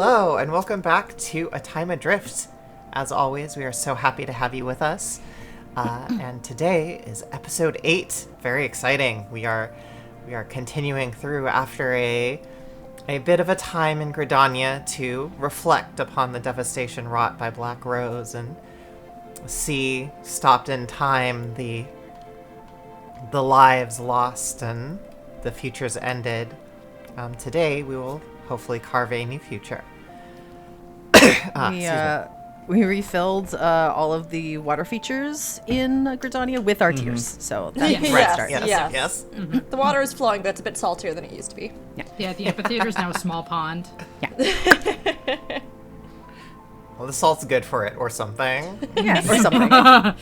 Hello, and welcome back to A Time Adrift. As always, we are so happy to have you with us. And today is episode 8. Very exciting. We are continuing through after a bit of a time in Gridania to reflect upon the devastation wrought by Black Rose and see, stopped in time, the lives lost and the futures ended. Today we will hopefully carve a new future. We refilled all of the water features in Gridania with our tears, so that's a great start. Yes. Mm-hmm. The water is flowing, but it's a bit saltier than it used to be. Yeah, the amphitheater is now a small pond. Yeah. Well, the salt's good for it, or something. Yeah, or something.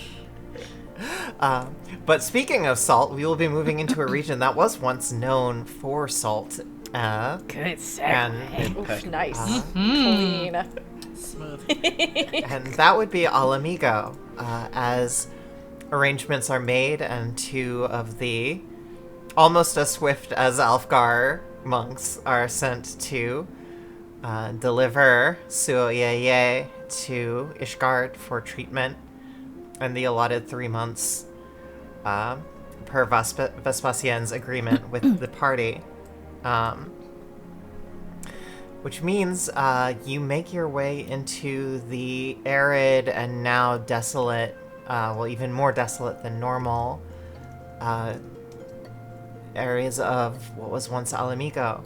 But speaking of salt, we will be moving into a region that was once known for salt. Good segue. Oof, nice. Clean. Smooth. And that would be Ala Mhigo, as arrangements are made and two of the almost as swift as Alfgar monks are sent to deliver Suoyeye to Ishgard for treatment and the allotted 3 months per Vespasien's agreement with the party. Which means you make your way into the arid and now desolate, even more desolate than normal, areas of what was once Ala Mhigo.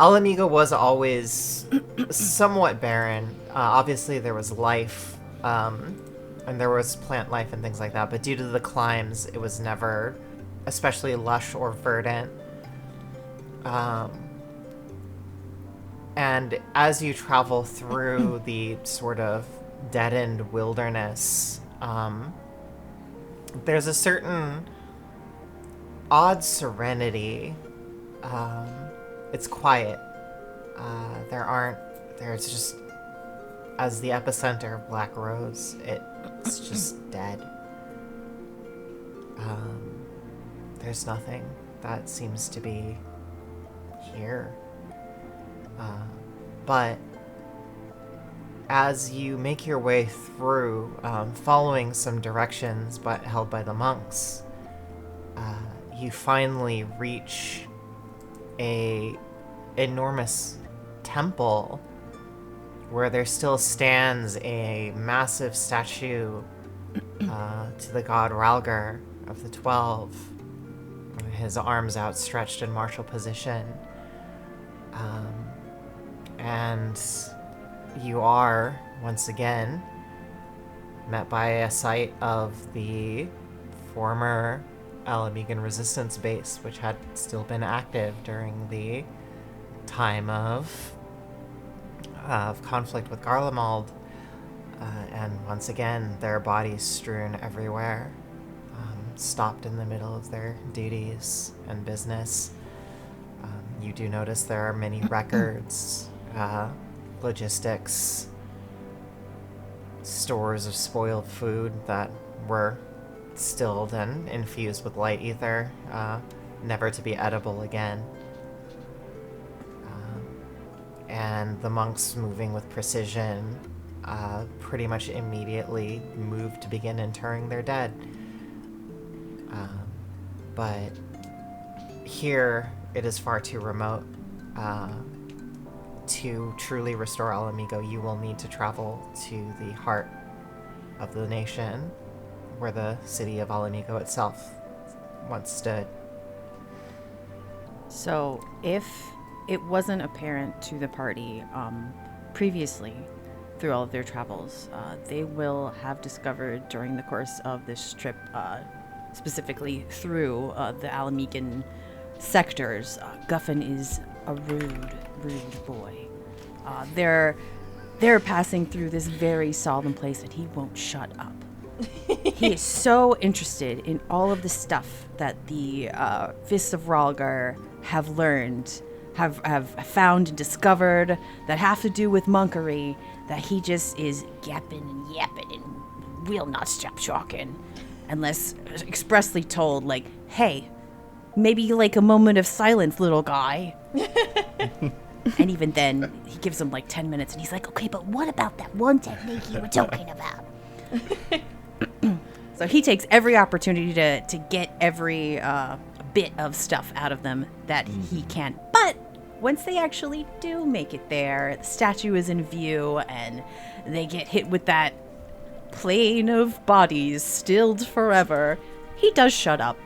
Ala Mhigo was always somewhat barren. Obviously, there was life, and there was plant life and things like that, but due to the climes, it was never especially lush or verdant. And as you travel through the sort of deadened wilderness, there's a certain odd serenity. It's quiet. There's just, as the epicenter of Black Rose, it's just dead. There's nothing that seems to be here. But as you make your way through, following some directions but held by the monks, you finally reach a enormous temple where there still stands a massive statue to the god Ralgar of the 12, his arms outstretched in martial position. And you are, once again, met by a sight of the former Ala Mhigan resistance base, which had still been active during the time of conflict with Garlemald. And once again, their bodies strewn everywhere, stopped in the middle of their duties and business. You do notice there are many records, logistics, stores of spoiled food that were distilled and infused with light ether, never to be edible again. And the monks, moving with precision, pretty much immediately moved to begin interring their dead. But here, it is far too remote. To truly restore Ala Mhigo, you will need to travel to the heart of the nation, where the city of Ala Mhigo itself once stood. So, if it wasn't apparent to the party previously through all of their travels, they will have discovered during the course of this trip, specifically through the Ala Mhigan sectors, Guffin is a rude boy. They're passing through this very solemn place and he won't shut up. He is so interested in all of the stuff that the Fists of Ralgar have learned, have found and discovered that have to do with monkery, that he just is yapping and yapping and will not stop talking unless expressly told, like, hey, maybe like a moment of silence, little guy. And even then, he gives him like 10 minutes and he's like, okay, but what about that one technique you were talking about? So he takes every opportunity to get every bit of stuff out of them that he can. But once they actually do make it there, the statue is in view and they get hit with that plane of bodies stilled forever. He does shut up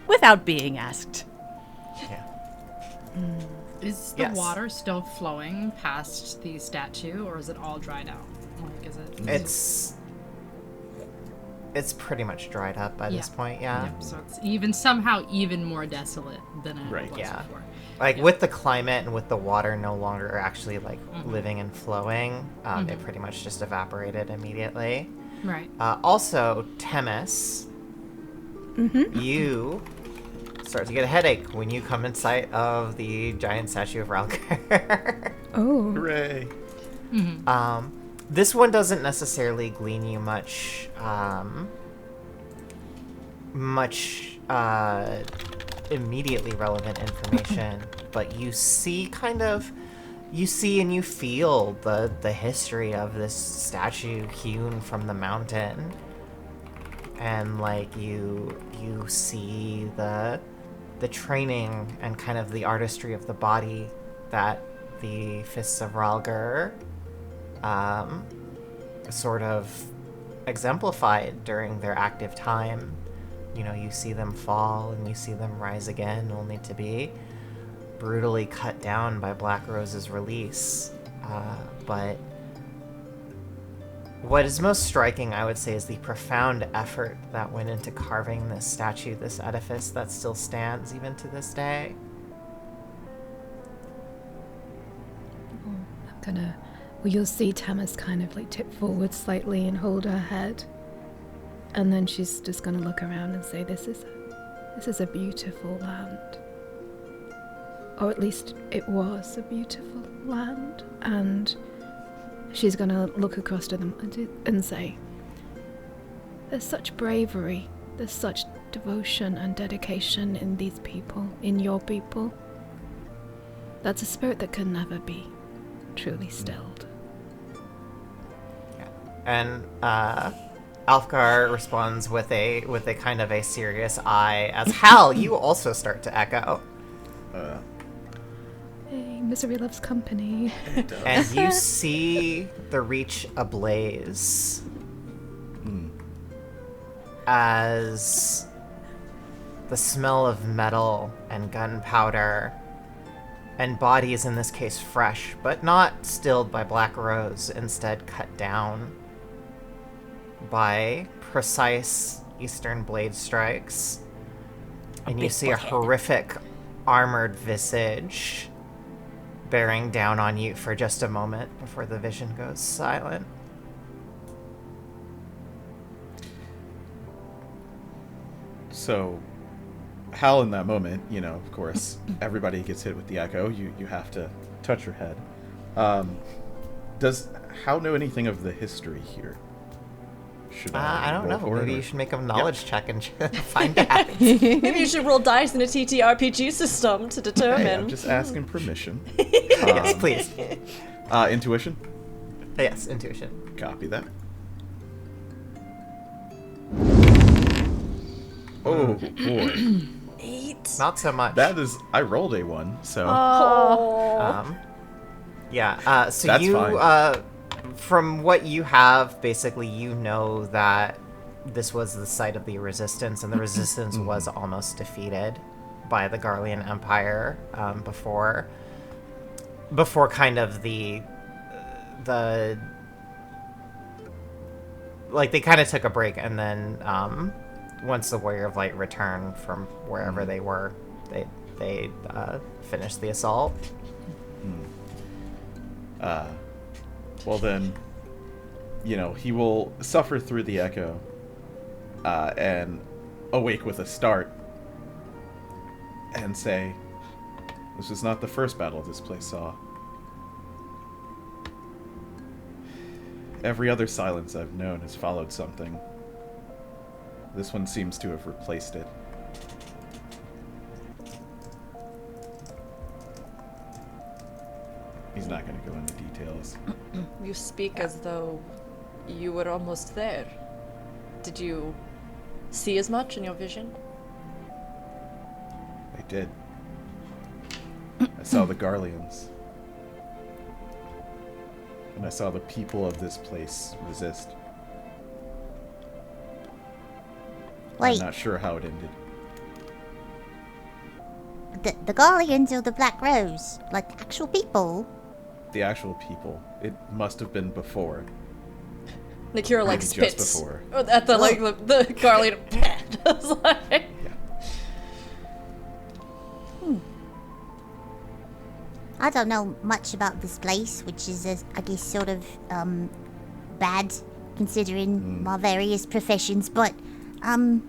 without being asked. Yeah. Is the water still flowing past the statue, or is it all dried out? Like, is it? It's pretty much dried up by this point, yeah. Yep, so it's somehow even more desolate than it was before. Like, with the climate and with the water no longer actually, like, living and flowing, it pretty much just evaporated immediately. Right. Also, Temis, you start to get a headache when you come in sight of the giant statue of Ralgar. Oh. Hooray. This one doesn't necessarily glean you much immediately relevant information, but you see and you feel the history of this statue hewn from the mountain. And like you see the training and kind of the artistry of the body that the Fists of Ralgar sort of exemplified during their active time. You know, you see them fall and you see them rise again, only to be brutally cut down by Black Rose's release. But what is most striking, I would say, is the profound effort that went into carving this statue, this edifice that still stands even to this day. Well, you'll see Temis kind of like tip forward slightly and hold her head. And then she's just gonna look around and say, this is a beautiful land. Or at least it was a beautiful land. And she's gonna look across to them and say, there's such bravery, there's such devotion and dedication in these people, in your people. That's a spirit that can never be truly stilled. Yeah. And Alfgar responds with a kind of a serious eye as Hal, you also start to echo. Hey, misery loves company. And you see the Reach ablaze as the smell of metal and gunpowder and bodies, in this case fresh, but not stilled by Black Rose, instead cut down by precise Eastern blade strikes. And you see a horrific armored visage bearing down on you for just a moment before the vision goes silent. So, Hal, in that moment, you know, of course, everybody gets hit with the echo. You have to touch your head. Does Hal know anything of the history here? Should I don't know. Maybe you should make a knowledge check and find out. Maybe you should roll dice in a TTRPG system to determine. Hey, I'm just asking permission. Yes, please. Intuition? Yes, intuition. Copy that. Oh, boy. 8. Not so much. That is... I rolled a 1, so... Yeah, so That's you, fine. From what you have, basically you know that this was the site of the Resistance, and the Resistance was almost defeated by the Garlean Empire before kind of the like, they kind of took a break, and then once the Warrior of Light returned from wherever they were, they finished the assault. Well then, you know, he will suffer through the echo and awake with a start and say, this was not the first battle this place saw. Every other silence I've known has followed something. This one seems to have replaced it. going to go into details. You speak as though you were almost there. Did you see as much in your vision? I did. I saw the Garleans. And I saw the people of this place resist. Wait, I'm not sure how it ended. the Garleans or the Black Rose? Like actual people? The actual people. It must have been before. Nakhira like Maybe just spits before. at the like the Garlian. Just like, Yeah. I don't know much about this place, which is, I guess, sort of bad considering my various professions. But I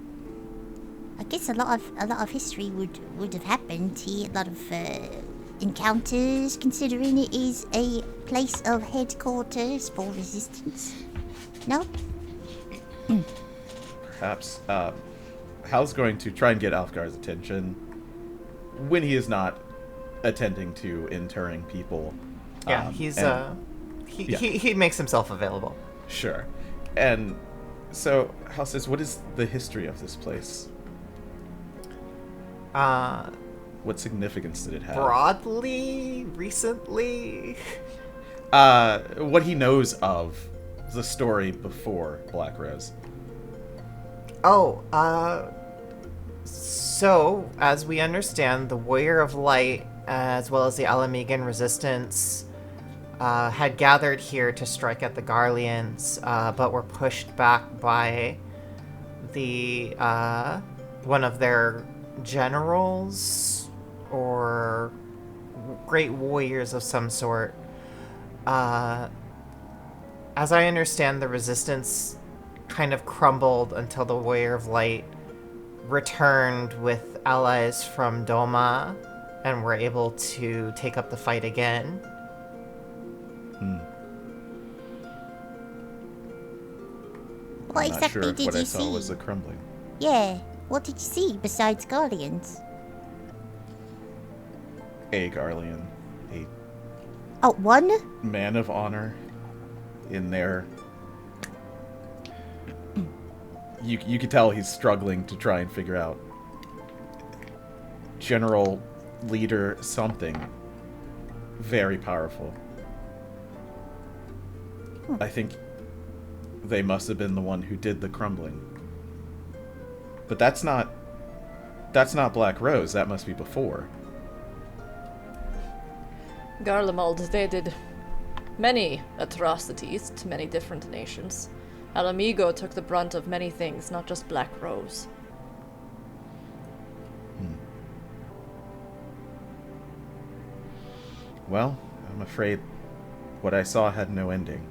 guess a lot of history would have happened here. A lot of encounters, considering it is a place of headquarters for resistance. No. Perhaps. Hal's going to try and get Alfgar's attention when he is not attending to interring people. Yeah, he makes himself available. Sure. And so Hal says, what is the history of this place? What significance did it have? Broadly, recently. What he knows of the story before Black Rose. Oh, so, as we understand, the Warrior of Light, as well as the Ala Mhigan resistance, had gathered here to strike at the Garleans, but were pushed back by the, one of their generals, or great warriors of some sort. As I understand, the resistance kind of crumbled until the Warrior of Light returned with allies from Doma and were able to take up the fight again. What I'm not exactly sure if did what you I saw see? was the crumbling. Yeah, what did you see besides Guardians? A Garlean, a Oh, one? man of honor in there. You could tell he's struggling to try and figure out general leader something very powerful. I think they must have been the one who did the crumbling. But that's not Black Rose. That must be before. Garlemald, they did many atrocities to many different nations. Ala Mhigo took the brunt of many things, not just Black Rose. Well, I'm afraid what I saw had no ending.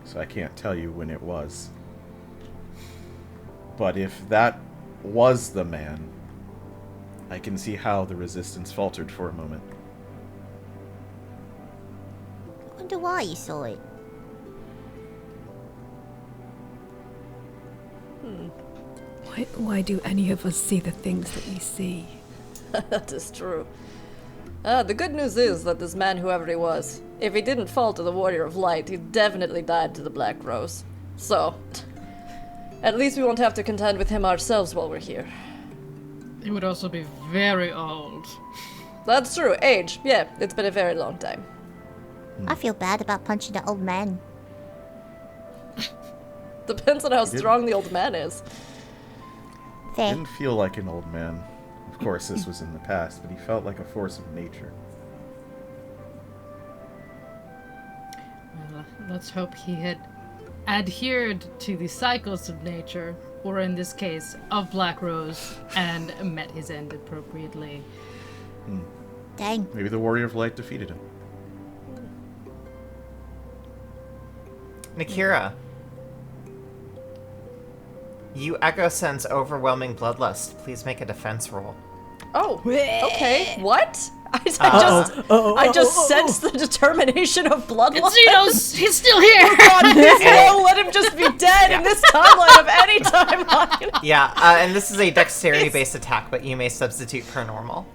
So I can't tell you when it was. But if that was the man, I can see how the resistance faltered for a moment. Wonder why you saw it. Why do any of us see the things that we see? That is true. The good news is that this man, whoever he was, if he didn't fall to the Warrior of Light, he definitely died to the Black Rose. So, at least we won't have to contend with him ourselves while we're here. He would also be very old. That's true. Age. Yeah, it's been a very long time. I feel bad about punching that old man. Depends on how did. strong the old man is. Fair. Didn't feel like an old man. Of course, this was in the past, but he felt like a force of nature. Well, let's hope he had adhered to the cycles of nature, or in this case, of Black Rose, and met his end appropriately. Dang. Maybe the Warrior of Light defeated him. Nakhira, you echo sense overwhelming bloodlust. Please make a defense roll. Oh, okay. What? I just sensed the determination of bloodlust. He's still here! God, no, let him just be dead in this timeline of any timeline. Yeah, and this is a dexterity-based attack, but you may substitute per normal.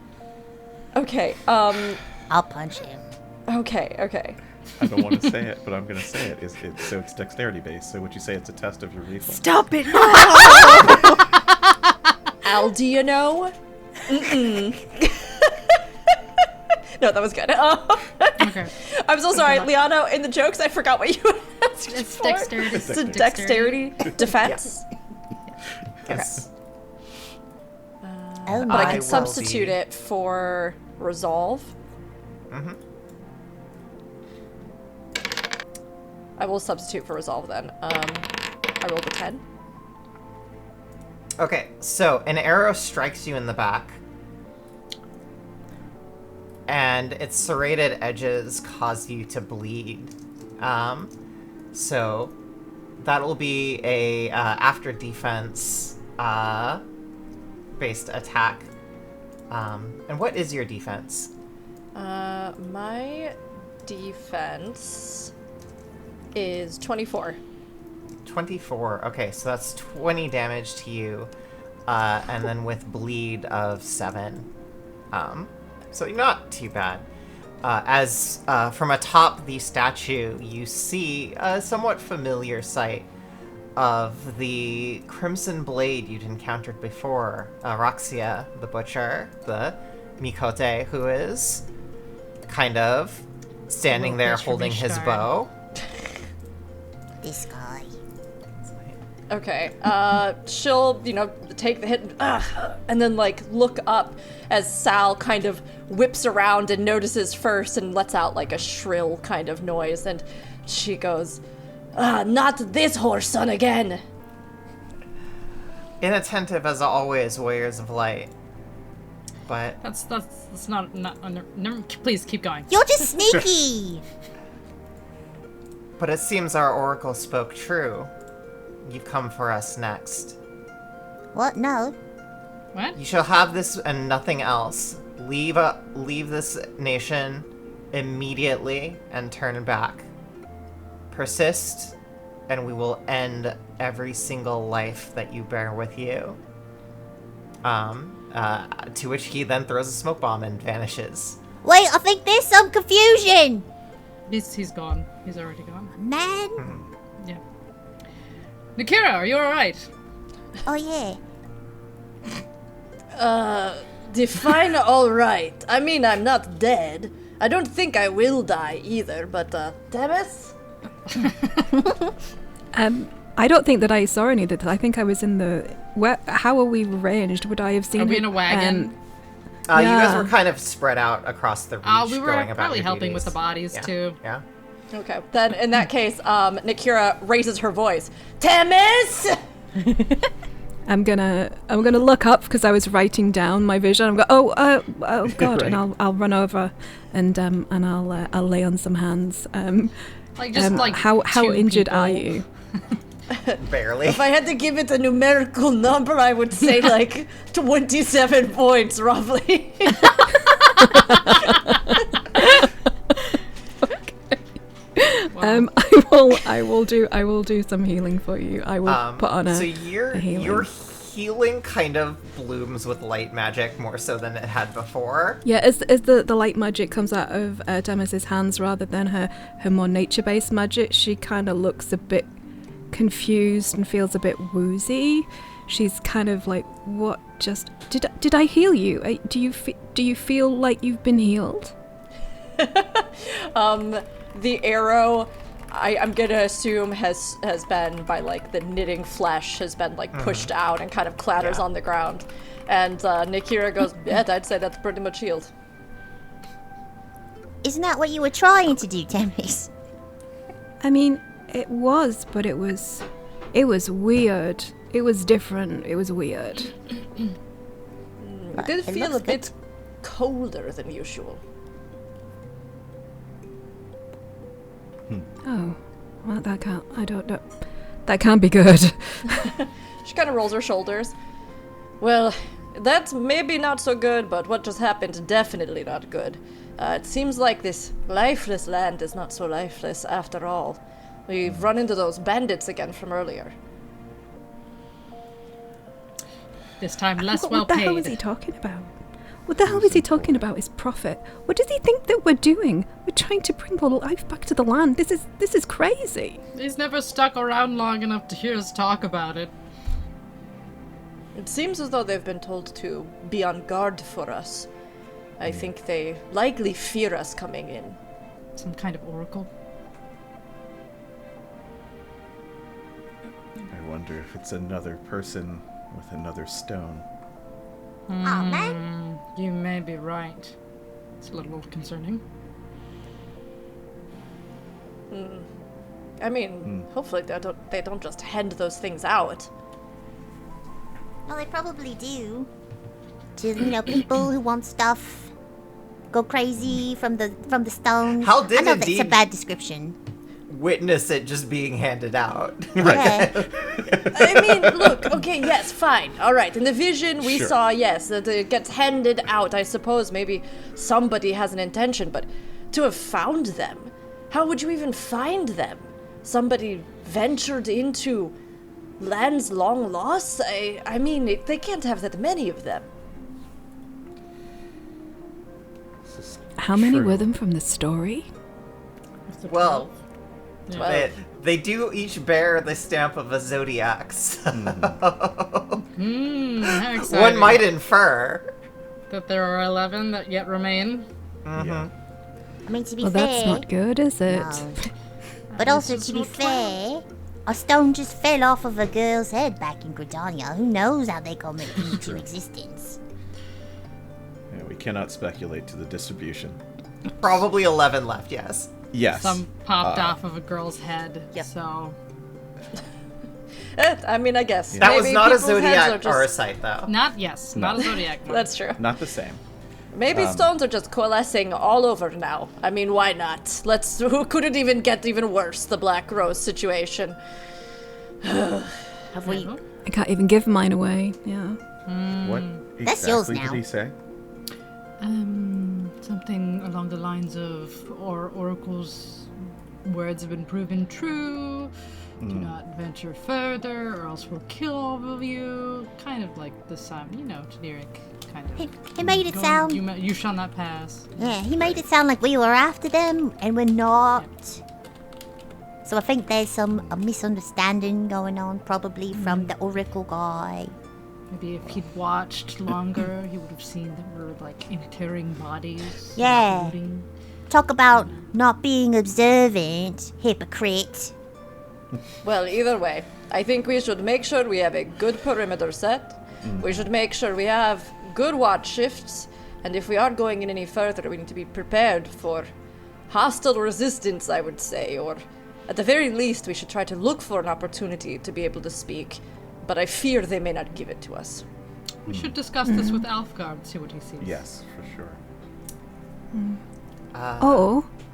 Okay, I'll punch him. Okay. I don't want to say it, but I'm going to say it. So it's dexterity based. So would you say it's a test of your reflex? Stop it! Al, do you know? Mm-mm. No, that was good. Okay. I'm so sorry, Liano. In the jokes, I forgot what you asked It's for. dexterity. It's a dexterity defense. Yes. Oh But I my. can will substitute be- it for resolve. Mm-hmm. I will substitute for resolve then. I rolled a 10. Okay, so an arrow strikes you in the back, and its serrated edges cause you to bleed. So that'll be a after defense based attack. And what is your defense? My defense is 24. 24. Okay, so that's 20 damage to you, and then with bleed of 7. So not too bad. As from atop the statue, you see a somewhat familiar sight of the crimson blade you'd encountered before. Roxia, the butcher, the Mikote, who is kind of standing there holding his bow. This guy. Okay. She'll, take the hit and then, look up as Sal kind of whips around and notices first and lets out, a shrill kind of noise. And she goes, not this whore's son again. Inattentive as always, warriors of light. But That's not never, please keep going. You're just sneaky. But it seems our oracle spoke true. You've come for us next. What? No. What? You shall have this and nothing else. Leave this nation immediately and turn back. Persist, and we will end every single life that you bear with you. To which he then throws a smoke bomb and vanishes. Wait, I think there's some confusion. He's gone. He's already gone. Man. Yeah. Nakhira, are you alright? Oh yeah. Define alright. I mean, I'm not dead. I don't think I will die either, but, Temis? I don't think that I saw any of that. I think I was in the. How are we arranged? Would I have seen? Are we it? in a wagon? You guys Yeah. were kind of spread out across the reach, We were going about probably your helping with the duties. bodies, Yeah. too. Yeah. Okay, then in that case, Nakhira raises her voice. Temis! I'm gonna look up because I was writing down my vision. I'm going, oh god, Right. and I'll run over, and I'll lay on some hands. How two injured people. are you? Barely. If I had to give it a numerical number, I would say 27 points, roughly. Wow. I will do some healing for you. I will put on a. So a your healing. healing kind of blooms with light magic more so than it had before. Yeah, as the light magic comes out of Temis's hands rather than her more nature-based magic, she kind of looks a bit confused and feels a bit woozy. She's kind of like, "What? Just did I heal you? Do you feel like you've been healed?" The arrow, I'm gonna assume has been by the knitting flesh has been pushed out and kind of clatters Yeah. on the ground. And Nakhira goes, yeah, I'd say that's pretty much healed. Isn't that what you were trying to do, Temis? I mean, it was, but it was weird. It was different. It was weird. I did It feel a looks bit colder than usual. Oh, well, that can't. I don't know. That can't be good. She kind of rolls her shoulders. Well, that's maybe not so good, but what just happened definitely not good. It seems like this lifeless land is not so lifeless after all. We've run into those bandits again from earlier. This time less well What the hell is he paid. talking about? What the hell is he talking about? His profit? What does he think that we're doing? We're trying to bring all life back to the land. This is crazy. He's never stuck around long enough to hear us talk about it. It seems as though they've been told to be on guard for us. I think they likely fear us coming in. Some kind of oracle. I wonder if it's another person with another stone. Oh, man. You may be right. It's a little concerning. I mean, hopefully they don't just hand those things out. Well, they probably do. To, people who want stuff. Go crazy from the stone. How did I know indeed- that's a bad description. Witness it just being handed out. Yeah. I mean, look, okay, yes, fine. All right, in the vision we Sure. saw, yes, that it gets handed out. I suppose maybe somebody has an intention, but to have found them, how would you even find them? Somebody ventured into lands long lost? I mean, they can't have that many of them. This is How many true. were them from the story? Well, Well, they do each bear the stamp of a zodiac. So How exciting. one might infer. that there are 11 that yet remain. Yeah. I mean, to be Well, fair. that's not good, is it? No. But also, This to is be not fair, a stone just fell off of a girl's head back in Gridania. Who knows how they come into existence? Yeah, we cannot speculate to the distribution. Probably 11 left, yes. Yes. Some popped off of a girl's head. Yep. So, I mean, I guess. That was maybe not a people's heads zodiac are just- or a sight, though. not a zodiac one. That's true. Not the same. Maybe stones are just coalescing all over now. I mean, why not? Who could it even get even worse, the Black Rose situation? Have we? I can't even give mine away. Yeah. What That's yours exactly now. did he say? Something along the lines of, oracle's words have been proven true. Do not venture further, or else we'll kill all of you. Kind of like the generic kind of. He made it Go- sound. You shall not pass. Yeah, he made it sound like we were after them, and we're not. So I think there's a misunderstanding going on, probably from the Oracle guy. Maybe if he'd watched longer, he would have seen that we're like interring bodies. Yeah. looting. Talk about not being observant, hypocrite. Well, either way, I think we should make sure we have a good perimeter set. We should make sure we have good watch shifts. And if we are going in any further, we need to be prepared for hostile resistance, I would say. Or at the very least, we should try to look for an opportunity to be able to speak. But I fear they may not give it to us. We should discuss this with Alfgard, see what he sees. Yes, for sure.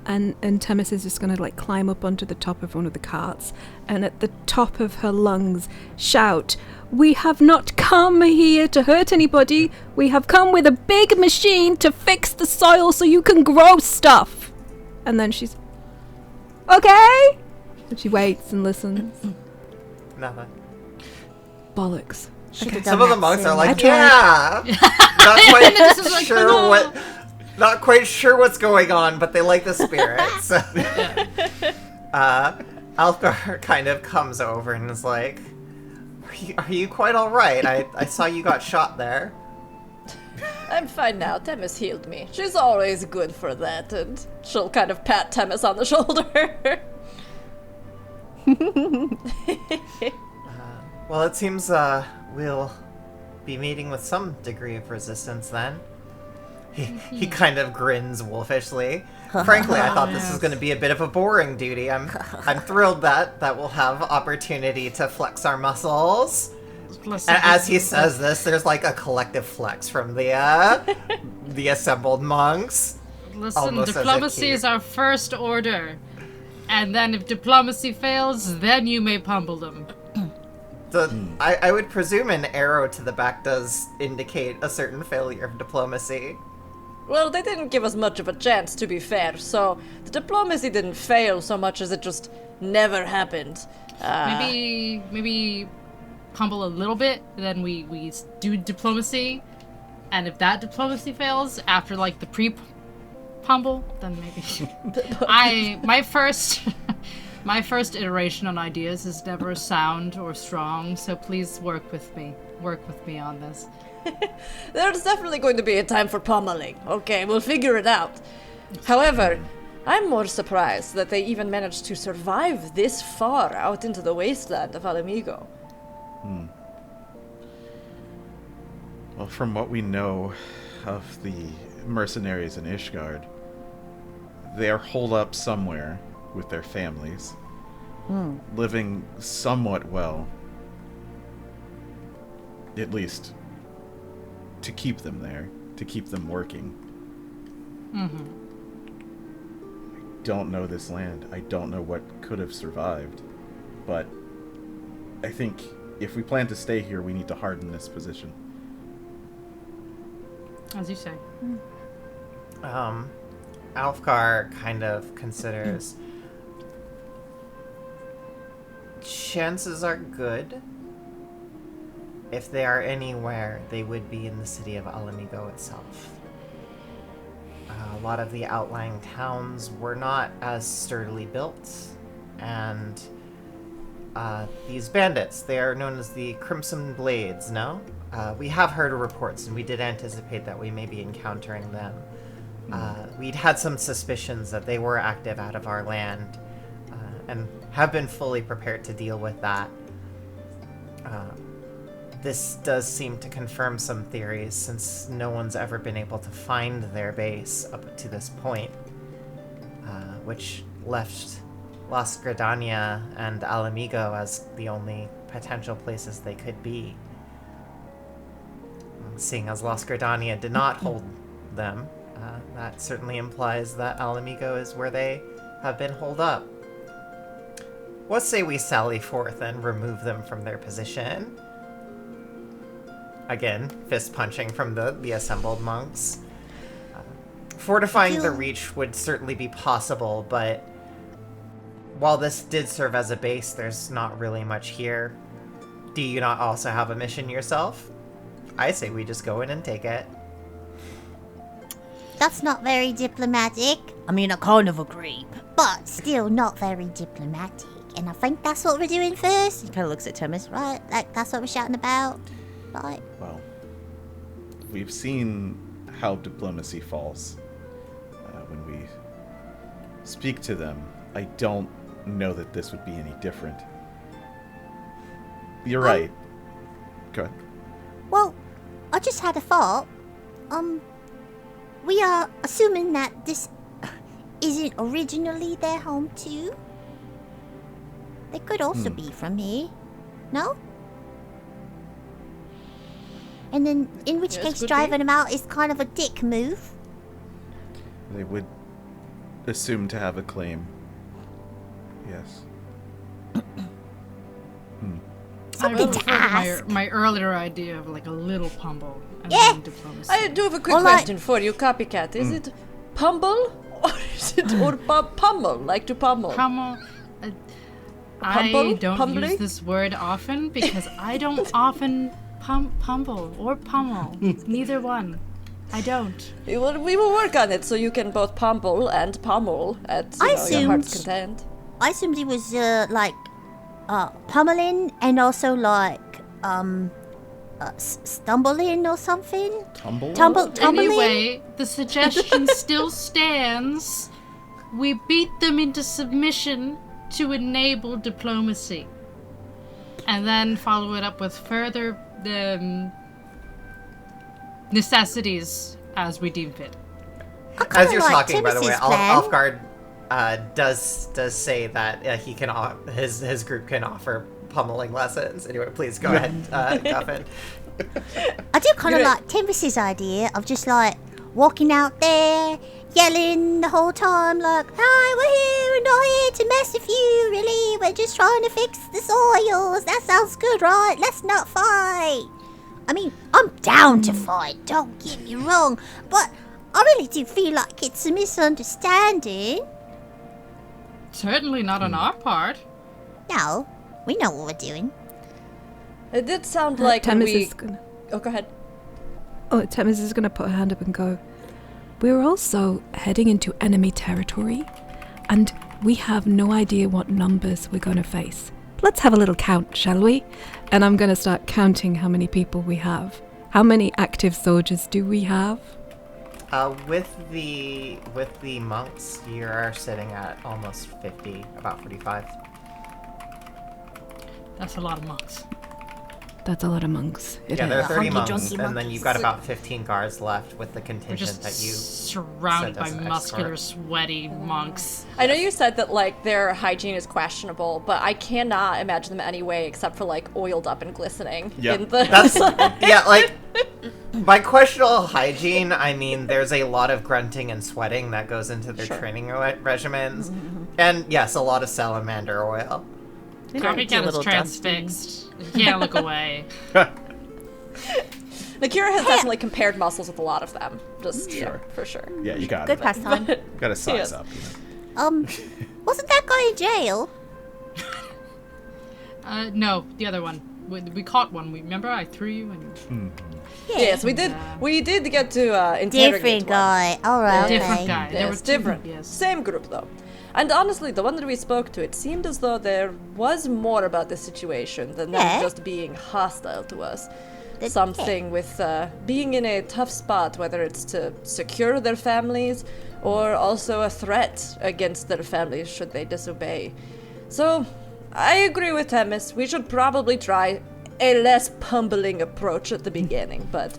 And Temis is just gonna climb up onto the top of one of the carts and at the top of her lungs shout, "We have not come here to hurt anybody. We have come with a big machine to fix the soil so you can grow stuff." And then she's okay. And she waits and listens. Nothing. Bollocks. Should've Okay. done Some of the that monks are sooner. like, I tried. yeah! Not quite This is like, sure no. what... Not quite sure what's going on, but they like the spirits. Althgar kind of comes over and is like, are you quite alright? I saw you got shot there. I'm fine now. Temis healed me. She's always good for that. And she'll kind of pat Temis on the shoulder. Well, it seems we'll be meeting with some degree of resistance then. He kind of grins wolfishly. Frankly, I thought this was going to be a bit of a boring duty. I'm thrilled that we'll have opportunity to flex our muscles. Listen, And as he says this, there's like a collective flex from the assembled monks. listen, almost as a diplomacy cue. is our first order. And then if diplomacy fails, then you may pummel them. I would presume an arrow to the back does indicate a certain failure of diplomacy. Well, they didn't give us much of a chance, to be fair, so the diplomacy didn't fail so much as it just never happened. Maybe pummel a little bit, then we do diplomacy, And if that diplomacy fails after like the pre-pummel, then maybe. My first iteration on ideas is never sound or strong, so please work with me. Work with me on this. There's definitely going to be a time for pummeling. Okay, we'll figure it out. However, I'm more surprised that they even managed to survive this far out into the wasteland of Ala Mhigo. Well, from what we know of the mercenaries in Ishgard, they are holed up somewhere with their families, living somewhat well, at least to keep them there, to keep them working. I don't know this land. I don't know what could have survived, but I think if we plan to stay here, we need to harden this position. As you say. Alfgar kind of considers chances are good. If they are anywhere, they would be in the city of Ala Mhigo itself. A lot of the outlying towns were not as sturdily built, and these bandits, they are known as the Crimson Blades, no? We have heard reports, and we did anticipate that we may be encountering them. We'd had some suspicions that they were active out of our land, and have been fully prepared to deal with that. This does seem to confirm some theories, since no one's ever been able to find their base up to this point, which left Las Gradania and Ala Mhigo as the only potential places they could be. Seeing as Las Gradania did not hold them, that certainly implies that Ala Mhigo is where they have been holed up. What say we sally forth and remove them from their position? Again, fist punching from the assembled monks. Fortifying the Reach would certainly be possible, but while this did serve as a base, there's not really much here. Do you not also have a mission yourself? I say we just go in and take it. That's not very diplomatic. I mean, I kind of agree, but still not very diplomatic. And I think that's what we're doing first. He kind of looks at Temis, right? Like, that's what we're shouting about, right? Well, we've seen how diplomacy falls. When we speak to them, I don't know that this would be any different. You're right. Go ahead. Well, I just had a thought. We are assuming that this isn't originally their home too. They could also be from here, no? And then, in which case, driving them out is kind of a dick move. They would assume to have a claim. Yes. I Something to prefer ask. my earlier idea of like a little pummel and Yeah. then diplomacy. I do have a quick Well, question for you, Copycat. Is it pummel or is it pummel, like to pummel? Pummel. I Pumble? don't Pumbly? use this word often because I don't often pummel or pummel. Neither one. I don't. We will work on it so you can both pummel and pummel at your heart's content. I assumed it was pummeling and also like stumbling or something. Tumbling. Anyway, the suggestion still stands. We beat them into submission to enable diplomacy. And then follow it up with further necessities as we deem fit. As you're like talking, by the way, Temis's plan. Alfgard does say that he can his group can offer pummeling lessons. Anyway, please go ahead, Guffin. I do kind of like Temis's idea of just like walking out there, yelling the whole time, like, "Hi, we're here and not here to mess with you, really. We're just trying to fix the soils. That sounds good, right? Let's not fight." I mean, I'm down to fight, don't get me wrong, but I really do feel like it's a misunderstanding. Certainly not on our part. No, we know what we're doing. It did sound like when Temis we... is gonna... Oh, go ahead. Oh, Temis is going to put her hand up and go, we're also heading into enemy territory, and we have no idea what numbers we're going to face. Let's have a little count, shall we? And I'm going to start counting how many people we have. How many active soldiers do we have? With the monks, you are sitting at almost 50, about 45. That's a lot of monks. That's a lot of monks. It Yeah, there are is. 30 Hunky monks, junky and then you've got monkeys. about 15 guards left with the We're contingent just that you surrounded sent by as an muscular, escort. sweaty monks. I know you said that like their hygiene is questionable, but I cannot imagine them any way except for like oiled up and glistening. Yep. In the That's yeah, like by questionable hygiene, I mean there's a lot of grunting and sweating that goes into their training regimens, and yes, a lot of salamander oil. They might be a Copycat is little dusty. transfixed. You can't look away. Nakhira has definitely compared muscles with a lot of them. Just Sure. for sure. Yeah, you got Good it. pastime. Got to size Yes. up. Wasn't that guy in jail? No, the other one. We caught one. Remember I threw you and... Yes, we did. Yeah. We did get to interrogate Different one. guy. All right. Okay. Different guy. There were Yes, two- different. Yes. Same group though. And honestly, the one that we spoke to, it seemed as though there was more about the situation than them Yeah. just being hostile to us. That- Something with being in a tough spot, whether it's to secure their families or also a threat against their families should they disobey. So, I agree with Temis. We should probably try a less pummeling approach at the beginning, but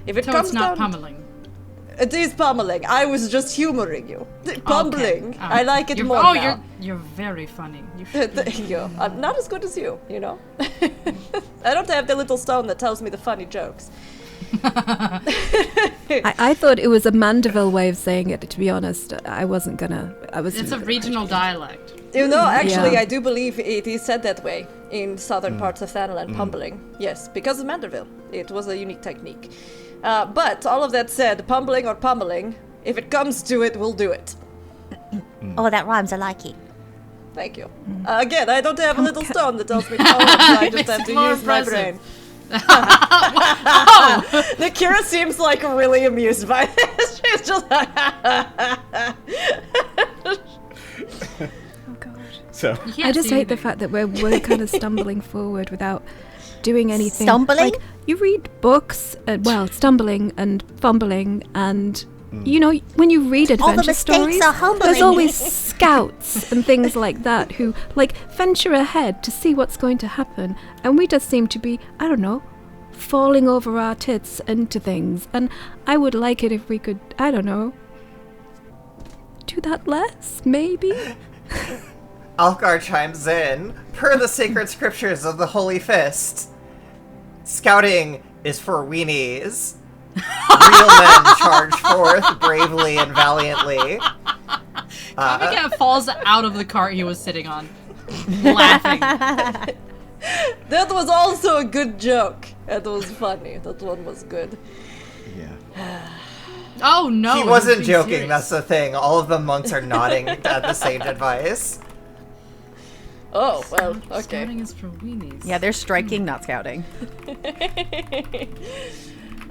if it So comes it's not down... pummeling. It is pummeling. I was just humoring you. Pummeling. Okay. I like it You're- more Oh, now. you're very funny. You should Thank you. I'm not as good as you, you know? I don't have the little stone that tells me the funny jokes. I thought it was a Mandeville way of saying it, to be honest. I wasn't gonna... It's a regional dialect. You know, actually, Yeah. I do believe it is said that way in southern parts of Thanalan, pummeling. Yes, because of Manderville. It was a unique technique. But, all of that said, pumbling or pummeling, if it comes to it, we'll do it. Oh, that rhymes. I like it. Thank you. Again, I don't have a little stone that tells me how I just have to more use my impressive. brain. Nakhira seems like really amused by this. She's just like, Oh, God. So, You can't I just see hate the anything. fact that we're kind of stumbling forward without doing anything. Stumbling? Like, you read books, stumbling and fumbling, and you know, when you read All the adventure mistakes stories, are humbling. there's always scouts and things like that who venture ahead to see what's going to happen, and we just seem to be, I don't know, falling over our tits into things. And I would like it if we could, I don't know, do that less, maybe. Algar chimes in. Per the sacred scriptures of the Holy Fist, scouting is for weenies. Real men charge forth bravely and valiantly. Copycat falls out of the cart he was sitting on, laughing. that was also a good joke. That was funny. That one was good. yeah. Oh no! He was wasn't being joking, serious. that's the thing. All of the monks are nodding at the sage advice. Oh, well, okay. Scouting is for weenies. Yeah, they're striking, not scouting.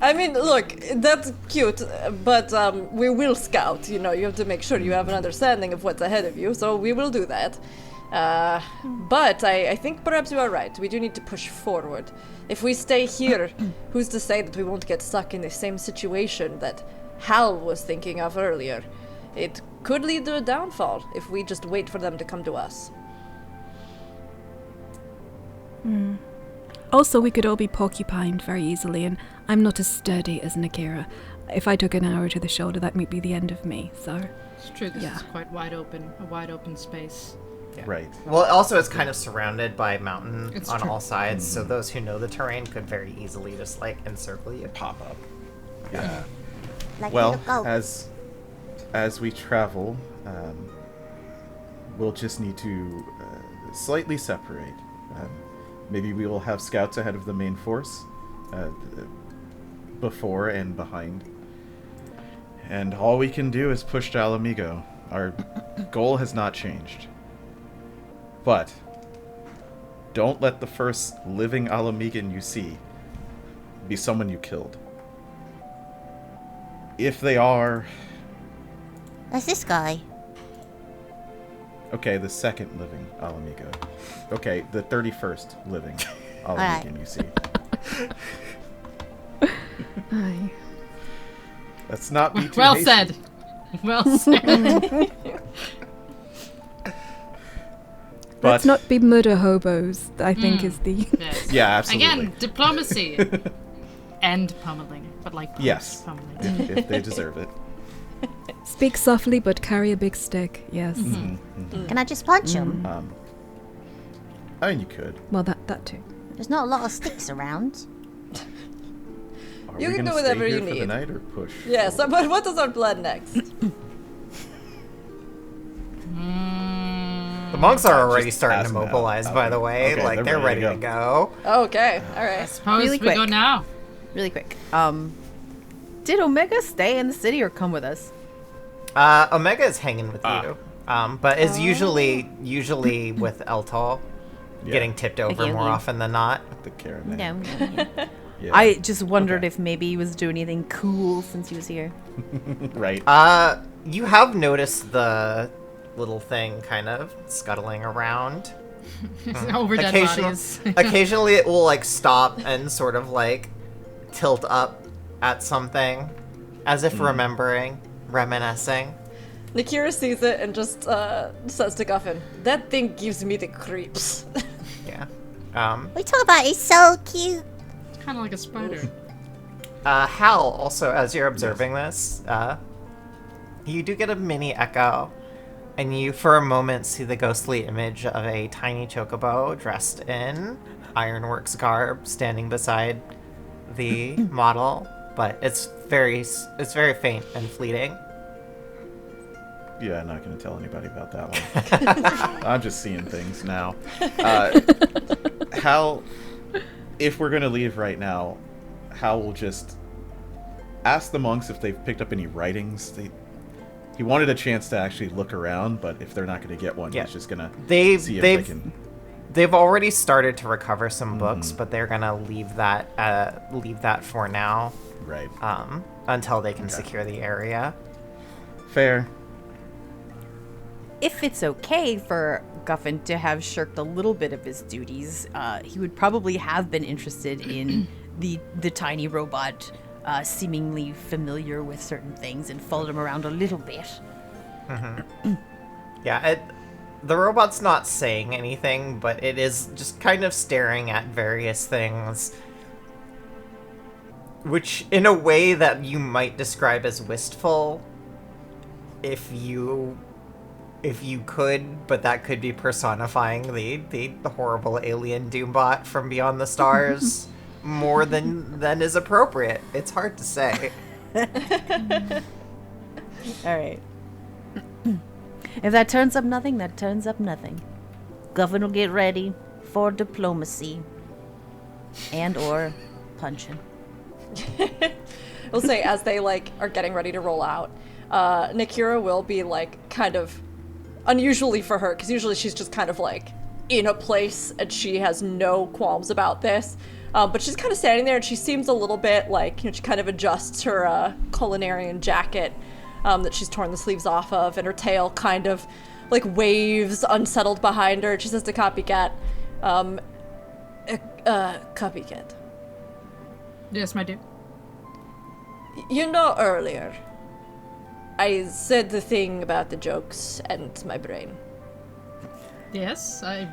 I mean, look, that's cute, but we will scout. You know, you have to make sure you have an understanding of what's ahead of you, so we will do that. But I think perhaps you are right. We do need to push forward. If we stay here, who's to say that we won't get stuck in the same situation that Hal was thinking of earlier? It could lead to a downfall if we just wait for them to come to us. Also, we could all be porcupined very easily, and I'm not as sturdy as Nakhira. If I took an arrow to the shoulder, that might be the end of me, so... It's true. This Yeah. is quite wide open, a wide open space. Right. Well, also it's kind of surrounded by mountain It's on true. all sides, so those who know the terrain could very easily just encircle you. Pop up. Yeah. Like Well, a little goat. as we travel, we'll just need to slightly separate. Maybe we will have scouts ahead of the main force, before and behind. And all we can do is push to Ala Mhigo. Our goal has not changed. But don't let the first living Ala Mhigan you see be someone you killed. If they are... That's this guy. Okay, the second living Ala Mhigo. Okay, the 31st living Ala Alright. Mhigan, you see. Aye. Let's not be too Well hasty. said. Well said. But, Let's not be murder hobos, I think is the... Yes. yeah, absolutely. Again, diplomacy. And pummeling. But like Yes. pummeling. if they deserve it. Speak softly but carry a big stick, yes. Can I just punch him? I mean, you could. Well, that too. There's not a lot of sticks around. Are You we can gonna do whatever stay you here for the need. night or push? Yeah, so but what is our plan next? The monks are already Just starting pass to 'em out. mobilize, by the way. Okay, like, they're ready to go. Okay, alright. Suppose Really we go quick. now. Really quick. Did Omega stay in the city or come with us? Omega is hanging with you. But is usually with Eltal, Yeah. getting tipped over Okay, more okay. often than not. The caravan. No. Yeah. I just wondered Okay. if maybe he was doing anything cool since he was here. Right. You have noticed the little thing kind of scuttling around. Over dead bodies. Occasionally it will like stop and sort of like tilt up at something as if remembering, reminiscing. Nakhira sees it and just says to Guffin, "That thing gives me the creeps." Yeah. We talk about it's so cute. It's kind of like a spider. Hal, also, as you're observing this, you do get a mini echo, and you, for a moment, see the ghostly image of a tiny chocobo dressed in ironworks garb standing beside the model, but it's very faint and fleeting. Yeah, I'm not going to tell anybody about that one. I'm just seeing things now. Hal, if we're going to leave right now, Hal will just ask the monks if they've picked up any writings. He wanted a chance to actually look around, but if they're not going to get one, Yeah. he's just going to They've see if they they've can... they've already started to recover some books, but they're gonna leave that for now, Right. until they can Okay. secure the area. Fair. If it's okay for Guffin to have shirked a little bit of his duties, he would probably have been interested in the tiny robot, seemingly familiar with certain things, and followed him around a little bit. Yeah, the robot's not saying anything, but it is just kind of staring at various things, which in a way that you might describe as wistful, if you could, but that could be personifying the horrible alien Doombot from beyond the stars more than is appropriate. It's hard to say. All right. If that turns up nothing, that turns up nothing. Guffin will get ready for diplomacy and or punching. We'll say as they like are getting ready to roll out, Nakhira will be like kind of unusually for her, because usually she's just kind of like in a place and she has no qualms about this. But she's kind of standing there and she seems a little bit like, she kind of adjusts her culinarian jacket that she's torn the sleeves off of, and her tail kind of like waves unsettled behind her. She says to Copycat, Copycat, Yes, my dear. you know earlier I said the thing about the jokes and my brain. Yes, I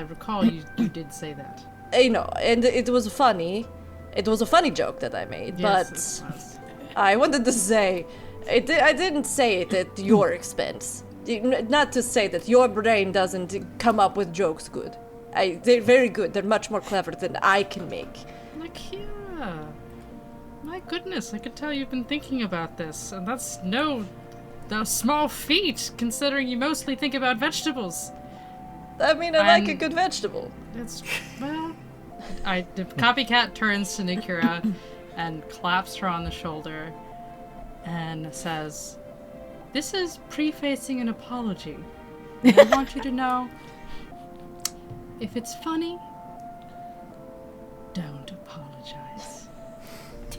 recall you did say that. I know, and it was funny. It was a funny joke that I made, Yes, but it was. I wanted to say, I didn't say it at your expense. Not to say that your brain doesn't come up with jokes good. They're very good. They're much more clever than I can make. Nakhira. My goodness, I could tell you've been thinking about this, and that's no small feat, considering you mostly think about vegetables. I mean, I like a And- good vegetable. It's, well... The Copycat turns to Nakhira and claps her on the shoulder and says, "This is prefacing an apology. And I want you to know, if it's funny, don't apologize."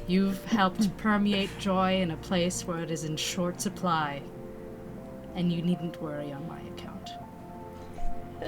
You've helped permeate joy in a place where it is in short supply. And you needn't worry on my account.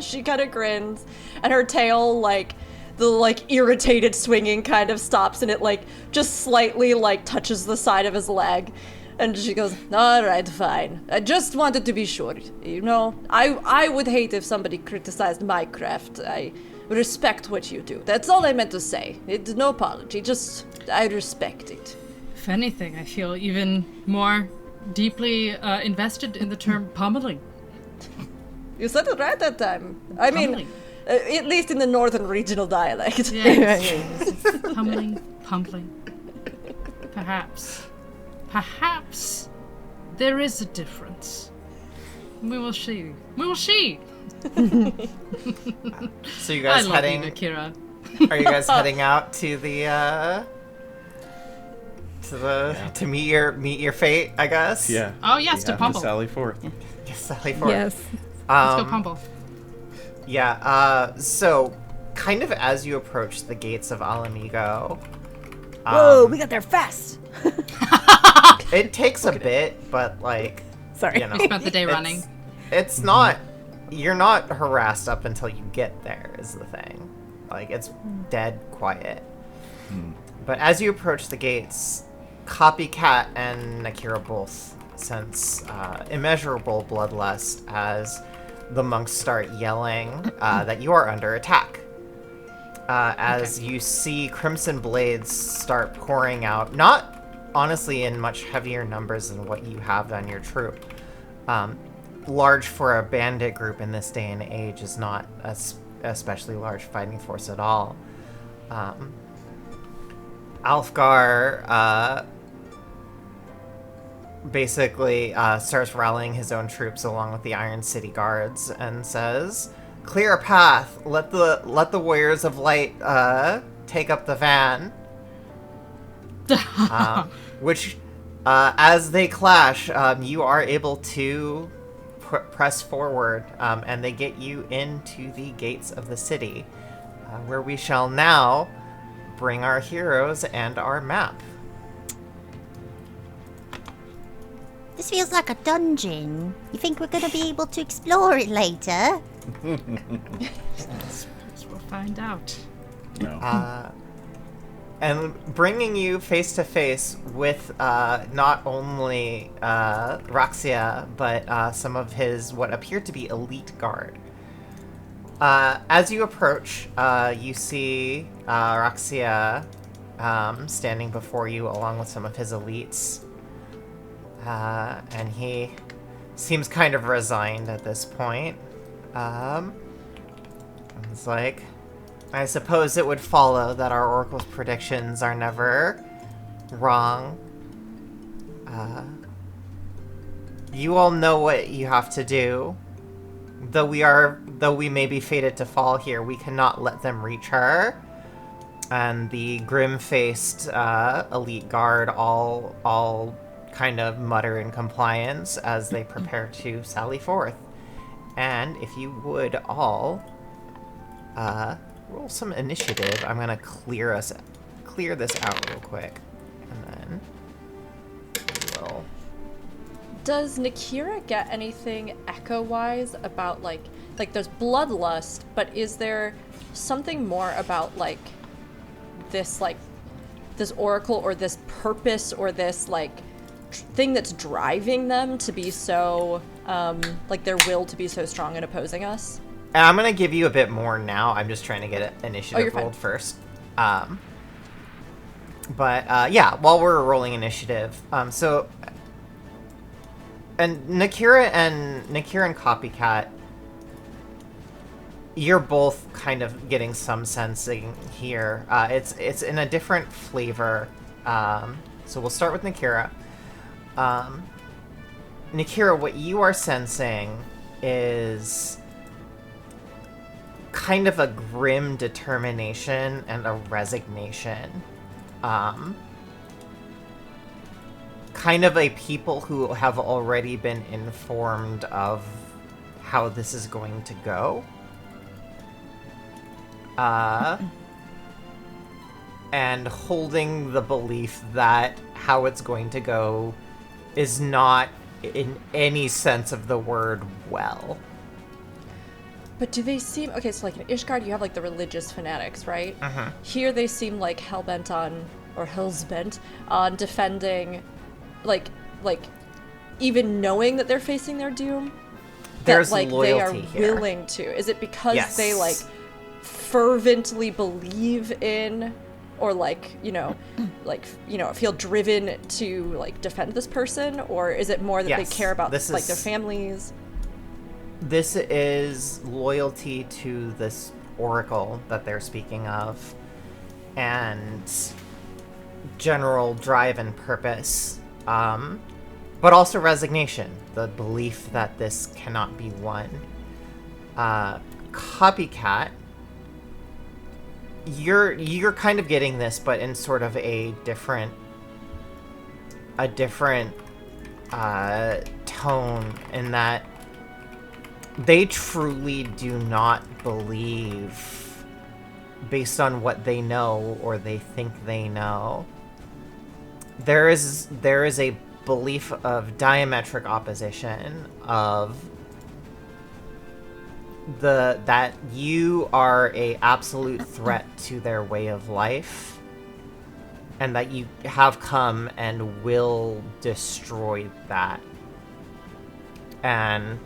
She kind of grins, and her tail, like, the, like, irritated swinging kind of stops, and it, like, just slightly, like, touches the side of his leg. And she goes, alright, fine. I just wanted to be sure. You know, I would hate if somebody criticized my craft. I respect what you do. That's all I meant to say. It's no apology, just, I respect it. If anything, I feel even more deeply invested in the term pummeling. You said it right that time. I mean, Pummeling. at least in the northern regional dialect. Yes. Pumpling. Perhaps there is a difference. We will see. So you I guys love heading? you, Nakhira. Are you guys heading out to the to meet your fate? I guess. Yeah. Oh, yes, We to have Pumble. sally forth. Yes, Sally Ford. Yes. Let's go Pumble. Yeah. So, kind of as you approach the gates of Ala Mhigo, Whoa, we got there fast. it takes a bit, but like, Sorry. you know, Spent the day running. It's not. You're not harassed up until you get there. Is the thing. Like, it's dead quiet. But as you approach the gates, Copycat and Nakhira both sense immeasurable bloodlust as the monks start yelling that you are under attack. As you see crimson blades start pouring out, not honestly in much heavier numbers than what you have on your troop. Large for a bandit group in this day and age is not a especially large fighting force at all. Alfgar basically starts rallying his own troops along with the Iron City guards and says, "Clear a path. Let the warriors of light take up the van." Which, as they clash, you are able to press forward, and they get you into the gates of the city, where we shall now bring our heroes and our map. This feels like a dungeon. You think we're gonna be able to explore it later? We'll find out. No. And bringing you face to face with not only Raxia, but some of his what appear to be elite guard. As you approach, you see Raxia standing before you along with some of his elites. And he seems kind of resigned at this point. It's like, I suppose it would follow that our oracle's predictions are never wrong. You all know what you have to do. Though we may be fated to fall here, we cannot let them reach her. And the grim-faced elite guard all kind of mutter in compliance as they prepare to sally forth. And if you would all roll some initiative. I'm gonna clear this out real quick, and then we'll. Does Nakhira get anything echo-wise about like there's bloodlust, but is there something more about this oracle or this purpose or this thing that's driving them to be so their will to be so strong in opposing us? And I'm gonna give you a bit more now. I'm just trying to get initiative fine. rolled first. But yeah, while we're rolling initiative, so and Nakhira and Copycat, you're both kind of getting some sensing here. It's in a different flavor. So we'll start with Nakhira. Nakhira, what you are sensing is kind of a grim determination and a resignation. Kind of a people who have already been informed of how this is going to go. and holding the belief that how it's going to go is not, in any sense of the word, well. But do they seem... Okay, so like in Ishgard, you have like the religious fanatics, right? Uh-huh. Here they seem like hellbent on... Or hellsbent on defending... Like, even knowing that they're facing their doom? There's that, like, loyalty they are here. willing to. Is it because Yes. they, like, fervently believe in... Or, like, feel driven to, like, defend this person? Or is it more that they Yes, care about, this like, their is- families? This is loyalty to this oracle that they're speaking of, and general drive and purpose, but also resignation, the belief that this cannot be won. Copycat, you're kind of getting this, but in sort of a different tone, in that they truly do not believe, based on what they know or they think they know. There is a belief of diametric opposition of that you are a absolute threat to their way of life, and that you have come and will destroy that. And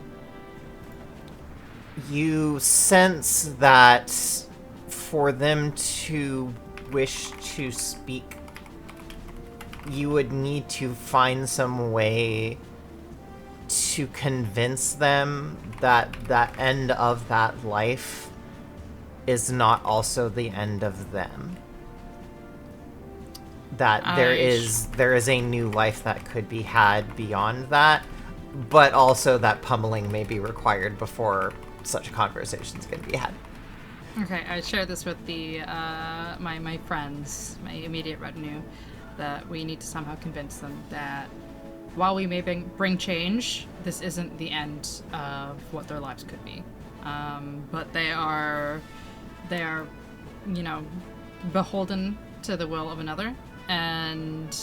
you sense that for them to wish to speak, you would need to find some way to convince them that that end of that life is not also the end of them. That there is a new life that could be had beyond that, but also that pummeling may be required before such conversations can be had. Okay, I share this with the my friends, my immediate retinue, that we need to somehow convince them that while we may bring change, this isn't the end of what their lives could be. But they are, beholden to the will of another, and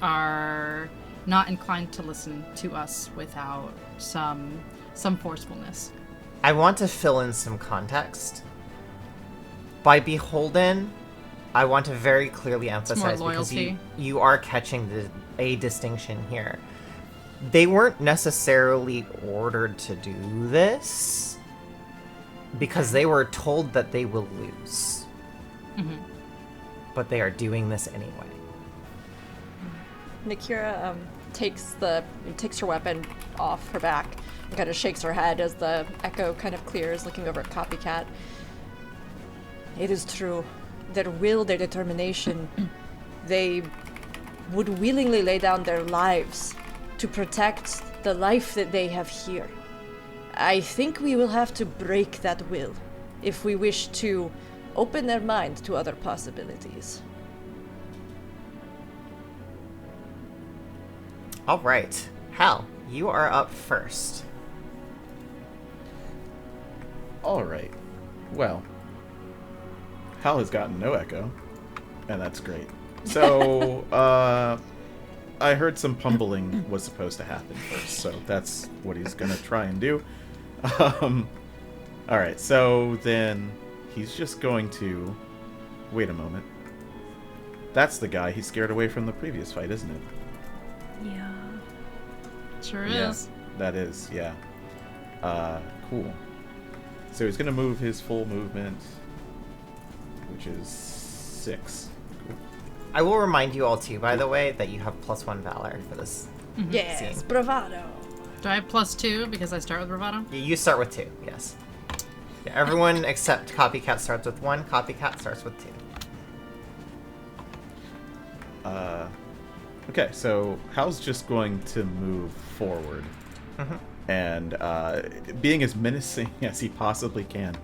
are not inclined to listen to us without some forcefulness. I want to fill in some context. By beholden, I want to very clearly emphasize, because loyalty. you are catching a distinction here. They weren't necessarily ordered to do this, because they were told that they will lose. Mm-hmm. But they are doing this anyway. Nakhira takes her weapon off her back and kind of shakes her head as the echo kind of clears, looking over at Copycat. It is true. Their will, their determination, they would willingly lay down their lives to protect the life that they have here. I think we will have to break that will if we wish to open their mind to other possibilities. All right. Hal, you are up first. All right. Well, Hal has gotten no echo, and that's great. So, I heard some pumbling was supposed to happen first, so that's what he's gonna try and do. All right. So then he's just going to wait a moment. That's the guy he scared away from the previous fight, isn't it? Yeah. Sure Yeah, is. that is, yeah. Cool. So he's gonna move his full movement, which is 6. Cool. I will remind you all too, by the way, that you have +1 valor for this Yes, scene. bravado. Do I have +2 because I start with bravado? You start with 2, yes. Yeah, everyone except Copycat starts with 1. Copycat starts with 2. Okay, so Hal's just going to move forward. And being as menacing as he possibly can,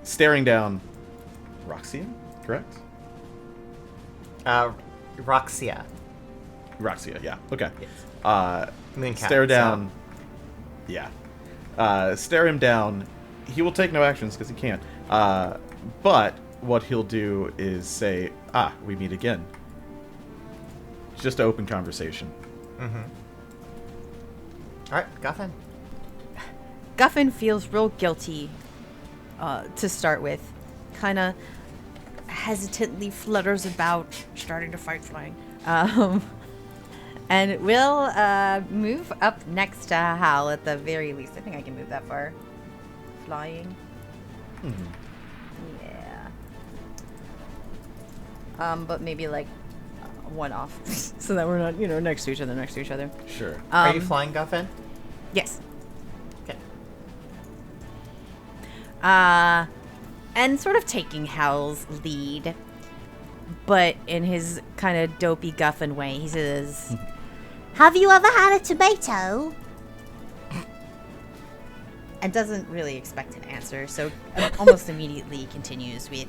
staring down Roxia, correct? Roxia. Roxia, yeah. Okay. Yes. Mooncat, Stare down. Yeah. Stare him down. He will take no actions because he can't. But what he'll do is say, we meet again. It's just an open conversation. Mm-hmm. All right, Guffin. Guffin feels real guilty to start with. Kind of hesitantly flutters about, starting to fight flying. And we'll move up next to Hal at the very least. I think I can move that far. Flying. Mm-hmm. Yeah. But maybe like one off, so that we're not, next to each other. Sure. Are you flying, Guffin? Yes. Okay. And sort of taking Hal's lead, but in his kind of dopey Guffin way, he says, Have you ever had a tomato? and doesn't really expect an answer, so almost immediately continues with,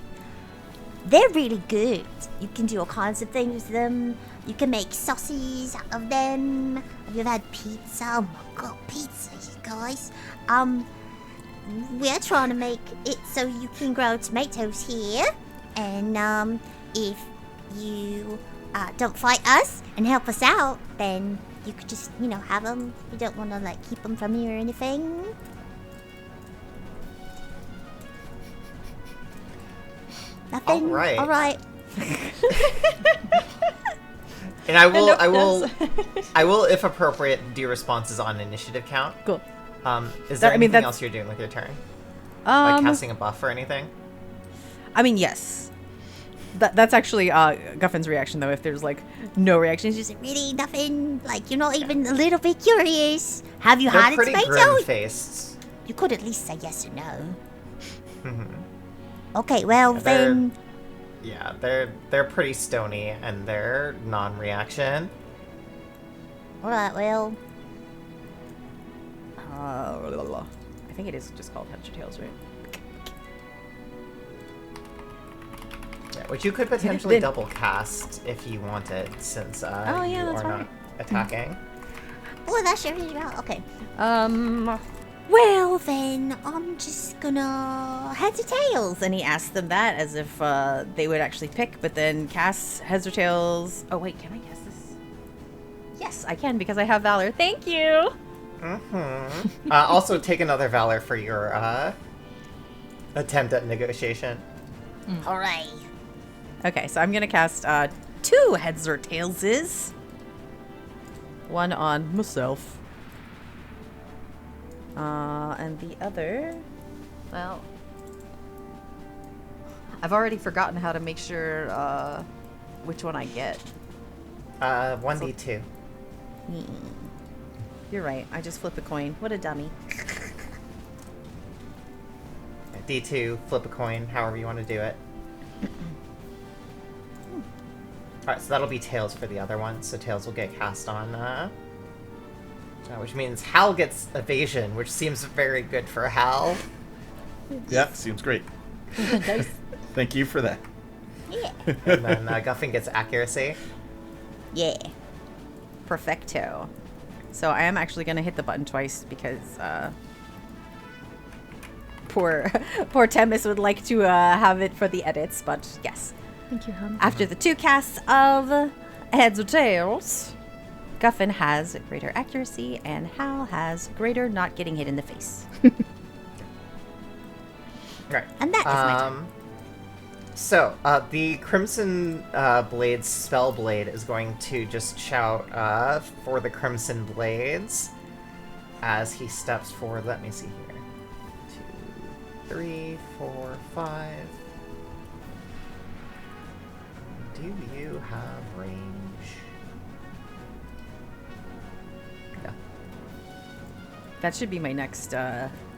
They're really good. You can do all kinds of things with them. You can make sausages out of them. Have you ever had pizza? Oh my god, pizza, you guys. We're trying to make it so you can grow tomatoes here. And if you don't fight us and help us out, then you could just, have them. You don't want to keep them from here or anything. Nothing. All right. All right. And I will, if appropriate, do responses on initiative count. cool. Is there I mean, anything else you're doing with your turn? Like casting a buff or anything? I mean, yes. That's actually Guffin's reaction, though. If there's no reaction, he's just Really, nothing. You're not even a little bit curious. Have you They're had a pretty tomato? grim-faced. You could at least say yes or no. Mhm. Okay, well Yeah, they're- then. Yeah, they're pretty stony and they're non-reaction. All right, well. I think it is just called Heads or Tails, right? Yeah, which you could potentially Then- double cast if you wanted, since you that's are right. not attacking. Oh, that sure is right. Okay. Well then, I'm just gonna heads or tails. And he asks them that as if they would actually pick, but then casts Heads or Tails. Oh wait, can I cast this? Yes, I can because I have Valor. Thank you. Mm-hmm. Also, take another valor for your attempt at negotiation. All right. Okay, so I'm gonna cast 2 Heads or Tailses. One on myself. And the other, well, I've already forgotten how to make sure which one I get. 1d2. You're right. I just flipped a coin. What a dummy. D2, flip a coin, however you want to do it. Alright, so that'll be tails for the other one. So tails will get cast on, which means Hal gets evasion, which seems very good for Hal. Yeah, seems great. Nice. Thank you for that. Yeah. And then Guffin gets accuracy. Yeah. Perfecto. So I am actually going to hit the button twice because poor Temis would like to have it for the edits, but yes. Thank you, Hum. After the 2 casts of Heads or Tails, Guffin has greater accuracy and Hal has greater not getting hit in the face. Right. And that is my turn. So, the Crimson Blades spell blade is going to just shout for the Crimson Blades as he steps forward. Let me see here. 2, 3, 4, 5. Do you have range? Yeah. That should be my next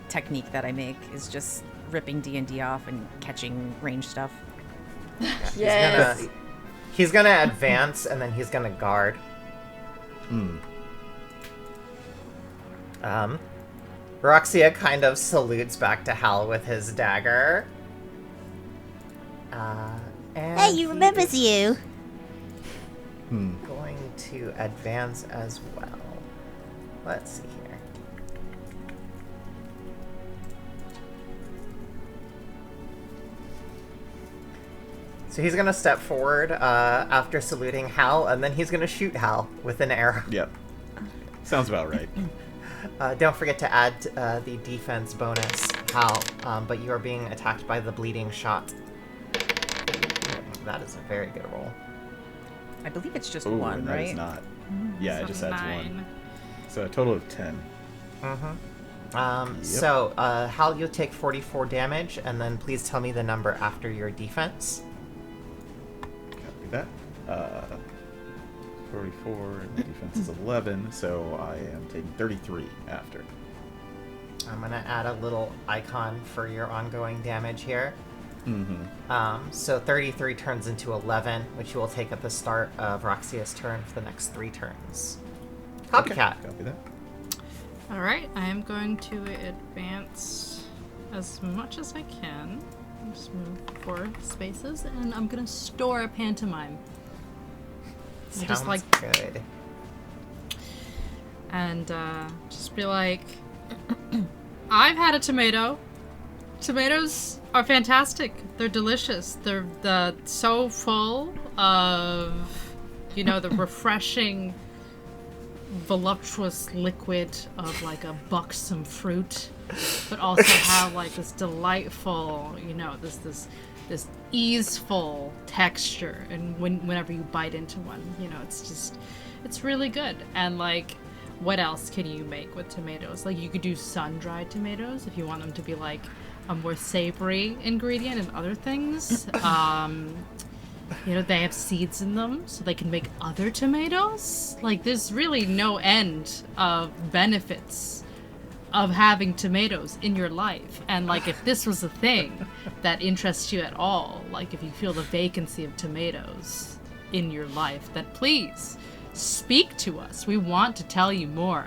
technique that I make, is just ripping D&D off and catching range stuff. Yes. He's gonna advance and then he's gonna guard. Roxia kind of salutes back to Hal with his dagger. And Hey, you remembers you. Going to advance as well. Let's see here. So he's gonna step forward after saluting Hal, and then he's gonna shoot Hal with an arrow. Yep. Sounds about right. Don't forget to add the defense bonus, Hal, but you are being attacked by the bleeding shot. That is a very good roll. I believe it's just Ooh, one, and that right? is not. Yeah, it just adds 9. 1. So a total of 10. Mm-hmm. So, Hal, you'll take 44 damage, and then please tell me the number after your defense. Copy that. 44, and the defense is 11, so I am taking 33 after. I'm gonna add a little icon for your ongoing damage here. So 33 turns into 11, which you will take at the start of Roxia's turn for the next 3 turns. Copycat. Okay, copy that. Alright, I am going to advance as much as I can. Just move 4 spaces, and I'm gonna store a pantomime. Sounds Just like, good. and just be like, I've had a tomato. Tomatoes are fantastic. They're delicious. They're so full of, the refreshing, voluptuous liquid of like a buxom fruit, but also have like this delightful, this easeful texture. And whenever you bite into one, it's really good. And like, what else can you make with tomatoes? Like, you could do sun-dried tomatoes if you want them to be like a more savory ingredient and other things. They have seeds in them, so they can make other tomatoes. Like, there's really no end of benefits of having tomatoes in your life. And like, if this was a thing that interests you at all, like if you feel the vacancy of tomatoes in your life, then please speak to us. We want to tell you more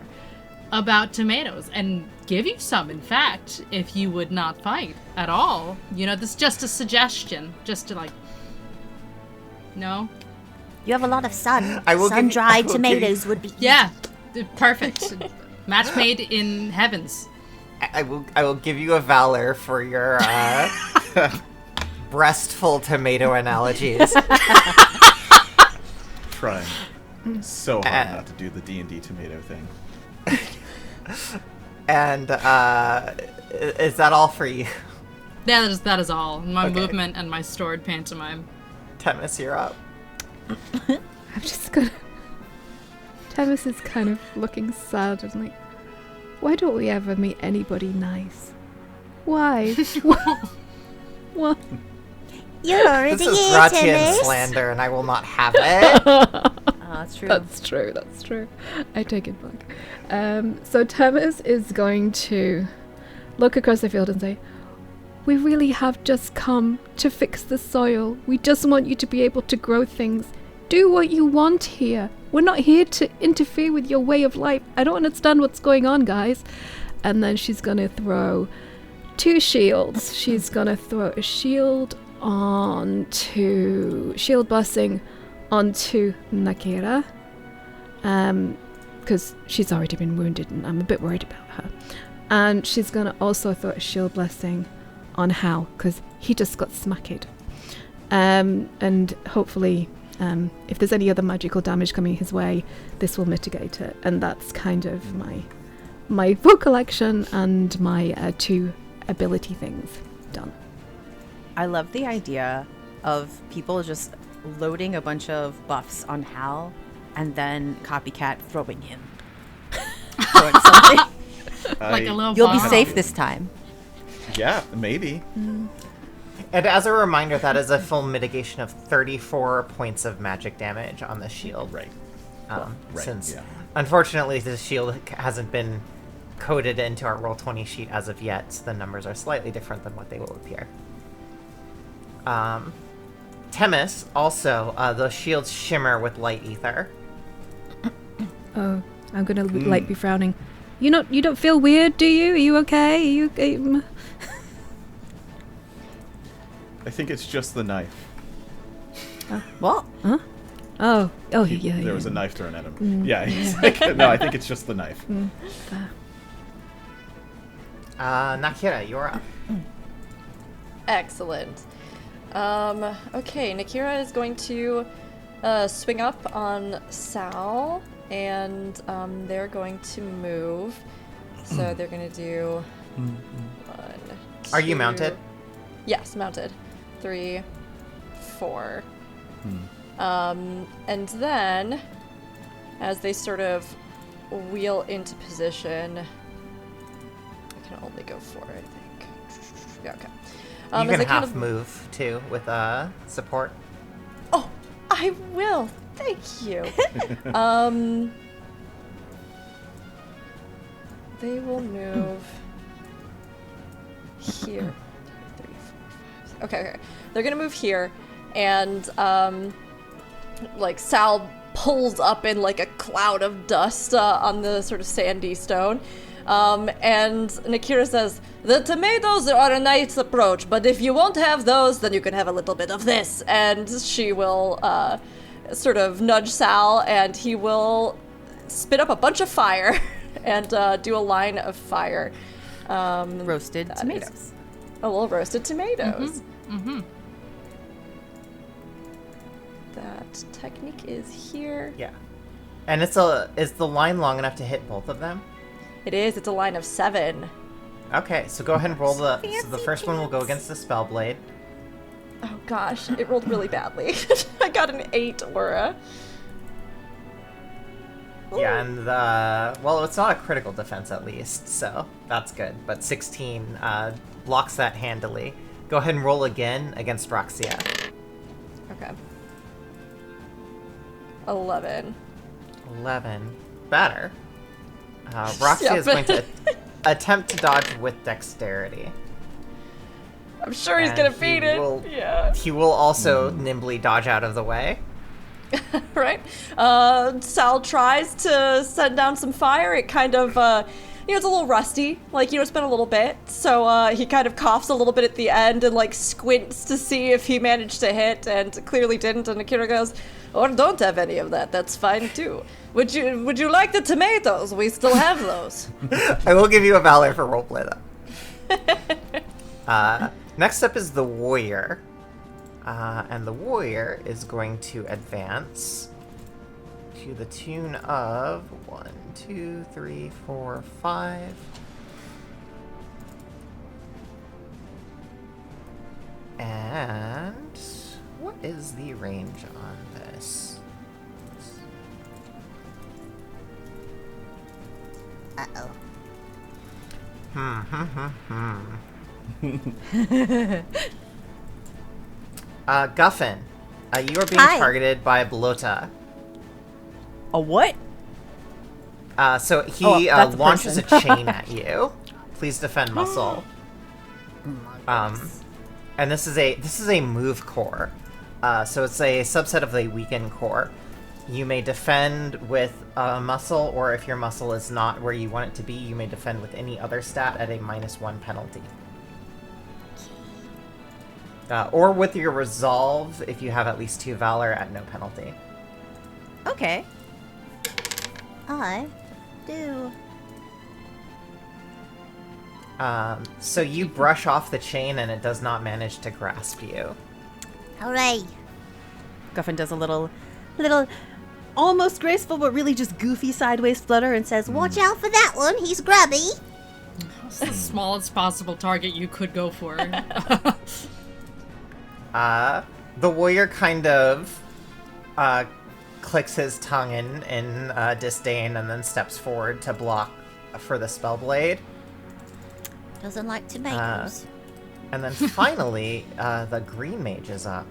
about tomatoes and give you some, in fact, if you would not fight at all. This is just a suggestion, just to like, no? You have a lot of sun. I will give you- Sun-dried tomatoes would be easy. Yeah, perfect. Match made in heavens. I will give you a valor for your breastful tomato analogies. Trying so hard not to do the D&D tomato thing. And is that all for you? That is all. My Okay. movement and my stored pantomime. Temis, you're up. I'm just gonna. Temis is kind of looking sad and like, why don't we ever meet anybody nice? Why? What? You're already This is here, Gratian Temis. slander, and I will not have it. That's true. That's true. I take it back. So Temis is going to look across the field and say, we really have just come to fix the soil. We just want you to be able to grow things. Do what you want here. We're not here to interfere with your way of life. I don't understand what's going on, guys. And then she's going to throw 2 shields. She's going to throw a shield blessing onto Nakhira. Because she's already been wounded and I'm a bit worried about her. And she's going to also throw a shield blessing on Hal, because he just got smacked. And hopefully, if there's any other magical damage coming his way, this will mitigate it. And that's kind of my vocal action and my 2 ability things done. I love the idea of people just loading a bunch of buffs on Hal and then Copycat throwing him. Throwing something. Like a little You'll be bomb. safe this time. Yeah, maybe. And as a reminder, that is a full mitigation of 34 points of magic damage on the shield. Right. Right, Since, yeah. unfortunately, the shield hasn't been coded into our Roll20 sheet as of yet, so the numbers are slightly different than what they will appear. Temis, also, the shields shimmer with light ether. Oh, I'm gonna like be frowning. You don't feel weird, do you? Are you okay? Are you okay? I think it's just the knife. Well, Huh? Oh, yeah. There was a knife thrown at him. Yeah, he's like, no, I think it's just the knife. Fair. Nakhira, you're up. Excellent. Okay, Nakhira is going to swing up on Sal, and they're going to move. So they're going to do 1, Are you 2 mounted? Yes, mounted. 3, 4. And then, as they sort of wheel into position, I can only go 4, I think. Yeah, okay. You as can they half move too with support. Oh, I will. Thank you. They will move here. 3, 4, 5. Okay. They're gonna move here, and like Sal pulls up in like a cloud of dust on the sort of sandy stone. And Nakhira says, "The tomatoes are a nice approach, but if you won't have those, then you can have a little bit of this." And she will sort of nudge Sal, and he will spit up a bunch of fire and do a line of fire. Roasted tomatoes. A little roasted tomatoes. That technique is here. Yeah. And is the line long enough to hit both of them? It is. It's a line of 7. Okay, so go ahead and roll so the first one will go against the spell blade. Oh gosh, it rolled really badly. I got an 8 aura. Yeah, and well, it's not a critical defense at least, so that's good. But 16 blocks that handily. Go ahead and roll again against Roxia. Okay. 11. 11. Better. Roxia is going to attempt to dodge with dexterity. I'm sure he's And gonna he beat it. will- Yeah. He will also nimbly dodge out of the way. Right? Sal tries to send down some fire. It kind of, it's a little rusty. Like, it's been a little bit. So, he kind of coughs a little bit at the end and, like, squints to see if he managed to hit, and clearly didn't. And Nakhira goes, "Or don't have any of that. That's fine, too. Would you like the tomatoes? We still have those." I will give you a valor for roleplay, though. Next up is the warrior. And the warrior is going to advance to the tune of 1, 2, 3, 4, 5. And what is the range on this? Uh-oh. Guffin, you are being Hi. targeted by Blota. A what? So he Oh, that's a launches person. a chain at you. Please defend muscle. And this is a move core. So it's a subset of the weaken core. You may defend with muscle, or if your muscle is not where you want it to be, you may defend with any other stat at a -1 penalty. Or with your resolve, if you have at least 2 valor, at no penalty. Okay. I do. So you brush off the chain, and it does not manage to grasp you. Hooray. Guffin does a little, almost graceful, but really just goofy sideways flutter and says, Watch out for that one. He's grubby. What's the smallest possible target you could go for? The warrior kind of clicks his tongue in disdain, and then steps forward to block for the spell blade. Doesn't like tomatoes. And then finally, the green mage is up.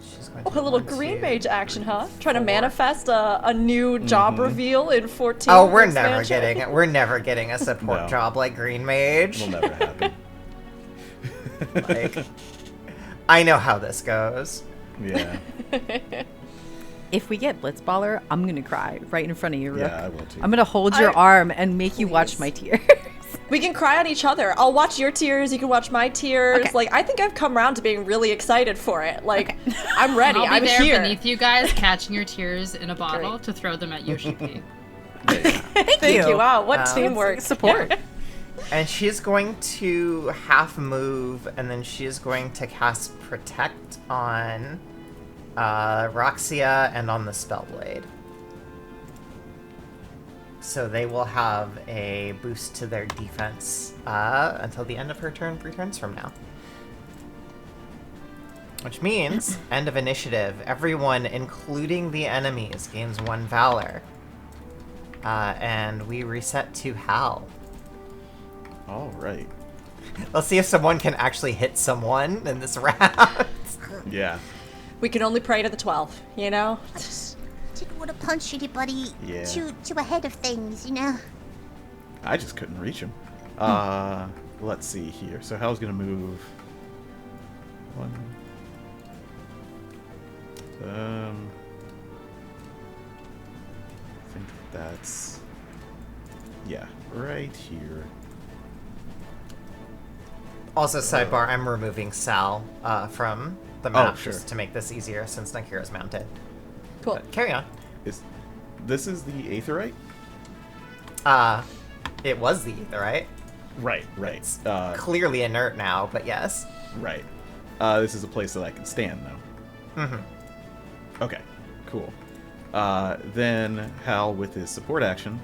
She's going to Oh, a little 1, green 2, mage action, 3, huh? Trying to 4. manifest a new job reveal in 14. Oh, we're never expansion. we're never getting a support No. job like green mage. Will never happen. Like, I know how this goes. Yeah. If we get Blitzballer, I'm gonna cry right in front of you, Rook. Yeah, I will too. I'm gonna hold your arm and make you watch Please. my tears. We can cry on each other. I'll watch your tears. You can watch my tears. Okay. Like, I think I've come around to being really excited for it. Like, I'm ready. I'll be I'm there here. beneath you guys, catching your tears in a bottle Great. to throw them at Yoshi P. Thank you. Wow, what teamwork. Support. And she's going to half move, and then she is going to cast Protect on Roxia and on the Spellblade. So they will have a boost to their defense until the end of her turn 3 turns from now. Which means, end of initiative, everyone, including the enemies, gains 1 Valor. And we reset to Hal. All right. Let's see if someone can actually hit someone in this round. Yeah. We can only pray to the 12, you know? I just didn't want to punch anybody Yeah. too ahead of things, you know? I just couldn't reach him. Let's see here. So Hal's gonna move 1. I think that's right here. Also, sidebar, I'm removing Sal from the map sure. just to make this easier since Nakhira's mounted. Cool. But carry on. This is the Aetherite? It was the Ether, right? Right. Clearly inert now, but yes. Right. This is a place that I can stand, though. Mm-hmm. Okay, cool. Then Hal, with his support action,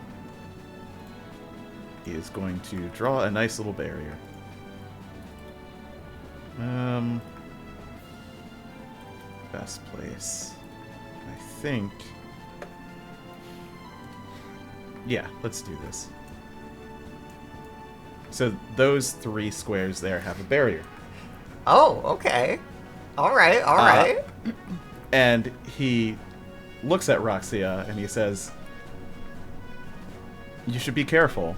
is going to draw a nice little barrier. Best place, I think. Yeah, let's do this. So those 3 squares there have a barrier. Oh, okay. All right. And he looks at Roxia and he says, "You should be careful.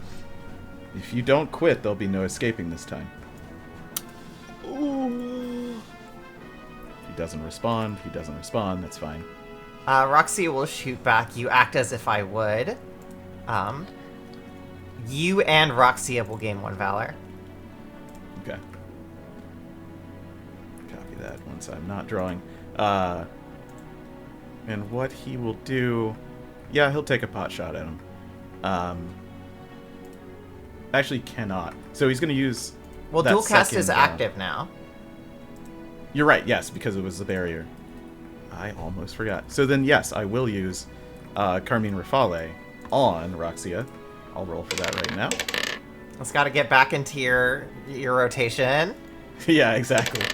If you don't quit, there'll be no escaping this time." Ooh. He doesn't respond. That's fine. Roxy will shoot back. You act as if I would. You and Roxia will gain 1 Valor. Okay. Copy that once I'm not drawing. And what he will do... Yeah, he'll take a pot shot at him. Actually cannot. So he's going to use... Well, that dual cast is second, active now. You're right, yes, because it was the barrier. I almost forgot. So then, yes, I will use Carmine Rafale on Roxia. I'll roll for that right now. Let's got to get back into your rotation. Yeah, exactly.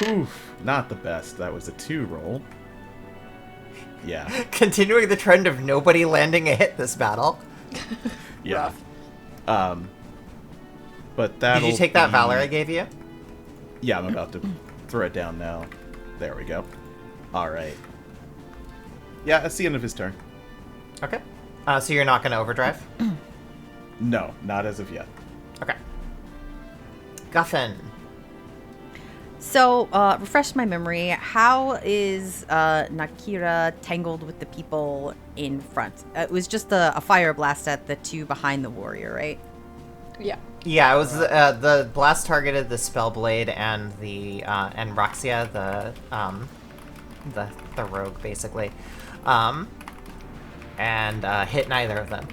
Oof, not the best. That was a 2 roll. Yeah. Continuing the trend of nobody landing a hit this battle. Yeah. But that. Did you take that Valor I gave you? Yeah, I'm about to throw it down now. There we go. All right. Yeah, that's the end of his turn. Okay. So you're not going to overdrive? No, not as of yet. Okay. Guffin. So, refresh my memory. How is Nakhira tangled with the people in front? It was just a fire blast at the 2 behind the warrior, right? Yeah. Yeah, it was the blast targeted the Spellblade and the and Roxia, the rogue basically, and hit neither of them.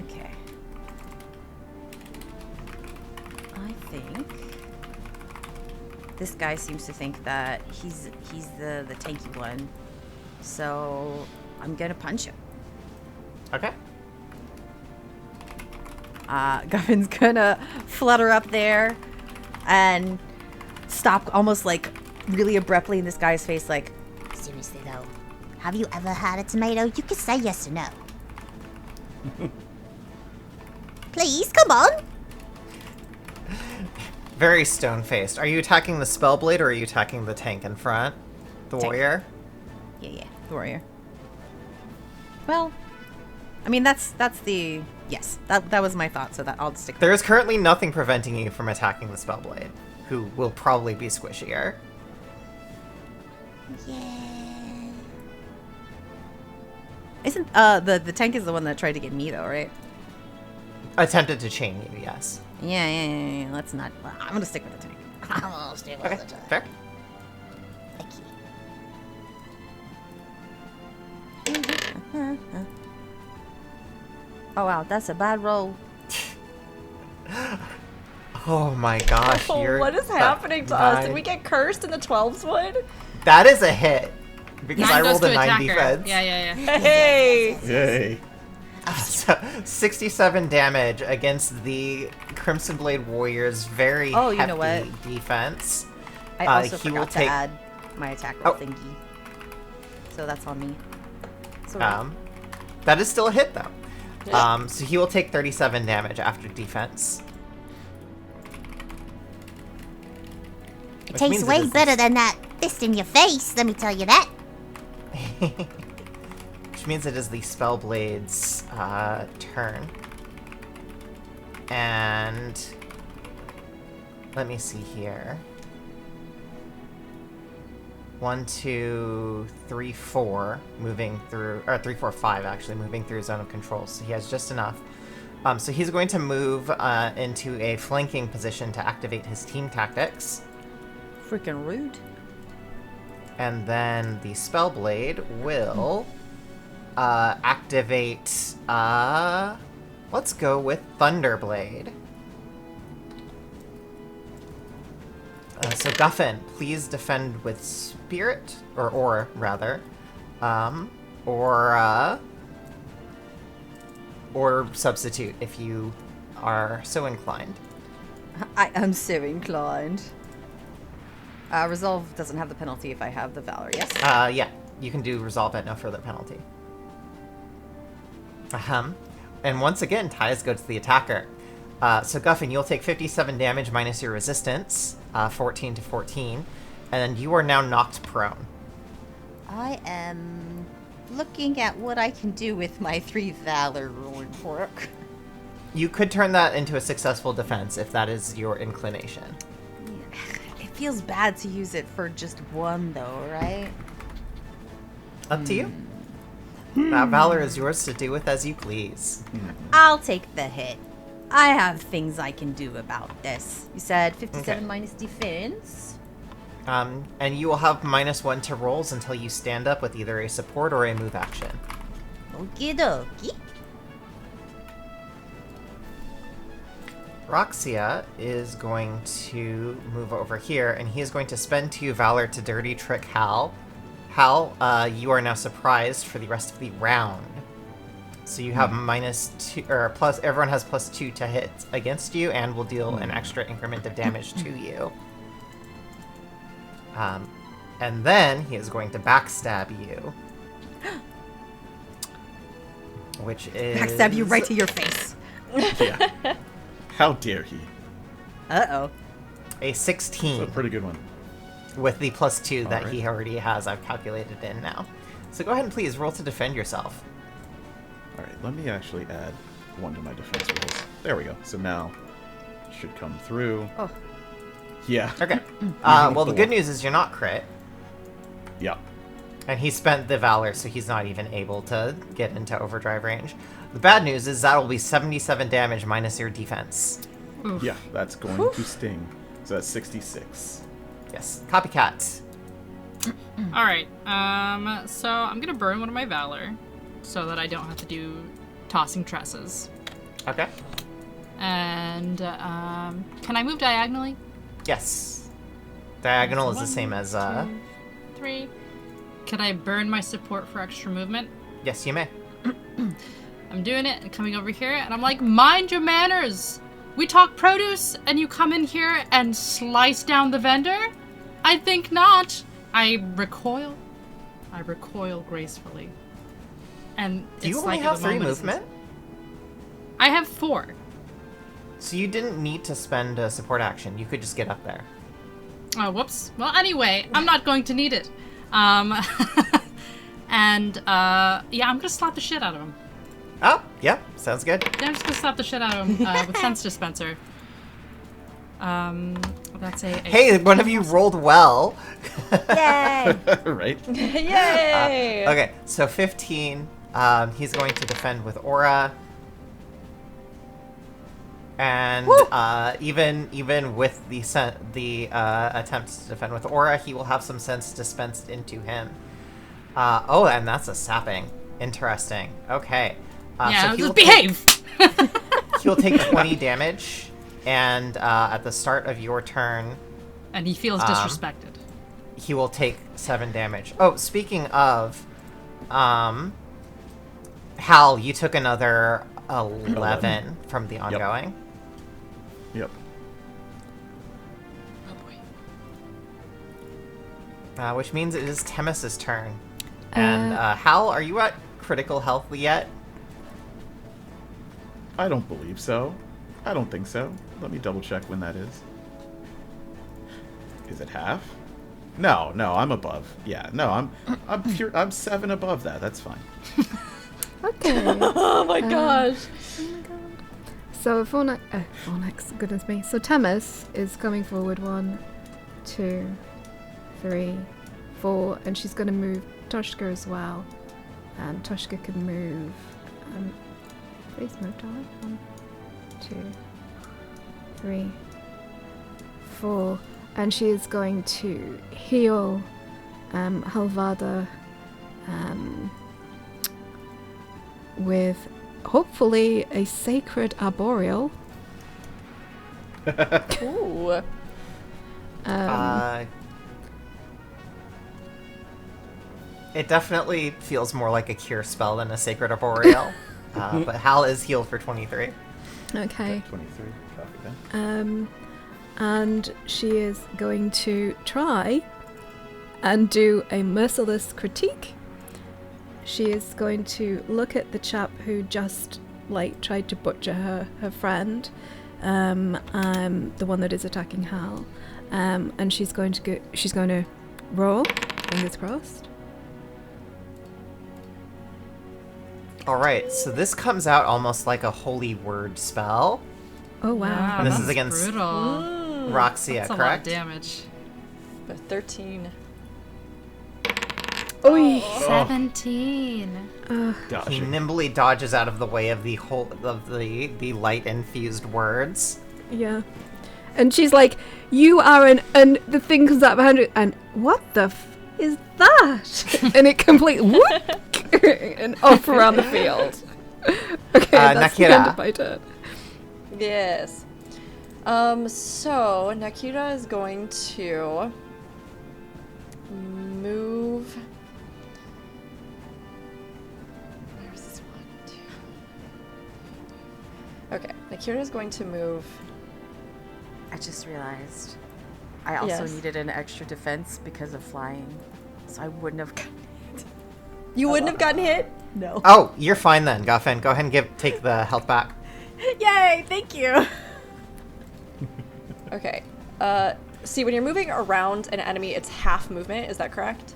Okay. I think this guy seems to think that he's the tanky one, so I'm gonna punch him. Okay. Guffin's gonna flutter up there and stop almost like really abruptly in this guy's face, like, Seriously though, have you ever had a tomato? You can say yes or no. Please, come on. Very stone-faced. Are you attacking the Spellblade or are you attacking the tank in front? The Tank. warrior? yeah, the warrior. Well, I mean, that's the, yes, that was my thought, so that I'll stick with There is currently nothing preventing you from attacking the Spellblade, who will probably be squishier. Yeah. Isn't the tank is the one that tried to get me though, right? Attempted to chain you, yes. Yeah. Let's not. I'm gonna stick with the tank. I'm gonna stay with Okay, the time. fair. Thank you. Oh wow, that's a bad roll. Oh my gosh, Oh, you're what is happening to us? Did we get cursed in the 12s one? That is a hit. Because I Mine goes rolled a to 9 attacker. defense. Yeah. Hey! Yay. So, 67 damage against the Crimson Blade Warrior's very Oh, you know hefty what? defense. I also he will forgot to take- add my attack roll Oh. thingy. So that's on me. So That is still a hit, though. Yeah. So he will take 37 damage after defense. It Which tastes means it way is- better than that fist in your face, let me tell you that. Which means it is the Spellblade's turn. And let me see here. 1, 2, 3, 4 moving through, or 3, 4, 5 actually moving through zone of control. So he has just enough. So he's going to move into a flanking position to activate his team tactics. freaking rude. And then the Spellblade will activate, let's go with Thunderblade. So Guffin, please defend with Spirit, or Aura, rather. Or Substitute, if you are so inclined. I am so inclined. Resolve doesn't have the penalty if I have the Valor, yes? Yeah, you can do Resolve at no further penalty. And once again, ties go to the attacker. So Guffin, you'll take 57 damage minus your resistance, 14 to 14, and you are now knocked prone. I am looking at what I can do with my 3 Valor rolling work. You could turn that into a successful defense if that is your inclination. It feels bad to use it for just 1 though, right? Up to you. That Valor is yours to do with as you please. I'll take the hit. I have things I can do about this. You said 57 Okay. minus defense. And you will have -1 to rolls until you stand up with either a support or a move action. Okie dokie. Roxia is going to move over here, and he is going to spend 2 Valor to dirty trick Hal. Hal, you are now surprised for the rest of the round. So you have -2, or plus, everyone has +2 to hit against you, and will deal an extra increment of damage to you. And then he is going to backstab you. Which is... Backstab you right to your face. Yeah. How dare he? Uh-oh. a It's 16. a pretty good one. With the +2 that Alright. he already has, I've calculated in now. So go ahead and please roll to defend yourself. Alright, let me actually add 1 to my defense rolls. There we go. So now it should come through. Oh. Yeah. Okay. Even Well, with the the good one. news is you're not crit, Yeah. and he spent the Valor, so he's not even able to get into overdrive range. The bad news is that will be 77 damage minus your defense. Yeah, that's going to sting. So that's 66. Yes. Copycat. All right. So I'm gonna burn one of my Valor, so that I don't have to do tossing tresses. Okay. And can I move diagonally? Yes. Diagonal is the 1, same as, 2, 3. Can I burn my support for extra movement? yes, you may. I'm doing it and coming over here, and I'm like, mind your manners! We talk produce, and you come in here and slice down the vendor? I think not. I recoil. I recoil gracefully. And Do you it's only like at have the 3 moment it's- movement? I have 4. So you didn't need to spend a support action. You could just get up there. Oh, whoops. Well, anyway, I'm not going to need it. And, yeah, I'm gonna slap the shit out of him. Oh, yeah. Sounds good. Yeah, I'm just gonna slap the shit out of him with Sense Dispenser. That's a Hey, one of you rolled well. Yay! Right? Yay! Okay, so 15. He's going to defend with Aura. And even with the attempt to defend with Aura, he will have some sense dispensed into him. Oh, and that's a sapping. Interesting. Okay. Yeah, he just will behave! He'll take 20 damage, and at the start of your turn, And he feels disrespected. he will take 7 damage. Oh, speaking of, Hal, you took another 11 from the ongoing. Yep. Which means it is Temis' turn. And Hal, are you at critical health yet? I don't believe so. I don't think so. Let me double check when that is. Is it half? No, I'm above. Yeah, no, I'm 7 above that. That's fine. Okay. Oh my gosh. So Fornax, goodness me. So Temis is coming forward 1, 2, 3, 4, and she's going to move Toshka as well. And Toshka can move. Please move, darling. 1, 2, 3, 4, and she is going to heal Halvada with hopefully a sacred arboreal. Ooh. It definitely feels more like a cure spell than a sacred arboreal. But Hal is healed for 23. Okay. 23. Copy that. And she is going to try and do a merciless critique. She is going to look at the chap who just tried to butcher her friend, the one that is attacking Hal, and she's going to roll. Fingers crossed. Alright, so this comes out almost like a holy word spell. Oh wow! Wow, And this is that's against brutal. Roxia, That's a lot of correct? damage. But 13. Oy. 17. He Dodging. nimbly dodges out of the way of the light infused words. Yeah. And she's like, "You are and the thing comes out behind her, and what the is that?" And it completely whoop, and off around the field. Okay, that's the Nakhira. end of my turn. Yes. So Nakhira is going to move. Where's this one? 2. Okay, Nakhira is going to move. I just realized I also Yes. needed an extra defense because of flying, so I wouldn't have gotten it. You wouldn't have gotten hit? No. Oh, you're fine then, Guffin. Go ahead and take the health back. Yay! Thank you. Okay. See, when you're moving around an enemy, it's half movement. Is that correct?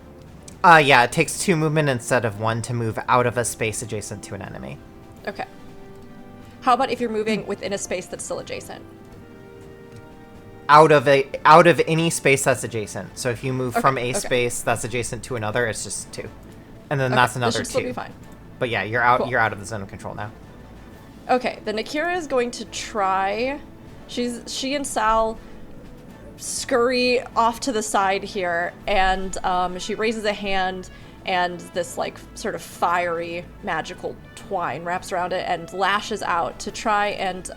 Yeah, it takes 2 movement instead of 1 to move out of a space adjacent to an enemy. Okay. How about if you're moving within a space that's still adjacent? Out of any space that's adjacent. So if you move from a okay. space that's adjacent to another, it's just 2. And then Okay, that's this another should still 2. be fine. But yeah, you're out Cool. you're out of the zone of control now. Okay, then Nakhira is going to try. She and Sal scurry off to the side here, and she raises a hand, and this sort of fiery magical twine wraps around it and lashes out to try and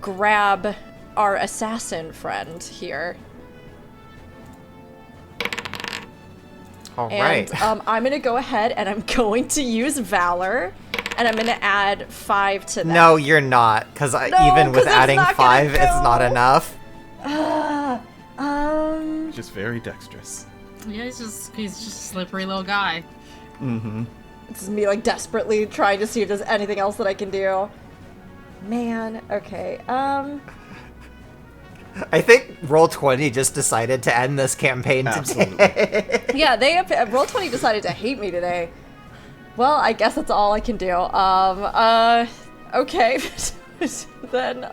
grab our assassin friend here. All right. And I'm gonna go ahead and I'm going to use Valor, and I'm gonna add 5 to that. No, you're not, because even 'cause with it's adding not gonna 5, it's not go. enough. Just very dexterous. Yeah, he's just a slippery little guy. Mm-hmm. This is me desperately trying to see if there's anything else that I can do. Man, okay. I think Roll20 just decided to end this campaign today. Yeah, Roll20 decided to hate me today. Well, I guess that's all I can do. Okay. Then,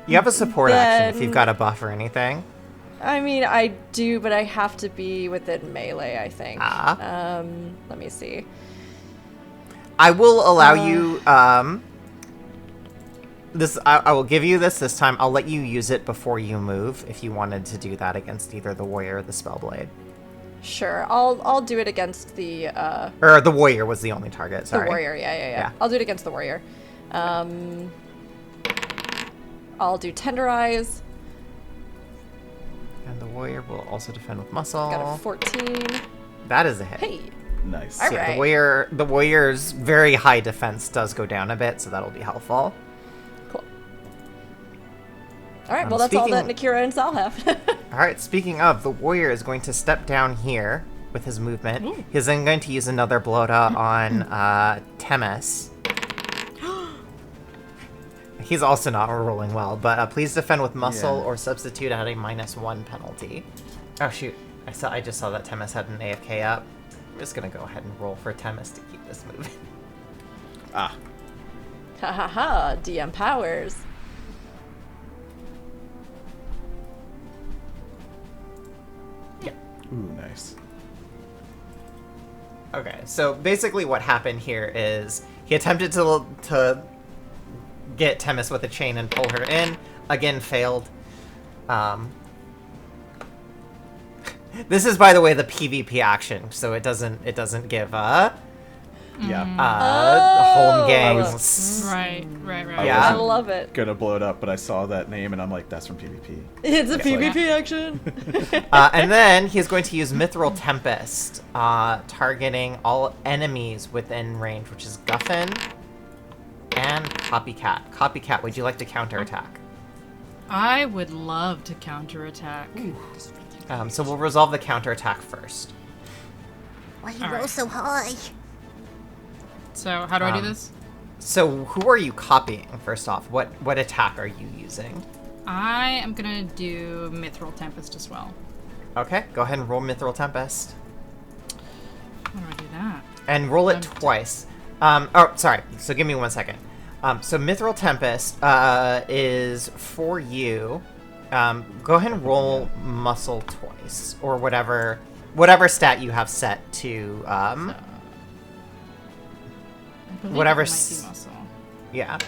You have a support action if Then- you've got a buff or anything. I mean, I do, but I have to be within melee, I think. Ah. Let me see. I will allow you, I will give you this time. I'll let you use it before you move if you wanted to do that against either the warrior or the spellblade. Sure, I'll do it against the Or the warrior was the only target, sorry. the warrior. Yeah. I'll do it against the warrior. I'll do tenderize. And the warrior will also defend with muscle. Got a 14. That is a hit. Hey. Nice. All So yeah, right. the warrior's very high defense does go down a bit, so that'll be helpful. Cool. All right. Well, that's all that Nakhira and Sal have. All right, speaking of, the warrior is going to step down here with his movement. Ooh. He's then going to use another bloata on Temis. He's also not rolling well, but please defend with muscle Yeah. or substitute at a -1 penalty. Oh shoot, I just saw that Temis had an AFK up. I'm just gonna go ahead and roll for Temis to keep this moving. Ah. Ha ha ha. DM powers. Ooh, nice. Okay, so basically what happened here is he attempted to get Temis with a chain and pull her in. Again, failed. This is, by the way, the PvP action, so it doesn't give Yeah. home Oh, gangs. Right. Yeah. I love it. Gonna blow it up, but I saw that name and I'm like, that's from PvP. It's a Yeah. PvP action. And then he's going to use Mithril Tempest, targeting all enemies within range, which is Guffin and Copycat. Copycat, would you like to counterattack? I would love to counterattack. So we'll resolve the counterattack first. Why you All roll right. so high? So how do I do this? So who are you copying, first off? What attack are you using? I am gonna do Mithril Tempest as well. Okay, go ahead and roll Mithril Tempest. How do I do that? And roll it twice. Sorry. So give me 1 second. So Mithril Tempest is for you. Go ahead and roll muscle twice, or whatever stat you have set to. I believe Whatever it might s- be muscle. Yeah,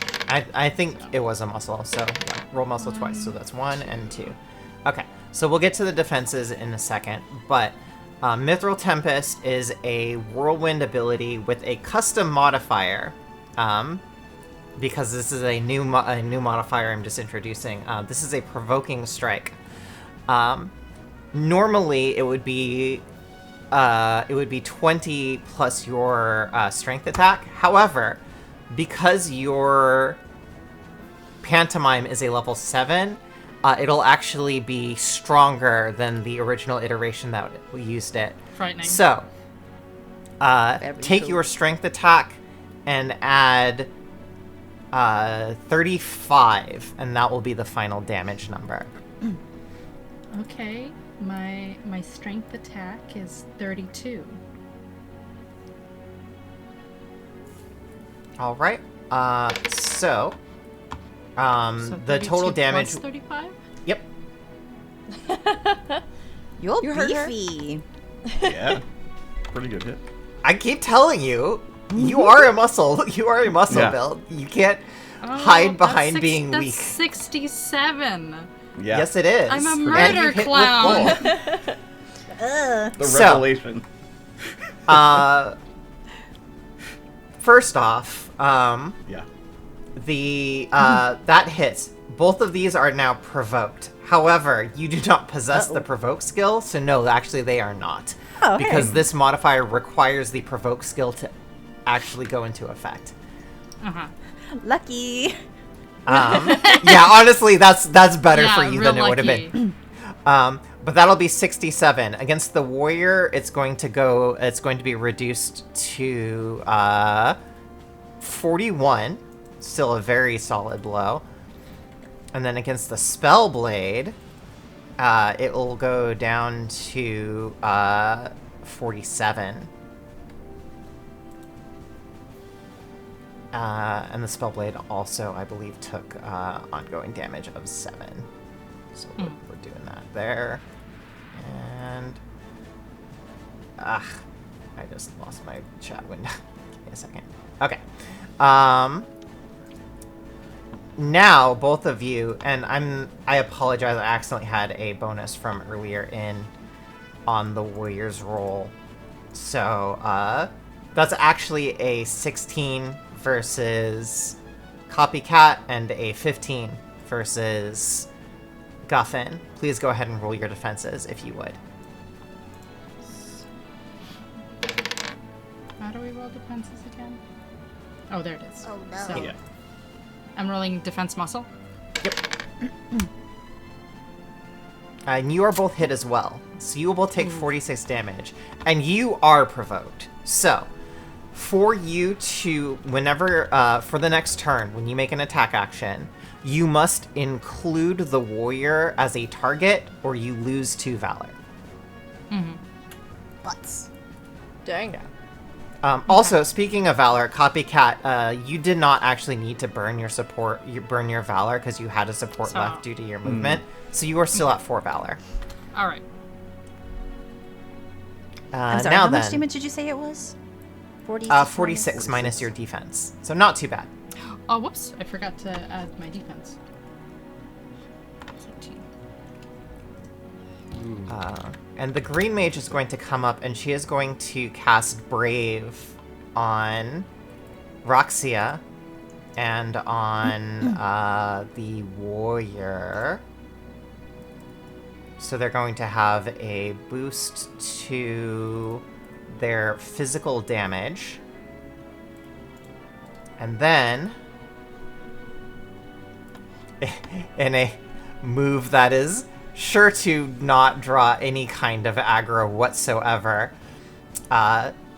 I think it was a muscle. So yeah, roll muscle twice. So that's 1 and 2. Okay, so we'll get to the defenses in a second, but. Mithril Tempest is a whirlwind ability with a custom modifier, because this is a new modifier I'm just introducing. This is a provoking strike. Normally it would be 20 plus your strength attack. However, because your pantomime is a level 7. It'll actually be stronger than the original iteration that we used it. Frightening. So, Very take cool. your strength attack and add 35, and that will be the final damage number. Okay, my strength attack is 32. All right. So, So the 32 total damage. plus 35? Yep. You're You heard her. beefy. Yeah. Pretty good hit. I keep telling you, you are a muscle. You are a muscle Yeah. build. You can't Oh, hide that's behind being that's weak. 67. Yeah. Yes, it is. I'm a And you murder hit with clown. both. The So- revelation. First off, Yeah. the that hits. Both of these are now provoked. However, you do not possess the provoke skill, so no, actually they are not. Oh, because hey. this modifier requires the provoke skill to actually go into effect. Uh-huh. Lucky. Yeah, honestly, that's better Yeah, for you real than it would have lucky. been. But that'll be 67 against the warrior. It's going to be reduced to 41. Still a very solid blow. And then against the Spellblade, it will go down to 47. And the Spellblade also, I believe, took ongoing damage of 7. So we're doing that there. And... I just lost my chat window. Give me a second. Okay. Now, both of you, and I apologize, I accidentally had a bonus from earlier in on the warrior's roll. So, that's actually a 16 versus Copycat and a 15 versus Guffin. Please go ahead and roll your defenses, if you would. How do we roll defenses again? Oh, there it is. Oh no. So, Yeah. I'm rolling defense muscle. And you are both hit as well. So you will both take 46 damage. And you are provoked. So, for you to, whenever, for the next turn, when you make an attack action, you must include the warrior as a target or you lose 2 valor. Butts. Dang. Also, speaking of valor, Copycat, you did not actually need to burn your valor because you had a support So- left due to your movement. So you are still at 4 valor. All right. I'm sorry, now how much then, damage did you say it was? 46? 46 minus your defense. So not too bad. Oh, whoops. I forgot to add my defense. 13. And the green mage is going to come up and she is going to cast Brave on Roxia and on the warrior. So they're going to have a boost to their physical damage. And then, in a move that is sure to not draw any kind of aggro whatsoever,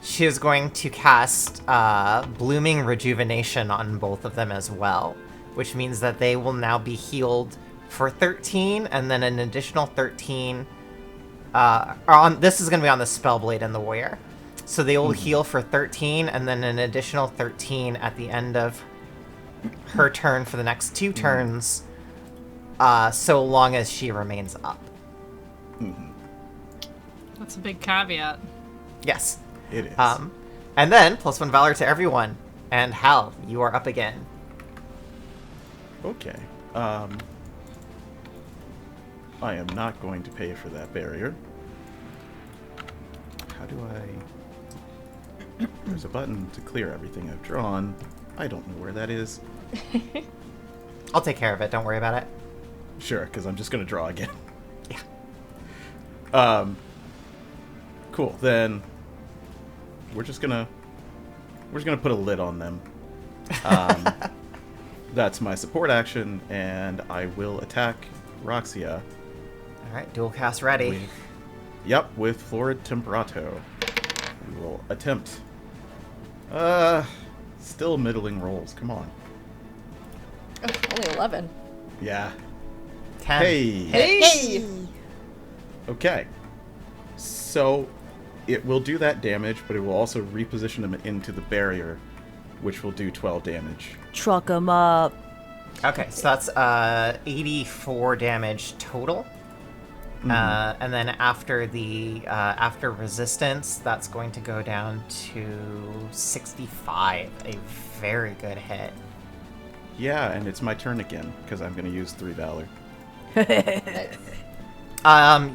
she is going to cast Blooming Rejuvenation on both of them as well, which means that they will now be healed for 13, and then an additional 13. This is going to be on the Spellblade and the Warrior. So they will heal for 13, and then an additional 13 at the end of her turn for the next 2 turns, so long as she remains up. That's a big caveat. Yes. It is. And then, +1 valor to everyone. And Hal, you are up again. Okay. I am not going to pay for that barrier. How do I... There's a button to clear everything I've drawn. I don't know where that is. I'll take care of it, don't worry about it. Sure, because I'm just going to draw again. Yeah. Cool. Then we're just gonna put a lid on them. That's my support action, and I will attack Roxia. Alright, dual cast ready. With Florid Temperato. We will attempt. Still middling rolls. Come on. Oh, only 11. Yeah. 10. Hey. Hey! Okay. So it will do that damage, but it will also reposition them into the barrier, which will do 12 damage. Truck 'em up. Okay, so that's 84 damage total. And then after the after resistance, that's going to go down to 65. A very good hit. Yeah, and it's my turn again, because I'm going to use 3 Valor.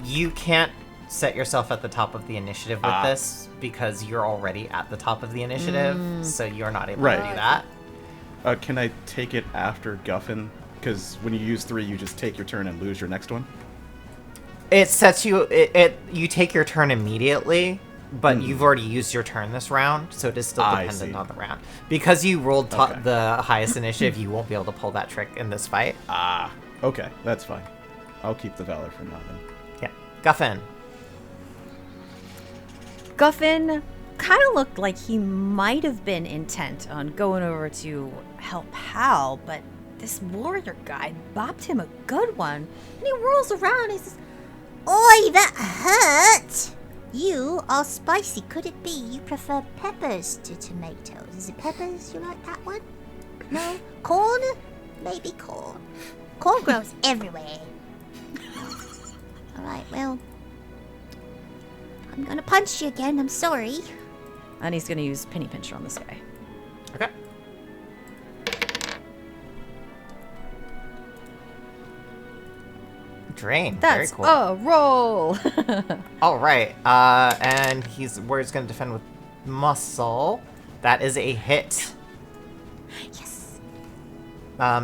You can't set yourself at the top of the initiative with this, because you're already at the top of the initiative, so you're not able to do that. Can I take it after Guffin? Because when you use 3, you just take your turn and lose your next one? It sets you... you take your turn immediately, but you've already used your turn this round, so it is still dependent on the round. Because you rolled the highest initiative, you won't be able to pull that trick in this fight. Okay, that's fine. I'll keep the Valor for now, then. Yeah. Guffin. Guffin kind of looked like he might have been intent on going over to help Hal, but this warrior guy bopped him a good one, and he whirls around and he says, Oi, that hurt! You are spicy. Could it be you prefer peppers to tomatoes? Is it peppers? You like that one? No? Corn? Maybe corn. Corn grows everywhere. Alright, well, I'm gonna punch you again. I'm sorry. and he's going to use Penny Pincher on this guy. Okay. drain. That's Very cool. a roll. All right. And Warrior's going to defend with muscle. That is a hit. Yes.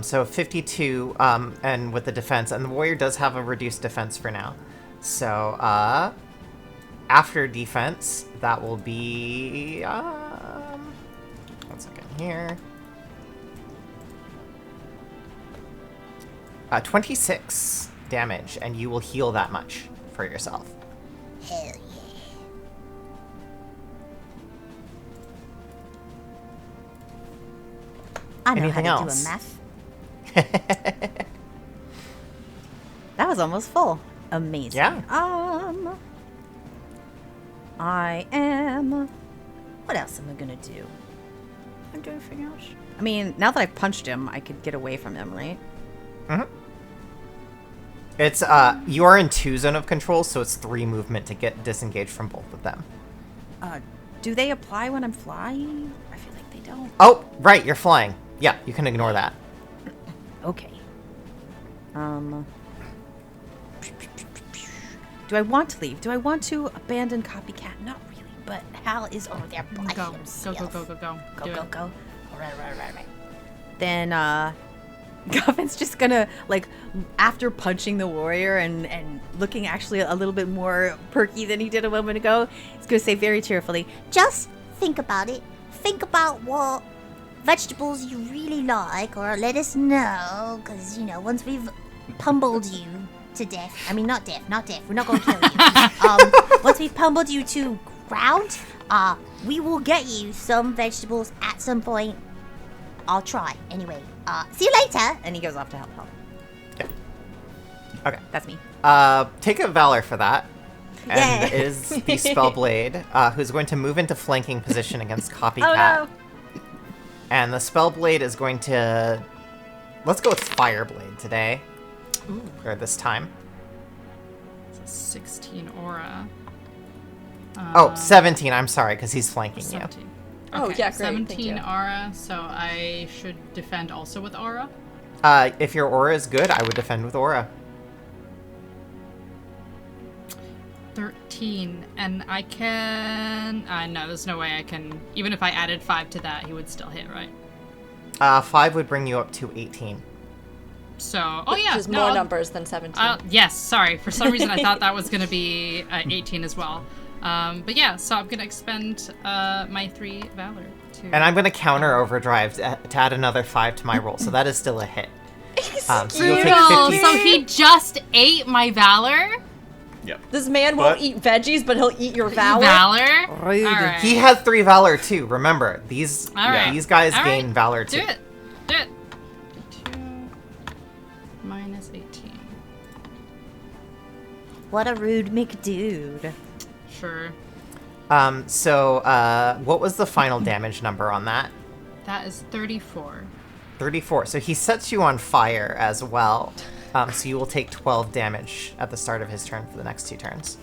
So 52, and with the defense, and the warrior does have a reduced defense for now. So, after defense, that will be, 1 second here. 26 damage, and you will heal that much for yourself. Hell yeah. I know Anything how to else? do a math. That was almost full. Amazing. Yeah. I am. What else am I gonna do? I'm doing anything else. I mean, now that I've punched him, I could get away from him, right? Mm-hmm. It's, you are in 2 zone of control, so it's 3 movement to get disengaged from both of them. Do they apply when I'm flying? I feel like they don't. Oh, right, you're flying. Yeah, you can ignore that. Okay. Do I want to leave? Do I want to abandon Copycat? Not really, but Hal is over there by Go. himself. Go. Go, Do go, it. go. All right. Then, Guffin's just gonna, like, after punching the warrior and looking actually a little bit more perky than he did a moment ago, he's gonna say very cheerfully, Just think about it. Think about what vegetables you really like, or let us know, because, once we've pummeled you to death, I mean, not death, we're not going to kill you. Once we've pummeled you to ground, we will get you some vegetables at some point. I'll try. Anyway, see you later. and he goes off to help. Okay. That's me. Take a Valor for that. And Yeah. it is the Spellblade, who's going to move into flanking position against Copycat. Oh, no. And the Spellblade is going to... Let's go with Fireblade today. Ooh, Or this time. it's a 16 aura. 17, I'm sorry, because he's flanking 17. Oh, Okay, yeah, great, thank 17 you. aura, so I should defend also with aura. you. If your aura is good, I would defend with aura. 13, and I can... no, there's no way I can... Even if I added 5 to that, he would still hit, right? 5 would bring you up to 18. So... Oh, yeah, Just no, more I'll- numbers than 17. Yes, sorry. For some reason, I thought that was going to be 18 as well. But yeah, so I'm going to expend my 3 Valor to... And I'm going to counter Overdrive to add another 5 to my roll, so that is still a hit. So you'll take Brutal! 50... So he just ate my Valor? Yep. This man won't But- eat veggies, but he'll eat your valor. Valor? Rude. Alright. He has 3 Valor too, remember. These Alright. these guys Alright. gain Valor too. Do it. 2 minus 18. What a rude McDude. Sure. What was the final damage number on that? That is 34. 34. So he sets you on fire as well. So you will take 12 damage at the start of his turn for the next 2 turns.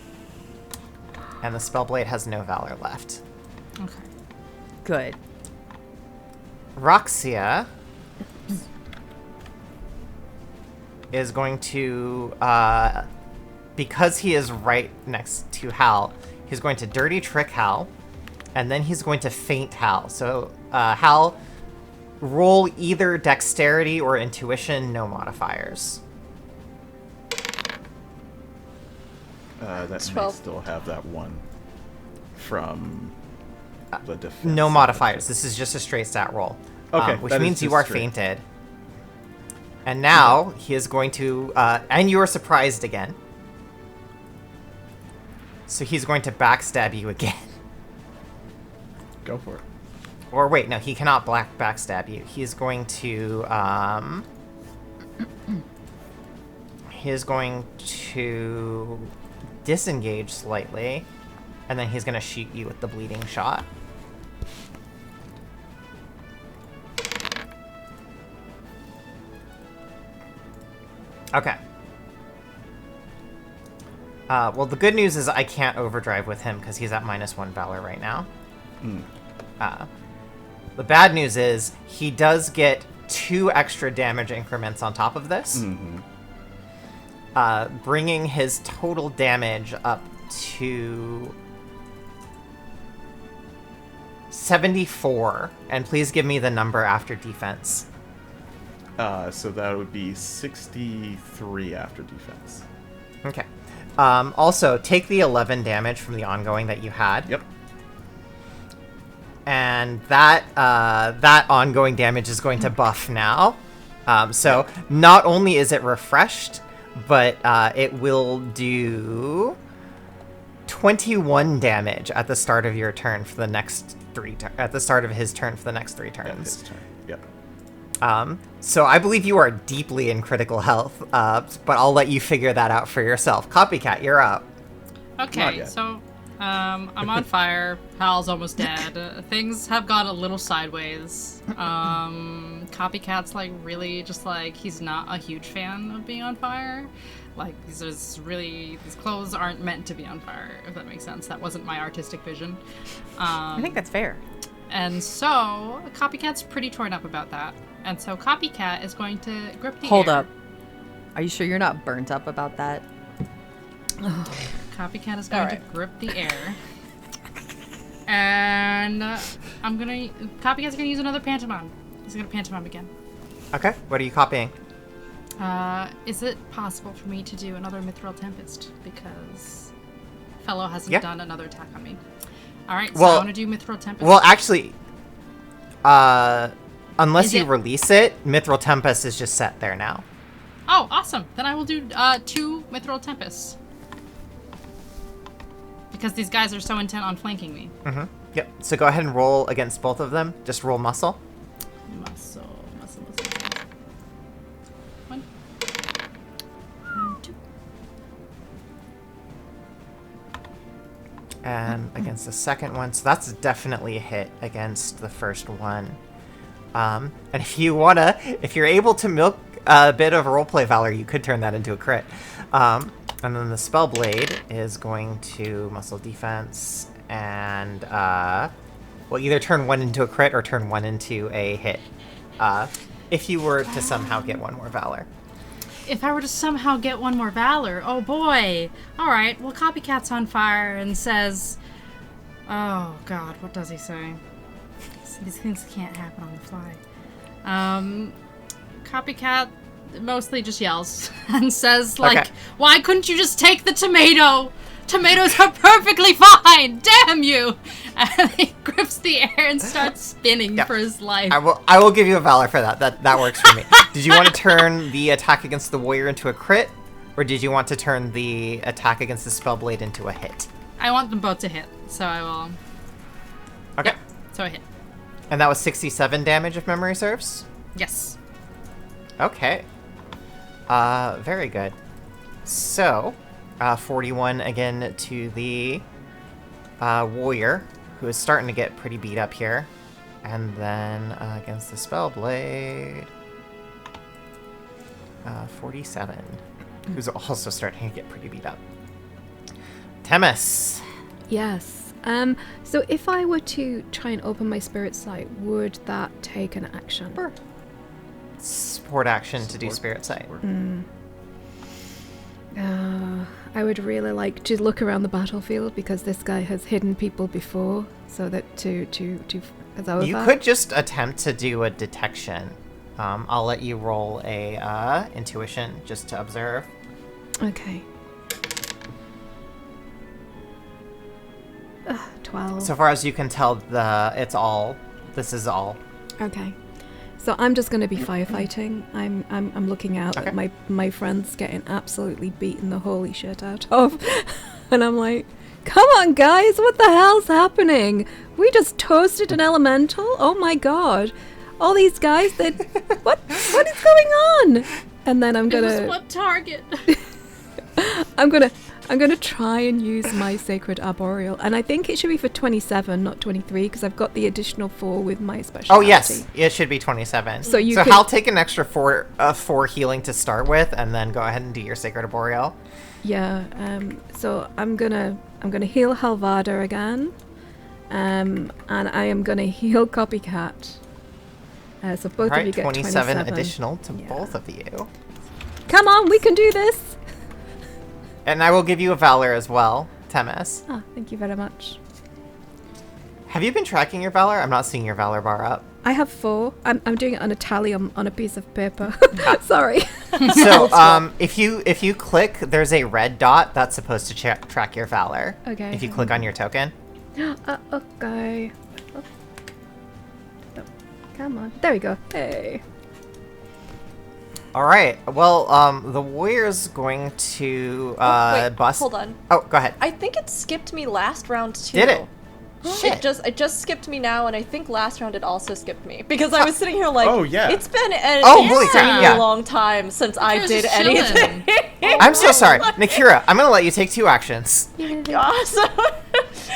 And the Spellblade has no Valor left. Okay. Good. Roxia is going to, because he is right next to Hal, he's going to Dirty Trick Hal, and then he's going to Feint Hal. So, Hal, roll either Dexterity or Intuition, no modifiers. That 12. may still have that one from the defense. No modifiers. This is just a straight stat roll. Okay, Which that is means you just are straight. fainted. And now he is going to, and you are surprised again. So he's going to backstab you again. Go for it. Or wait, no, he cannot backstab you. He's going to, disengage slightly, and then he's going to shoot you with the bleeding shot. Okay. Well, the good news is I can't overdrive with him because he's at -1 Valor right now. The bad news is he does get 2 extra damage increments on top of this. bringing his total damage up to 74. And please give me the number after defense. So that would be 63 after defense. Okay. Also, take the 11 damage from the ongoing that you had. Yep. And that ongoing damage is going to buff now. So not only is it refreshed, but it will do 21 damage at the start of your turn for the next at the start of his turn for the next 3 turns. Yeah, his turn. Yep. So I believe you are deeply in critical health, but I'll let you figure that out for yourself. Copycat, you're up. Not Okay, yet. so I'm on fire. Hal's almost dead. Things have gone a little sideways. Copycat's like really just like he's not a huge fan of being on fire. Like these clothes aren't meant to be on fire, if that makes sense. That wasn't my artistic vision. I think that's fair. And so Copycat's pretty torn up about that. And so Copycat is going to grip the Hold air. up. Are you sure you're not burnt up about that? Copycat is going to grip the air. And Copycat's gonna use another pantomime. He's gonna pantomime again. Okay, what are you copying? Is it possible for me to do another Mithril Tempest? Because Fellow hasn't done another attack on me. Alright, so I want to do Mithril Tempest. Well, actually, unless Is you it- release it, Mithril Tempest is just set there now. Oh, awesome. Then I will do 2 Mithril Tempests. Because these guys are so intent on flanking me. Mm-hmm. Yep. So go ahead and roll against both of them. Just roll muscle. Muscle. 1 and 2. And against the second one. So that's definitely a hit against the first one. And if you're able to milk a bit of roleplay valor, you could turn that into a crit. And then the Spellblade is going to muscle defense and will either turn 1 into a crit or turn 1 into a hit. If you were to somehow get 1 more valor. If I were to somehow get 1 more valor, oh boy. Alright, well Copycat's on fire and says, oh god, what does he say? These things can't happen on the fly. Copycat mostly just yells and says, like, Okay. why couldn't you just take the tomato? Tomatoes are perfectly fine! Damn you! And he grips the air and starts spinning for his life. I will give you a valor for that. That works for me. Did you want to turn the attack against the warrior into a crit? Or did you want to turn the attack against the Spellblade into a hit? I want them both to hit, so I will... Okay. Yeah, so I hit. And that was 67 damage if memory serves? Yes. Okay. Very good. So, 41 again to the warrior, who is starting to get pretty beat up here. And then against the Spellblade, 47, who's also starting to get pretty beat up. Temis. Yes. So if I were to try and open my spirit sight, would that take an action? Support action to do Spirit Sight. I would really like to look around the battlefield because this guy has hidden people before, so that to as over. You could just attempt to do a detection. I'll let you roll a intuition just to observe. Okay. 12. So far as you can tell, this is all. Okay. So I'm just going to be firefighting. I'm looking out at my friends getting absolutely beaten the holy shit out of. And I'm like, come on guys, what the hell's happening? We just toasted an elemental? Oh my god. All these guys that what is going on? And then I'm It was gonna what target? I'm gonna try and use my sacred arboreal, and I think it should be for 27, not 23, because I've got the additional 4 with my specialty. Oh yes, it should be 27. So you Hal, take an extra 4 healing to start with, and then go ahead and do your sacred arboreal. Yeah. So I'm gonna heal Halvada again, and I am gonna heal Copycat. So both of you get 27 27 additional to both of you. Come on, we can do this. And I will give you a valor as well, Temis. Ah, thank you very much. Have you been tracking your valor? I'm not seeing your valor bar up. I have 4. I'm doing it on a tally on a piece of paper. Sorry. So, if you click, there's a red dot that's supposed to track your valor. Okay. If you click on your token. Okay. Oh, come on. There we go. Hey. All right. Well, the warrior's going to Wait, bust. hold on. Oh, go ahead. I think it skipped me last round too. Did it? Shit. It just skipped me now, and I think last round it also skipped me because I was sitting here like, Oh, yeah. it's been an holy crap, insanely yeah. long time since I You're did just chilling. anything. I'm so sorry, Nakhira. I'm gonna let you take 2 actions. Awesome.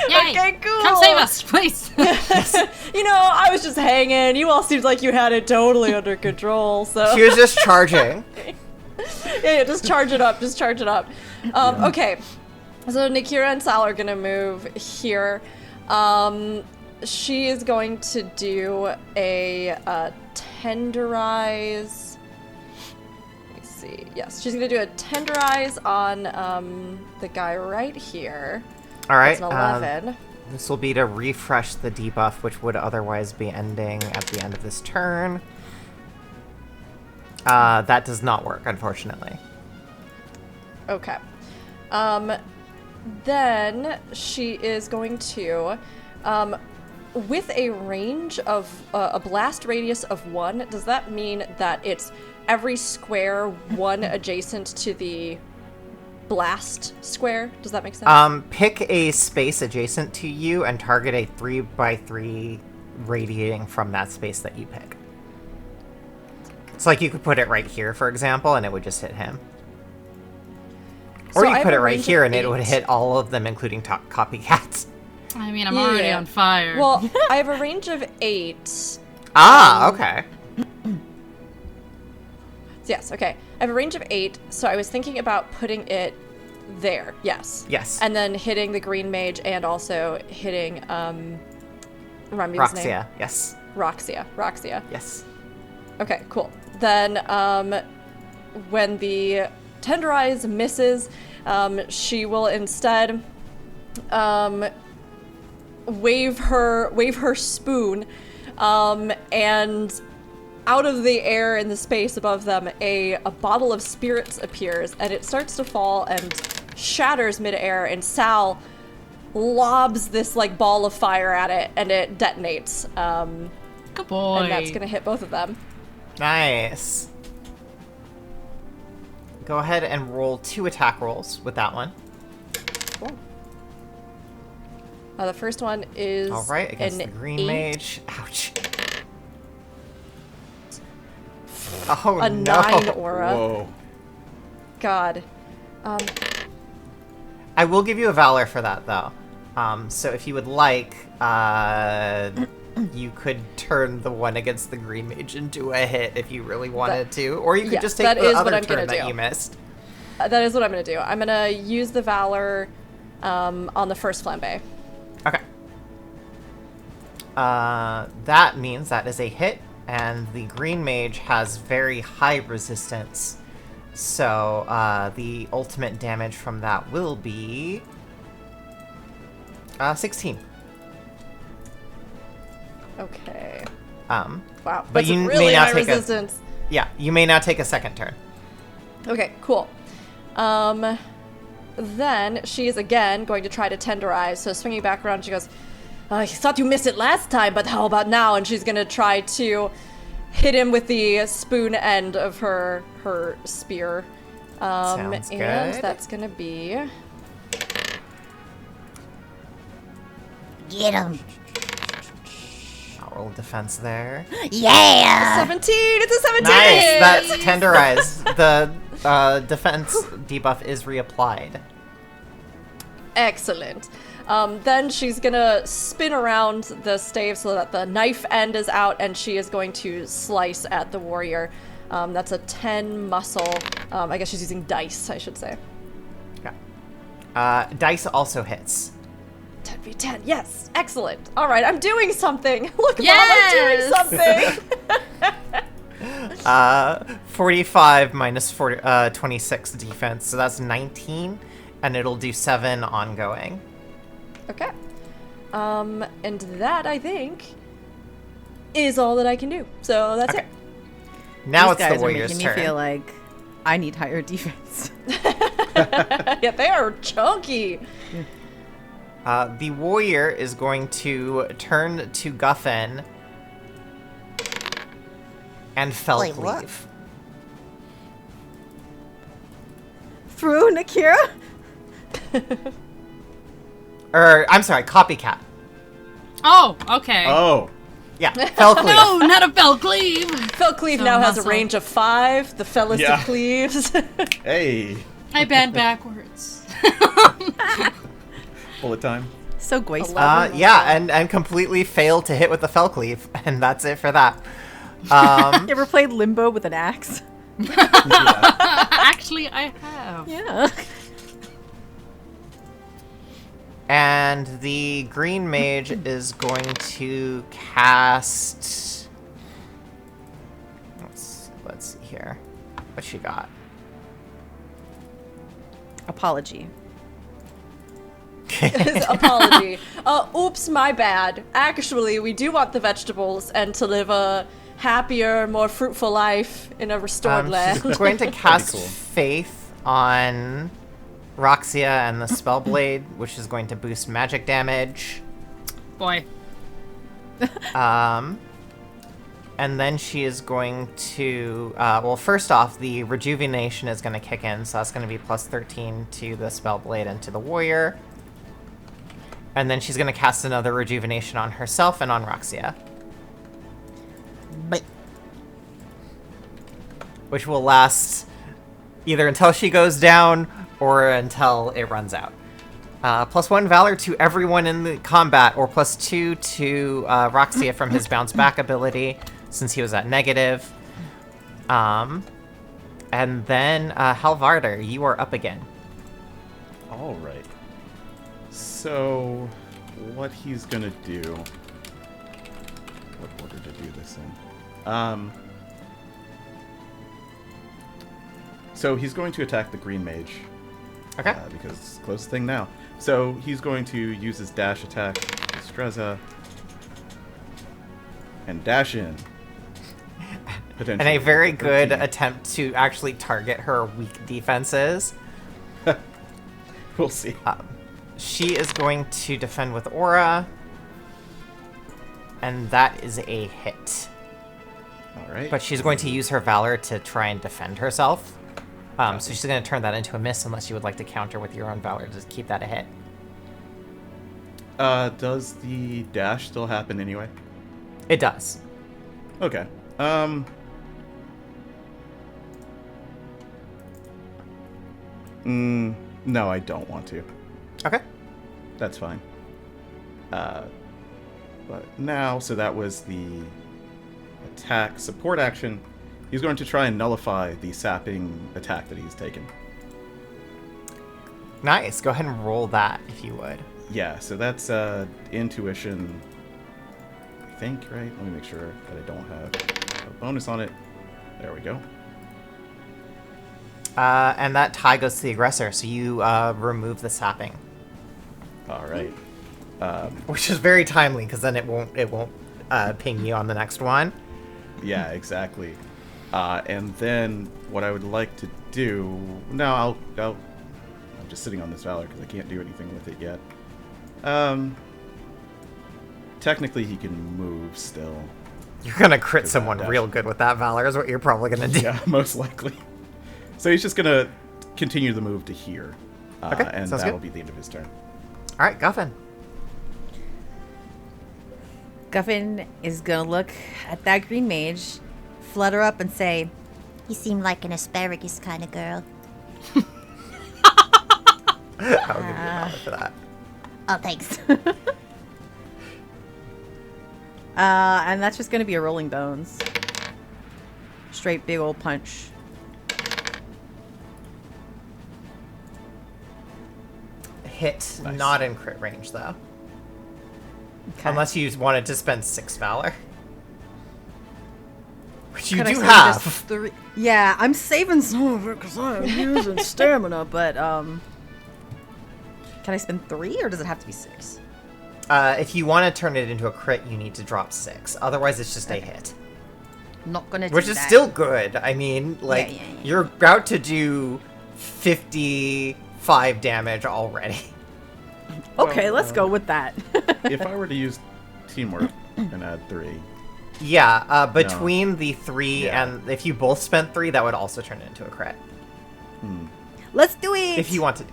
Yay! Okay, cool. Come save us, please. You know, I was just hanging. You all seemed like you had it totally under control. So She was just charging. yeah, just charge it up. Just charge it up. Okay, so Nakhira and Sal are gonna move here. She is going to do a tenderize. Let me see. Yes, she's gonna do a tenderize on the guy right here. All right. That's an 11. This will be to refresh the debuff, which would otherwise be ending at the end of this turn. That does not work, unfortunately. Okay. Then she is going to, with a range of a blast radius of 1. Does that mean that it's every square 1 adjacent to the blast square? Does that make sense? Pick a space adjacent to you and target a 3x3 radiating from that space that you pick. So, like, you could put it right here, for example, and it would just hit him. Or So you I put have it a right range of here, and it would 8. hit all of them, including copycats. I mean, I'm already Yeah. on fire. Well, I have a range of 8. Okay. Yes, okay. I have a range of 8, so I was thinking about putting it there. Yes. Yes. And then hitting the green mage and also hitting remind me of his name. Roxia, yes. Roxia. Yes. Okay, cool. Then when the tenderize misses, she will instead wave her spoon, and out of the air in the space above them, a bottle of spirits appears, and it starts to fall and shatters midair, and Sal lobs this like ball of fire at it, and it detonates. Good boy. And that's gonna hit both of them. Nice. Go ahead and roll 2 attack rolls with that one. Cool. The first one is All right, against the an green 8. mage. Ouch. Oh, A no. 9 aura. Whoa. God. I will give you a valor for that, though. So if you would like, you could turn the one against the green mage into a hit if you really wanted to, or you could yes, just take that the is what other I'm gonna turn that do. you missed. That is what I'm gonna do. I'm gonna use the Valor on the first flambe. Okay. That means that is a hit, and the green mage has very high resistance. So the ultimate damage from that will be 16. Okay. Wow. Wow. But That's you really may now high take resistance. Yeah, you may now take a second turn. Okay, cool. Then she is again going to try to tenderize. So swinging back around, she goes, I thought you missed it last time, but how about now? And she's going to try to hit him with the spoon end of her spear. Sounds and good. that's going to be... Get him. I'll roll defense there. Yeah. 17! It's a 17! Nice! That's tenderized. The defense debuff is reapplied. Excellent. Then she's gonna spin around the stave so that the knife end is out, and she is going to slice at the warrior. That's a 10 muscle. I guess she's using dice, I should say. Yeah. Dice also hits. 10v10, yes! Excellent! Alright, I'm doing something! Look, Yes! Mom, I'm doing something! 45 minus 26 defense, so that's 19. and it'll do 7 ongoing. Okay. And that, I think, is all that I can do. So that's Okay. it. Now These it's guys the are warrior's making me turn. feel like I need higher defense. Yeah, they are chunky. The warrior is going to turn to Guffin and fell Wait, what? cleave. Through Nakhira? I'm sorry, copycat. Oh, okay. Oh, Yeah, fell cleave. No, not a fell cleave. Fell Cleave So now has a muscle. range of 5. The fellest Yeah. of cleaves. hey. I bent backwards. Bullet time. So graceful. Yeah, and completely failed to hit with the fell cleave, and that's it for that. You ever played Limbo with an axe? Actually, I have. Yeah. And the green mage is going to cast. Let's see here. What she got? Apology. His apology. Oops, my bad. Actually, we do want the vegetables and to live a happier, more fruitful life in a restored land. She's going to cast cool. Faith on Roxia and the Spellblade, which is going to boost magic damage. Boy. And then she is going to, well, first off, the Rejuvenation is going to kick in, so that's going to be plus 13 to the Spellblade and to the Warrior. And then she's going to cast another Rejuvenation on herself and on Roxia. But Which will last either until she goes down or until it runs out. Plus 1 Valor to everyone in the combat, or plus 2 to Roxia from his bounce back ability, since he was at negative. And then Halvarder, you are up again. All right. So, what he's gonna do? What order to do this in? So he's going to attack the green mage. Okay. Because it's the closest thing now. So he's going to use his dash attack, Streza, and dash in. And a very good attempt to actually target her weak defenses. We'll see. She is going to defend with Aura. And that is a hit. All right. But she's going to use her Valor to try and defend herself. So she's going to turn that into a miss unless you would like to counter with your own Valor to keep that a hit. Does the dash still happen anyway? It does. Okay. No, I don't want to. Okay. That's fine. But now, so that was the attack support action. He's going to try and nullify the sapping attack that he's taken. Nice. Go ahead and roll that if you would. Yeah, so that's intuition, I think, right? Let me make sure that I don't have a bonus on it. There we go. And that tie goes to the aggressor, so you remove the sapping. All right. Which is very timely, because then it won't ping you on the next one. Yeah, exactly. And then what I would like to do... No, I'm just sitting on this Valor because I can't do anything with it yet. Technically, he can move still. You're going to crit Is that someone dash? real good with that Valor is what you're probably going to do. Yeah, most likely. So he's just going to continue the move to here. Okay, and sounds that'll good. be the end of his turn. All right, Guffin. Guffin is gonna look at that green mage, flutter up, and say, you seem like an asparagus kind of girl. I'll give you a dollar for that. Oh, thanks. and that's just gonna be a rolling bones. Straight big old punch. Hit, Nice. not in crit range, though. Okay. Unless you wanted to spend 6 Valor. Which you Could I do save have. just 3? Yeah, I'm saving some of it because I'm using stamina, but Can I spend 3, or does it have to be 6? If you want to turn it into a crit, you need to drop 6. Otherwise, it's just a hit. Not gonna do Which is that. still good. I mean, like, yeah. you're about to do 55 damage already. Okay, let's go with that. If I were to use teamwork and add 3, Yeah, between the 3 Yeah. and if you both spent 3, that would also turn it into a crit. Let's do it. If you want to.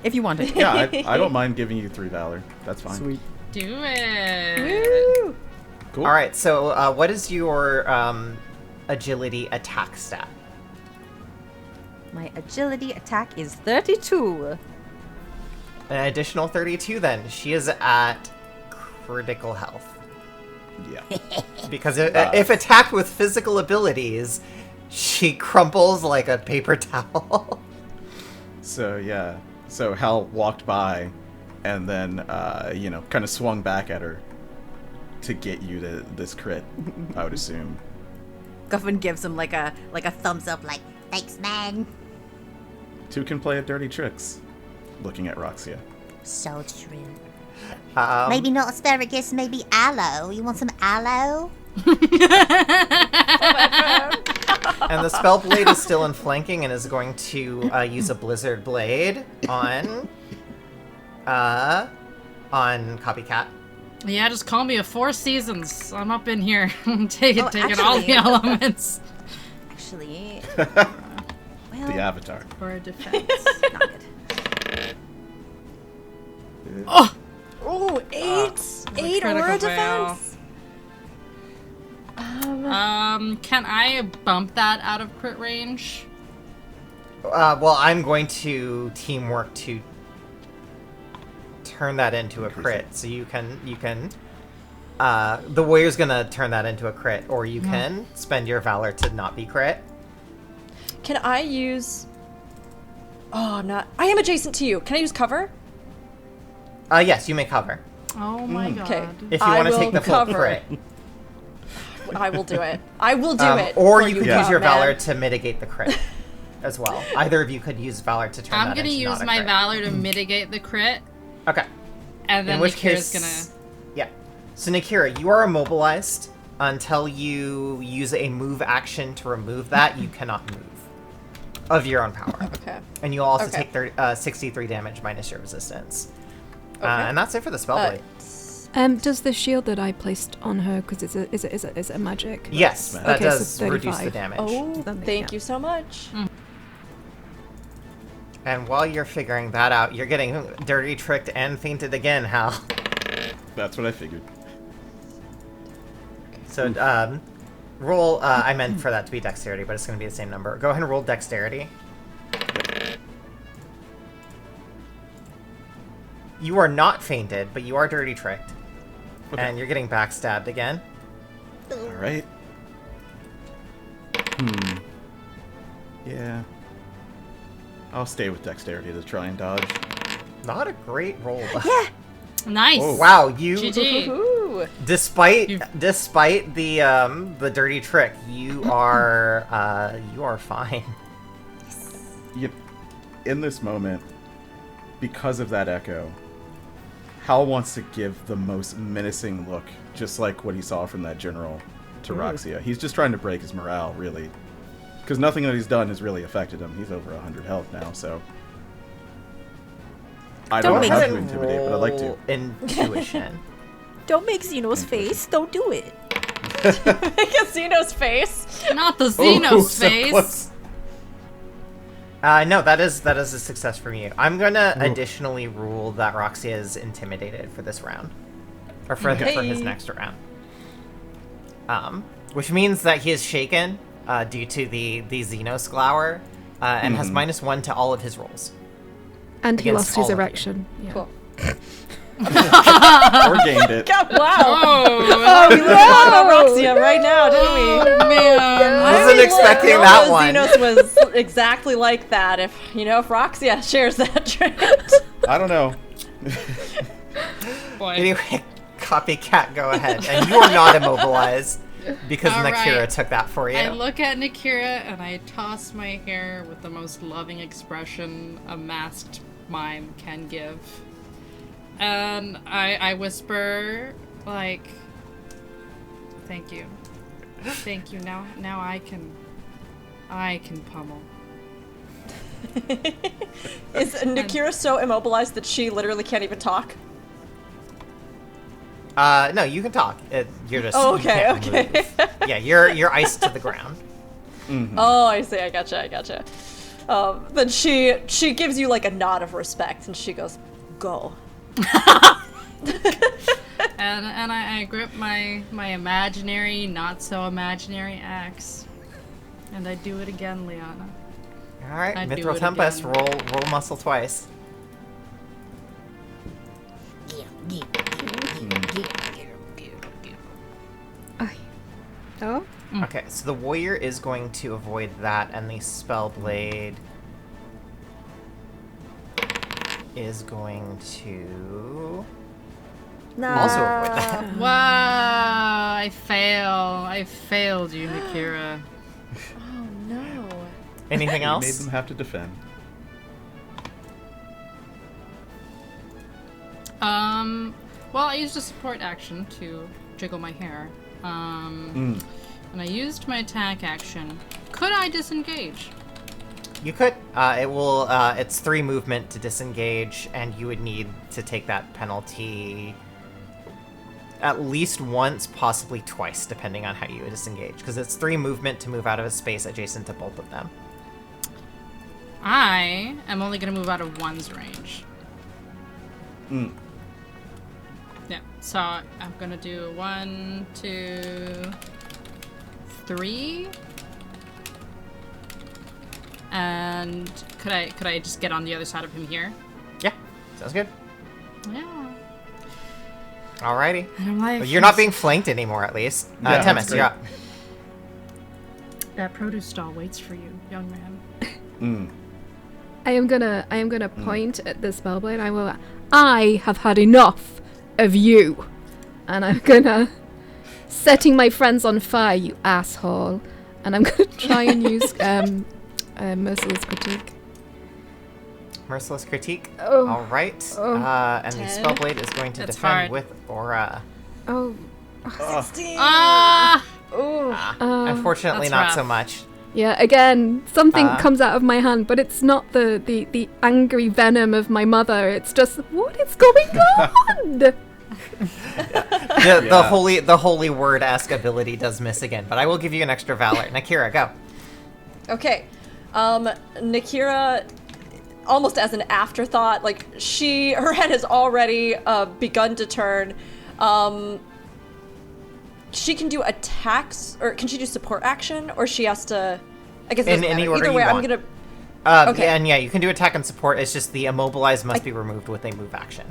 If you want to. yeah, I don't mind giving you 3 valor. That's fine. Sweet. Do it. Cool. All right, so what is your agility attack stat? My agility attack is 32. An additional 32 then. She is at critical health. Yeah. Because if attacked with physical abilities, she crumples like a paper towel. So yeah. So Hal walked by, and then kind of swung back at her to get you to this crit. I would assume. Guffin gives him like a Thumbs up, like, thanks, man. 2 can play at dirty tricks. Looking at Roxia. So true. Um, Maybe not asparagus, maybe aloe. You want some aloe? And the spell blade is still in flanking and is going to use a blizzard blade on Copycat. Yeah, just call me a 4 Seasons. I'm up in here taking all actually- the elements. actually. The Well, Avatar. For a defense. not good. Oh! Ooh, 8! 8 or a critical fail. defense? Can I bump that out of crit range? Well, I'm going to teamwork to turn that into a crit. So you can the warrior's gonna turn that into a crit, or you can spend your valor to not be crit. Can I use... Oh, not... I am adjacent to you. Can I use cover? Yes, you may cover. Oh my god. Okay. If you I want to will take the full cover. crit. I will do it. I will do it. Or for you could Bob, use your man. valor to mitigate the crit as well. Either of you could use valor to turn I'm that gonna into use not a my crit. valor to mitigate the crit, Okay. and then In which Nakhira's case, yeah. So Nakhira, you are immobilized until you use a move action to remove that. You cannot move of your own power, Okay. and you'll also Okay. take 63 damage minus your resistance. Okay. And that's it for the spell blade. Does the shield that I placed on her, because is it a magic? Yes, that Okay, so does reduce the 35. damage. Oh, Then, thank yeah. you so much. And while you're figuring that out, you're getting dirty tricked and fainted again, Hal. That's what I figured. So, roll, I meant for that to be dexterity, but it's going to be the same number. Go ahead and roll dexterity. You are not fainted, but you are dirty tricked. Okay. And you're getting backstabbed again. All right. Yeah. I'll stay with dexterity to try and dodge. Not a great roll. Nice. Oh. Wow, you GG. Ooh. despite You- the dirty trick, you are fine. You, in this moment, because of that echo, Hal wants to give the most menacing look, just like what he saw from that general to Roxia. He's just trying to break his morale, really. Because nothing that he's done has really affected him. He's over 100 health now, so... I Don't don't make have it to intimidate, but I'd like to. Roll Intuition. Don't make Xeno's face. Don't do it. Make a Xeno's face. Not the Oh, Xenos so face. close. No, that is a success from you. I'm gonna additionally rule that Roxy is intimidated for this round, or for his next round. Which means that he is shaken due to the Xenos glower, and has -1 to all of his rolls. And he Against lost his all of you. erection. Yeah. Cool. Or gained it. Wow. Oh, We learned a lot about Roxia right now, didn't we? man. Wasn't expecting that one. Xenos was exactly like that. If Roxia shares that trait. I don't know. Boy. Anyway, copycat, go ahead, and you are not immobilized because All Nakhira right. took that for you. I look at Nakhira and I toss my hair with the most loving expression a masked mime can give. And I whisper, like, thank you. Thank you. Now I can pummel. Is Nakhira so immobilized that she literally can't even talk? No, you can talk. You're just Oh, you okay, can't okay. move. Yeah, you're iced to the ground. Oh, I see. I gotcha. Then she gives you like a nod of respect, and she goes, "Go." And I grip my imaginary, not so imaginary axe, and I do it again, Liana. All right, I do Mithril it Tempest. again. Roll muscle twice. Oh? Okay, so the warrior is going to avoid that, and the Spellblade is going to also avoid that. Wow, I failed you, Nakhira. Oh no. Anything You made else? them have to defend. Well, I used a support action to jiggle my hair. And I used my attack action. Could I disengage? You could. It will. It's 3 movement to disengage, and you would need to take that penalty at least once, possibly twice, depending on how you disengage. Because it's 3 movement to move out of a space adjacent to both of them. I am only going to move out of one's range. Yeah, so I'm going to do 1, 2, 3. And could I just get on the other side of him here? Yeah, sounds good. Yeah. Alrighty. And I'm like, But you're not being flanked anymore, at least. Yeah, Temis, that's you're up. that produce stall waits for you, young man. I am gonna point at the Spellblade. I have had enough of you. And I'm gonna setting my friends on fire, you asshole. And I'm gonna try and use Merciless Critique. Merciless Critique. Oh. Alright. Oh. And the 10. Spellblade is going to That's defend hard. with Aura. Oh. Ah! Unfortunately, that's not so rough. much. Yeah, again, something Uh. comes out of my hand, but it's not the angry venom of my mother. It's just, what is going on? The Yeah. the holy word-esque ability does miss again, but I will give you an extra valor. Nakhira, go. Okay. Nakhira, almost as an afterthought, like her head has already begun to turn. She can do attacks, or can she do support action, or she has to? I guess it In doesn't any matter. order Either you way, I'm want. gonna. Okay. And yeah, you can do attack and support. It's just the immobilize must be removed with a move action.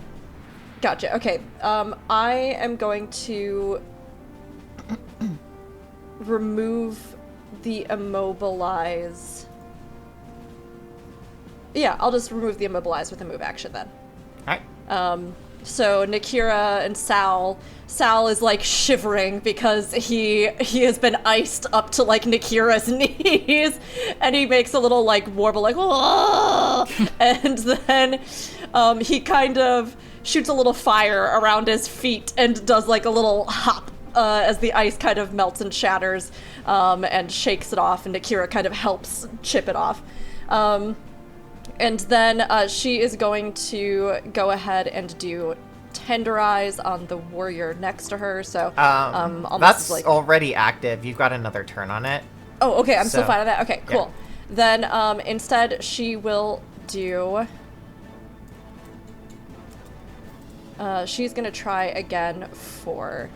Gotcha. Okay. I am going to remove the immobilize. Yeah, I'll just remove the immobilize with a move action then. Alright. So Nakhira and Sal is like shivering because he has been iced up to like Nakhira's knees, and he makes a little like warble like, "Whoa!" And then he kind of shoots a little fire around his feet and does like a little hop as the ice kind of melts and shatters, and shakes it off, and Nakhira kind of helps chip it off. And then she is going to go ahead and do Tenderize on the warrior next to her. So almost That's like already active. You've got another turn on it. oh, okay, I'm still so- fine with that. Okay, yeah. cool. Then instead she will do. She's gonna try again for.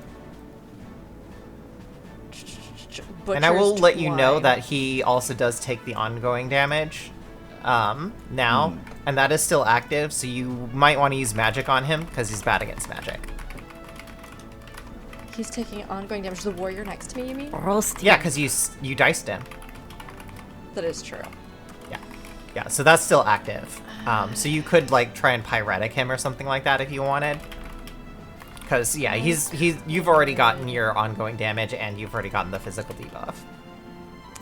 And I will Butcher's let you know Twine. that he also does take the ongoing damage now, and that is still active, so you might want to use magic on him, because he's bad against magic. He's taking ongoing damage. The warrior next to me, you mean? Roast. Yeah, because you diced him. That is true. Yeah, so that's still active. So you could, like, try and pyretic him or something like that if you wanted. Because, yeah, you've already gotten your ongoing damage, and you've already gotten the physical debuff.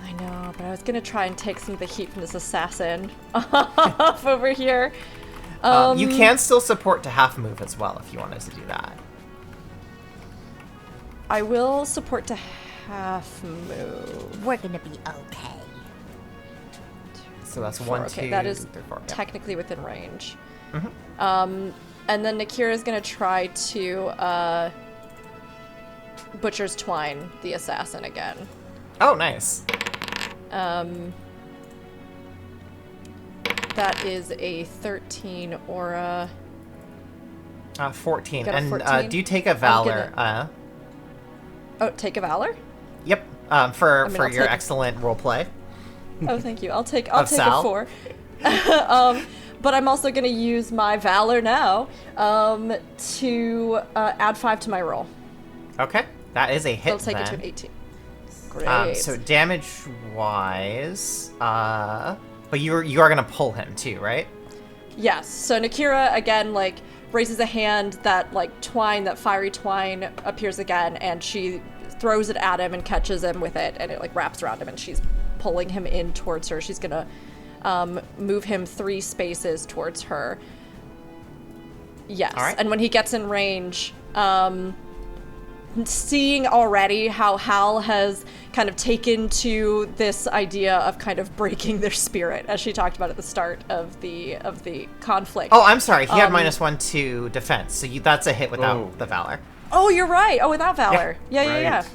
I know, but I was gonna try and take some of the heat from this assassin off over here. You can still support to half move as well if you wanted to do that. I will support to half move. We're gonna be okay. So that's Four. 1, Okay, 2, that is 3, 4. Yep. technically within range. Mhm. And then Nakhira is gonna try to Butcher's Twine the assassin again. Oh, nice. That is a 13 aura. 14. Got a And 14? do you take a Valor? Oh, take a Valor? Yep. For I'll your take- excellent role play. Oh, thank you. I'll take Of Sal? a 4. But I'm also gonna use my Valor now to add 5 to my roll. Okay. That is a hit. I'll take it to then. an 18. Great. So damage wise, but you are gonna pull him too, right? Yes. So Nakhira again raises a hand, that that fiery twine appears again, and she throws it at him and catches him with it, and it wraps around him, and she's pulling him in towards her. She's gonna move him 3 spaces towards her. Yes. All right. And when he gets in range, seeing already how Hal has kind of taken to this idea of kind of breaking their spirit, as she talked about at the start of the conflict. Oh, I'm sorry. He had -1 to defense, so that's a hit without the Valor. Oh, you're right. Oh, without Valor. Yeah. Right.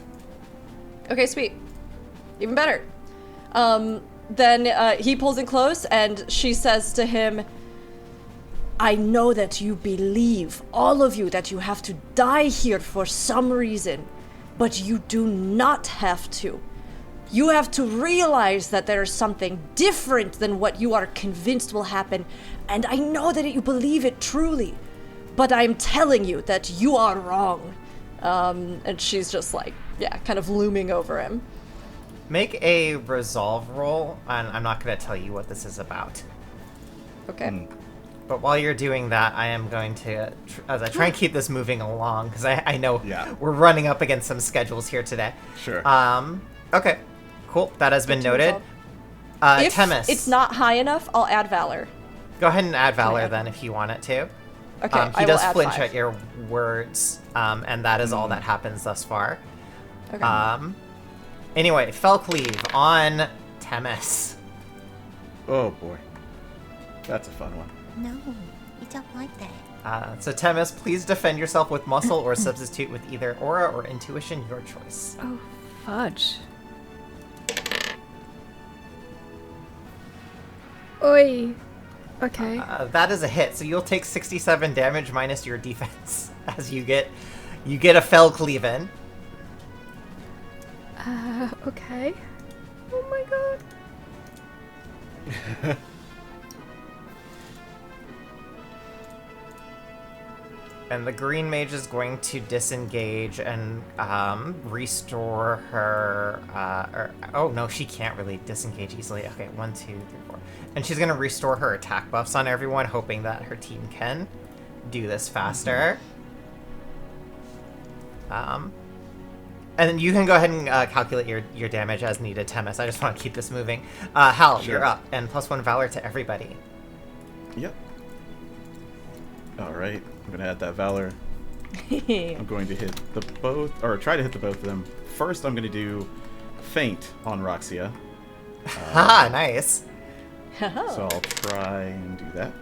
Okay, sweet. Even better. Then he pulls in close, and she says to him, I know that you believe, all of you, that you have to die here for some reason, but you do not have to. You have to realize that there is something different than what you are convinced will happen, and I know that you believe it truly, but I'm telling you that you are wrong. And she's just kind of looming over him. Make a resolve roll, and I'm not going to tell you what this is about. Okay. But while you're doing that, I am going to, as I try and keep this moving along, because I know we're running up against some schedules here today. Sure. Okay, cool. That has been noted. If Temis. it's not high enough, I'll add Valor. Go ahead and add Valor then if you want it to. Okay, I he will does add flinch 5. at your words, and that is all that happens thus far. Okay. Anyway, Fell Cleave on Temis. Oh boy. That's a fun one. No, I don't like that. So Temis, please defend yourself with muscle or substitute with either aura or intuition, your choice. Oh, fudge. Oi. Okay. That is a hit, so you'll take 67 damage minus your defense as you get a Fell Cleave in. Okay. Oh my god. And the green mage is going to disengage and restore her. Oh no, she can't really disengage easily. Okay, 1, 2, 3, 4. And she's going to restore her attack buffs on everyone, hoping that her team can do this faster. And then you can go ahead and calculate your damage as needed, Temis. I just want to keep this moving. Hal, Sure. you're up. And +1 Valor to everybody. Yep. Alright, I'm gonna add that Valor. I'm going to hit the both, or try to hit the both of them. First, I'm gonna do Feint on Roxia. Haha, nice. So I'll try and do that.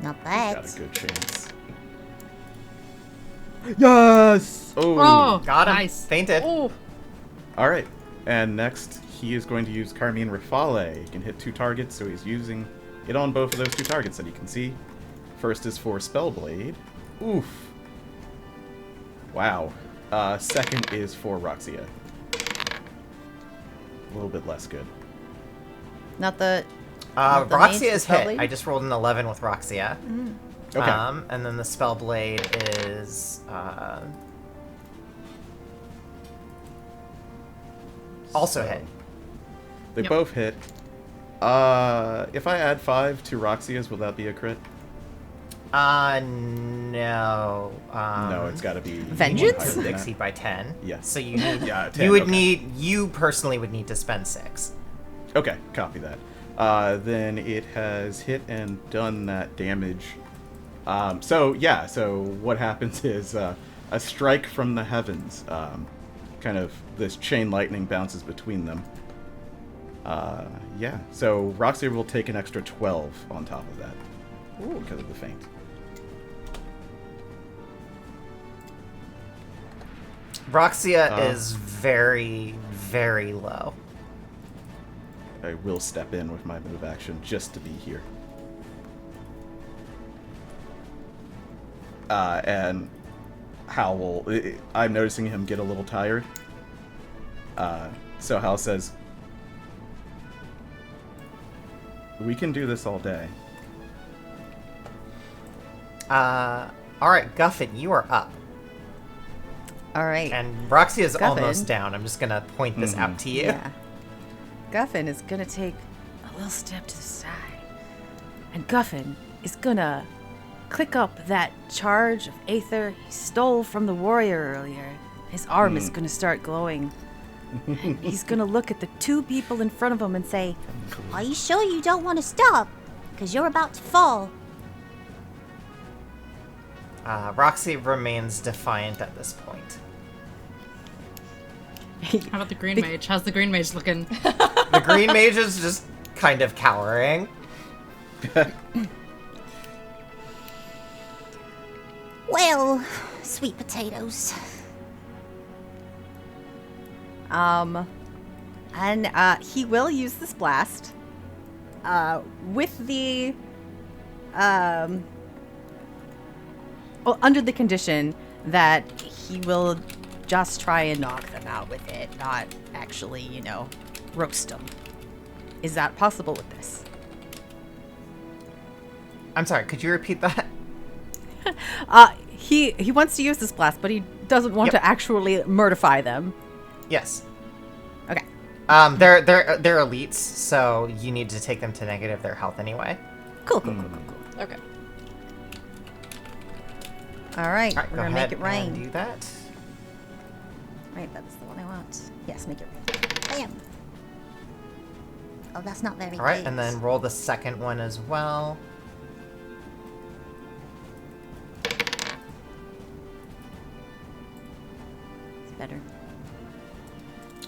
Not bad. Got a good chance. Yes! Oh, Got him. nice. Fainted. Oh, Alright, and next he is going to use Carmine Rafale. He can hit 2 targets, so he's using it on both of those 2 targets that you can see. First is for Spellblade. Oof. Wow. Second is for Roxia. A little bit less good. Not the. not the Roxia mage, is the hit. Spellblade? I just rolled an 11 with Roxia. Okay. And then the Spellblade is also So, hit. They Yep. both hit. If I add 5 to Roxia's, will that be a crit? No. No, it's got to be Vengeance? higher than that. Exceed by 10. Yes. So you need, Yeah, 10, you would okay. need, you personally would need to spend 6. Okay, copy that. then it has hit and done that damage. So what happens is a strike from the heavens. Kind of this chain lightning bounces between them. So Roxy will take an extra 12 on top of that. Ooh. Because of the feint. Roxia is very, very low. I will step in with my move action just to be here. And Hal will... I'm noticing him get a little tired. So Hal says, we can do this all day. Alright, Guffin, you are up. All right. And Roxy is Guffin. almost down. I'm just gonna point this out to you. Yeah. Guffin is gonna take a little step to the side. And Guffin is gonna click up that charge of aether he stole from the warrior earlier. His arm is gonna start glowing. And he's gonna look at the two people in front of him and say, Are you sure you don't want to stop? Because you're about to fall. Roxy remains defiant at this point. How about the green mage? How's the green mage looking? The green mage is just kind of cowering. Well, sweet potatoes. and he will use this blast with the under the condition that he will just try and knock them out with it, not actually, roast them. Is that possible with this? I'm sorry, could you repeat that? He wants to use this blast, but he doesn't want to actually murderify them. Yes. Okay. They're elites, so you need to take them to negative their health anyway. Cool. Okay. All right, Alright, we're go gonna ahead make it rain. and do that. Right, that's the one I want. Yes, make it rain. Bam. Oh, that's not very Alright, good. and then roll the second one as well. It's better.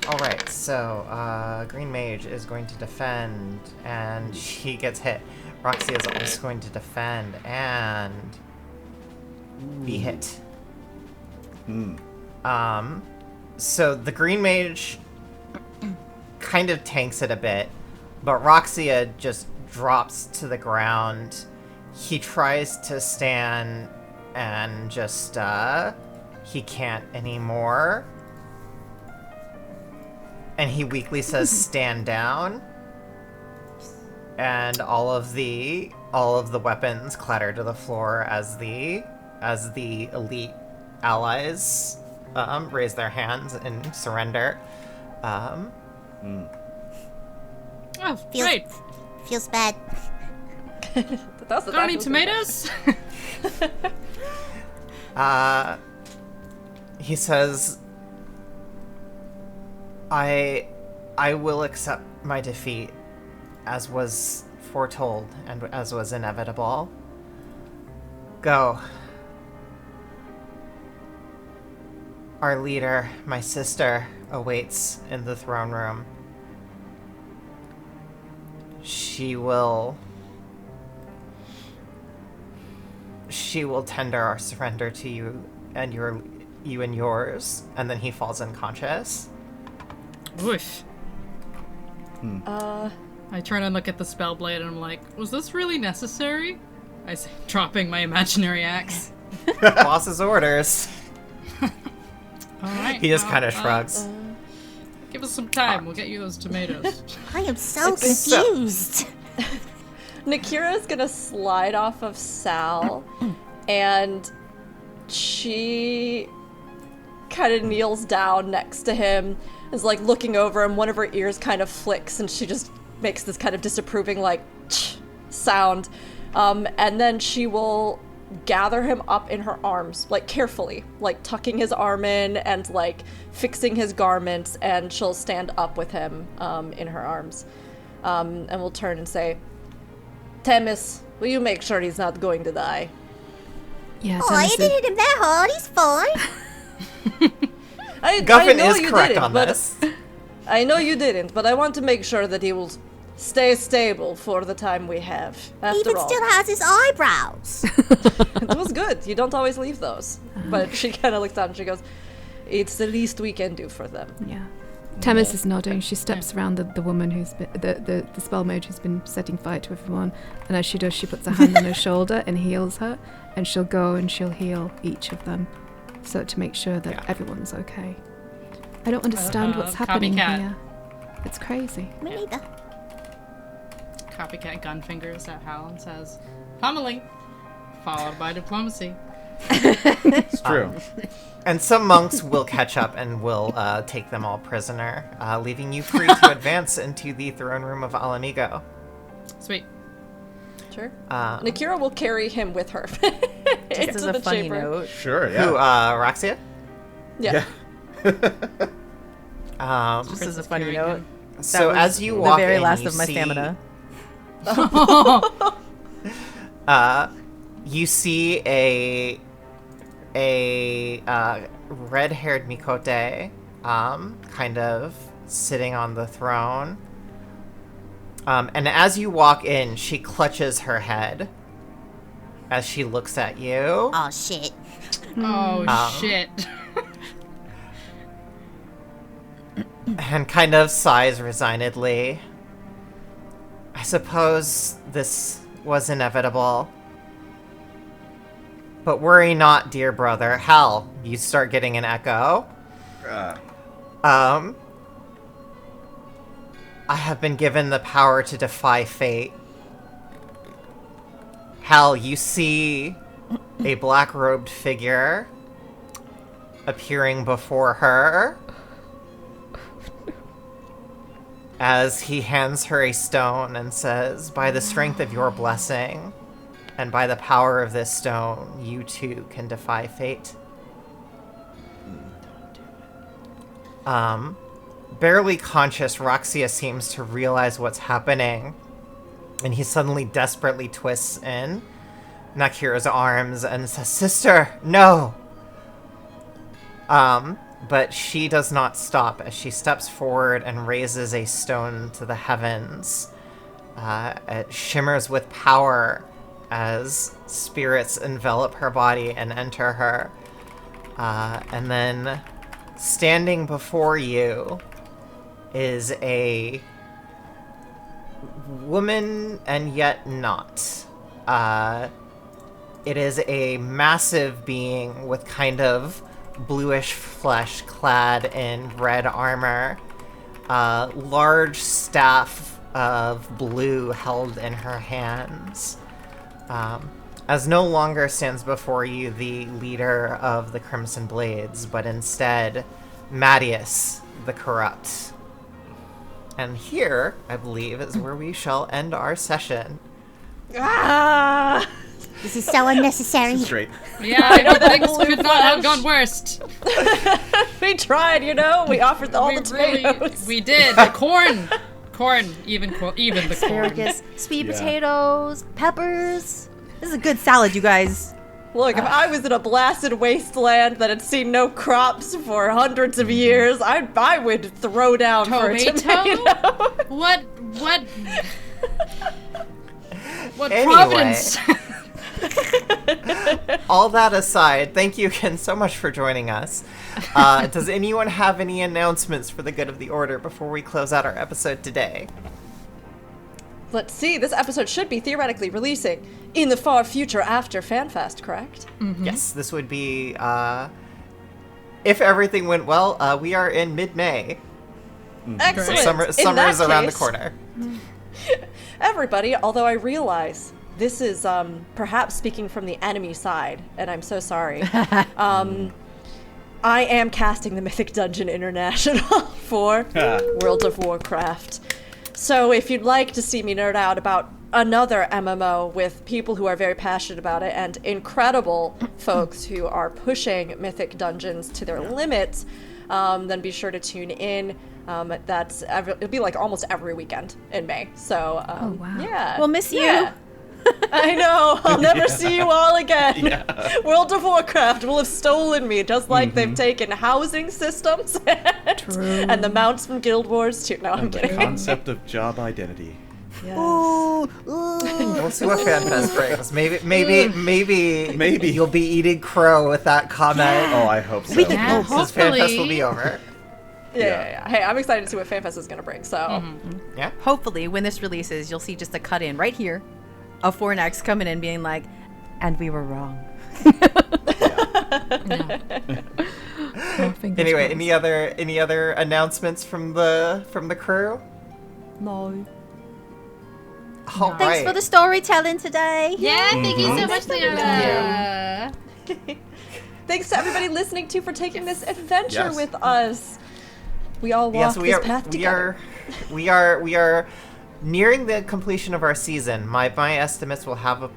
Alright, so Green Mage is going to defend, and she gets hit. Roxy is also going to defend, and be hit. So the Green Mage kind of tanks it a bit, but Roxia just drops to the ground. He tries to stand, and just, he can't anymore. And he weakly says, "Stand down." And all of the weapons clatter to the floor as the elite allies raise their hands in surrender. Oh, Feels- great. Feels bad. That's the Got any tomatoes? He says, I will accept my defeat, as was foretold and as was inevitable. Go. Our leader, my sister, awaits in the throne room. She will tender our surrender to you and yours, and then he falls unconscious. Oof. I turn and look at the spell blade and I'm like, was this really necessary? I say, dropping my imaginary axe. Boss's orders. Alright. He just kind of shrugs. Give us some time, we'll get you those tomatoes. I am so So- confused. Nakhira is gonna slide off of Sal, and she kind of kneels down next to him, is like looking over him. One of her ears kind of flicks, and she just makes this kind of disapproving like sound, and then she will gather him up in her arms, like carefully, like tucking his arm in and like fixing his garments, and she'll stand up with him in her arms. and will turn and say, Temis, will you make sure he's not going to die? Yeah, Oh, I Temis didn't hit him that hard. He's fine. I Guffin know is you correct didn't, on but this. I know you didn't, but I want to make sure that he will stay stable for the time we have. He After even all, still has his eyebrows. it was good. You don't always leave those. But she kind of looks down and she goes, it's the least we can do for them. Yeah. Temis is nodding. She steps around the woman who's been, the spell mage who's been setting fire to everyone, and as she does, she puts her hand on her shoulder and heals her, and she'll go and she'll heal each of them, so to make sure that everyone's okay. I don't understand what's happening copycat. here. It's crazy. Me neither. Copycat gun fingers at Hal and says, pummeling, followed by diplomacy. It's true. And some monks will catch up and will take them all prisoner, leaving you free to advance into the throne room of Ala Mhigo. Sweet. Sure. Nakhira will carry him with her. Just into as a the funny chamber. note. Sure, Who, yeah. Roxia? Yeah. Just as a funny note. So was the as you walk very in, last you of my see, stamina. You see a red-haired Mikote, kind of sitting on the throne. And as you walk in, she clutches her head as she looks at you. Oh, shit. Oh, shit. And kind of sighs resignedly. I suppose this was inevitable. But worry not, dear brother. Hal, you start getting an echo. I have been given the power to defy fate. Hal, you see a black-robed figure appearing before her as he hands her a stone and says, by the strength of your blessing and by the power of this stone, you too can defy fate. Barely conscious, Roxia seems to realize what's happening, and he suddenly desperately twists in Nakhira's arms and says, Sister, no! But she does not stop as she steps forward and raises a stone to the heavens. It shimmers with power as spirits envelop her body and enter her. And then standing before you is a woman and yet not. It is a massive being with kind of bluish flesh clad in red armor, large staff of blue held in her hands. As no longer stands before you the leader of the Crimson Blades, but instead Mattias the Corrupt. And here, I believe, is where we shall end our session. This is so unnecessary. This is great. Yeah, I know things could not have gone worst. We tried, you know? We offered all the Really, tomatoes. we did. The corn. Even the corn. Asparagus, sweet Yeah. potatoes, peppers. This is a good salad, you guys. Look, if I was in a blasted wasteland that had seen no crops for hundreds of years, I would throw down for a tomato. What Anyway. Providence? All that aside, thank you again so much for joining us. Does anyone have any announcements for the good of the Order before we close out our episode today? Let's see, this episode should be theoretically releasing in the far future after FanFest, correct? Yes, this would be, if everything went well, we are in mid-May. Excellent. Summer In is that around the case, corner. Everybody, although I realize this is perhaps speaking from the enemy side, and I'm so sorry. I am casting the Mythic Dungeon International for World of Warcraft. So if you'd like to see me nerd out about another MMO with people who are very passionate about it and incredible folks who are pushing Mythic Dungeons to their limits, then be sure to tune in. It'll be like almost every weekend in May. So Oh, wow. yeah, We'll miss you. Yeah. I know. I'll never see you all again. Yeah. World of Warcraft will have stolen me, just like they've taken housing systems and the mounts from Guild Wars too. No, I'm And the kidding. concept of job identity. Yes. We'll see what FanFest brings. Maybe you'll be eating crow with that comment. Oh, I hope so. Yeah, Because hopefully. FanFest will be over. Yeah. Hey, I'm excited to see what FanFest is gonna bring. So Yeah. Hopefully, when this releases, you'll see just a cut in right here of Fornax coming in being like, and we were wrong. Oh, fingers Anyway, crossed. any other announcements from the crew? No. All Thanks right. for the storytelling today. Yeah, thank you so much, Leona. thanks to everybody listening for taking this adventure Yes. with us. We all walk Yes, we this are. path We together. are nearing the completion of our season. My estimates will have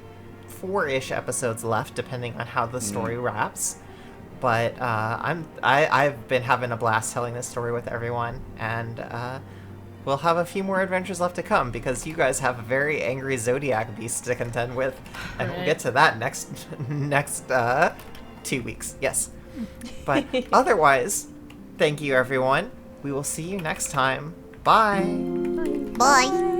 4-ish episodes left, depending on how the story wraps. But I've been having a blast telling this story with everyone, and we'll have a few more adventures left to come because you guys have a very angry Zodiac beast to contend with, and we'll get to that next 2 weeks. Yes, but otherwise, thank you everyone. We will see you next time. Bye. Bye.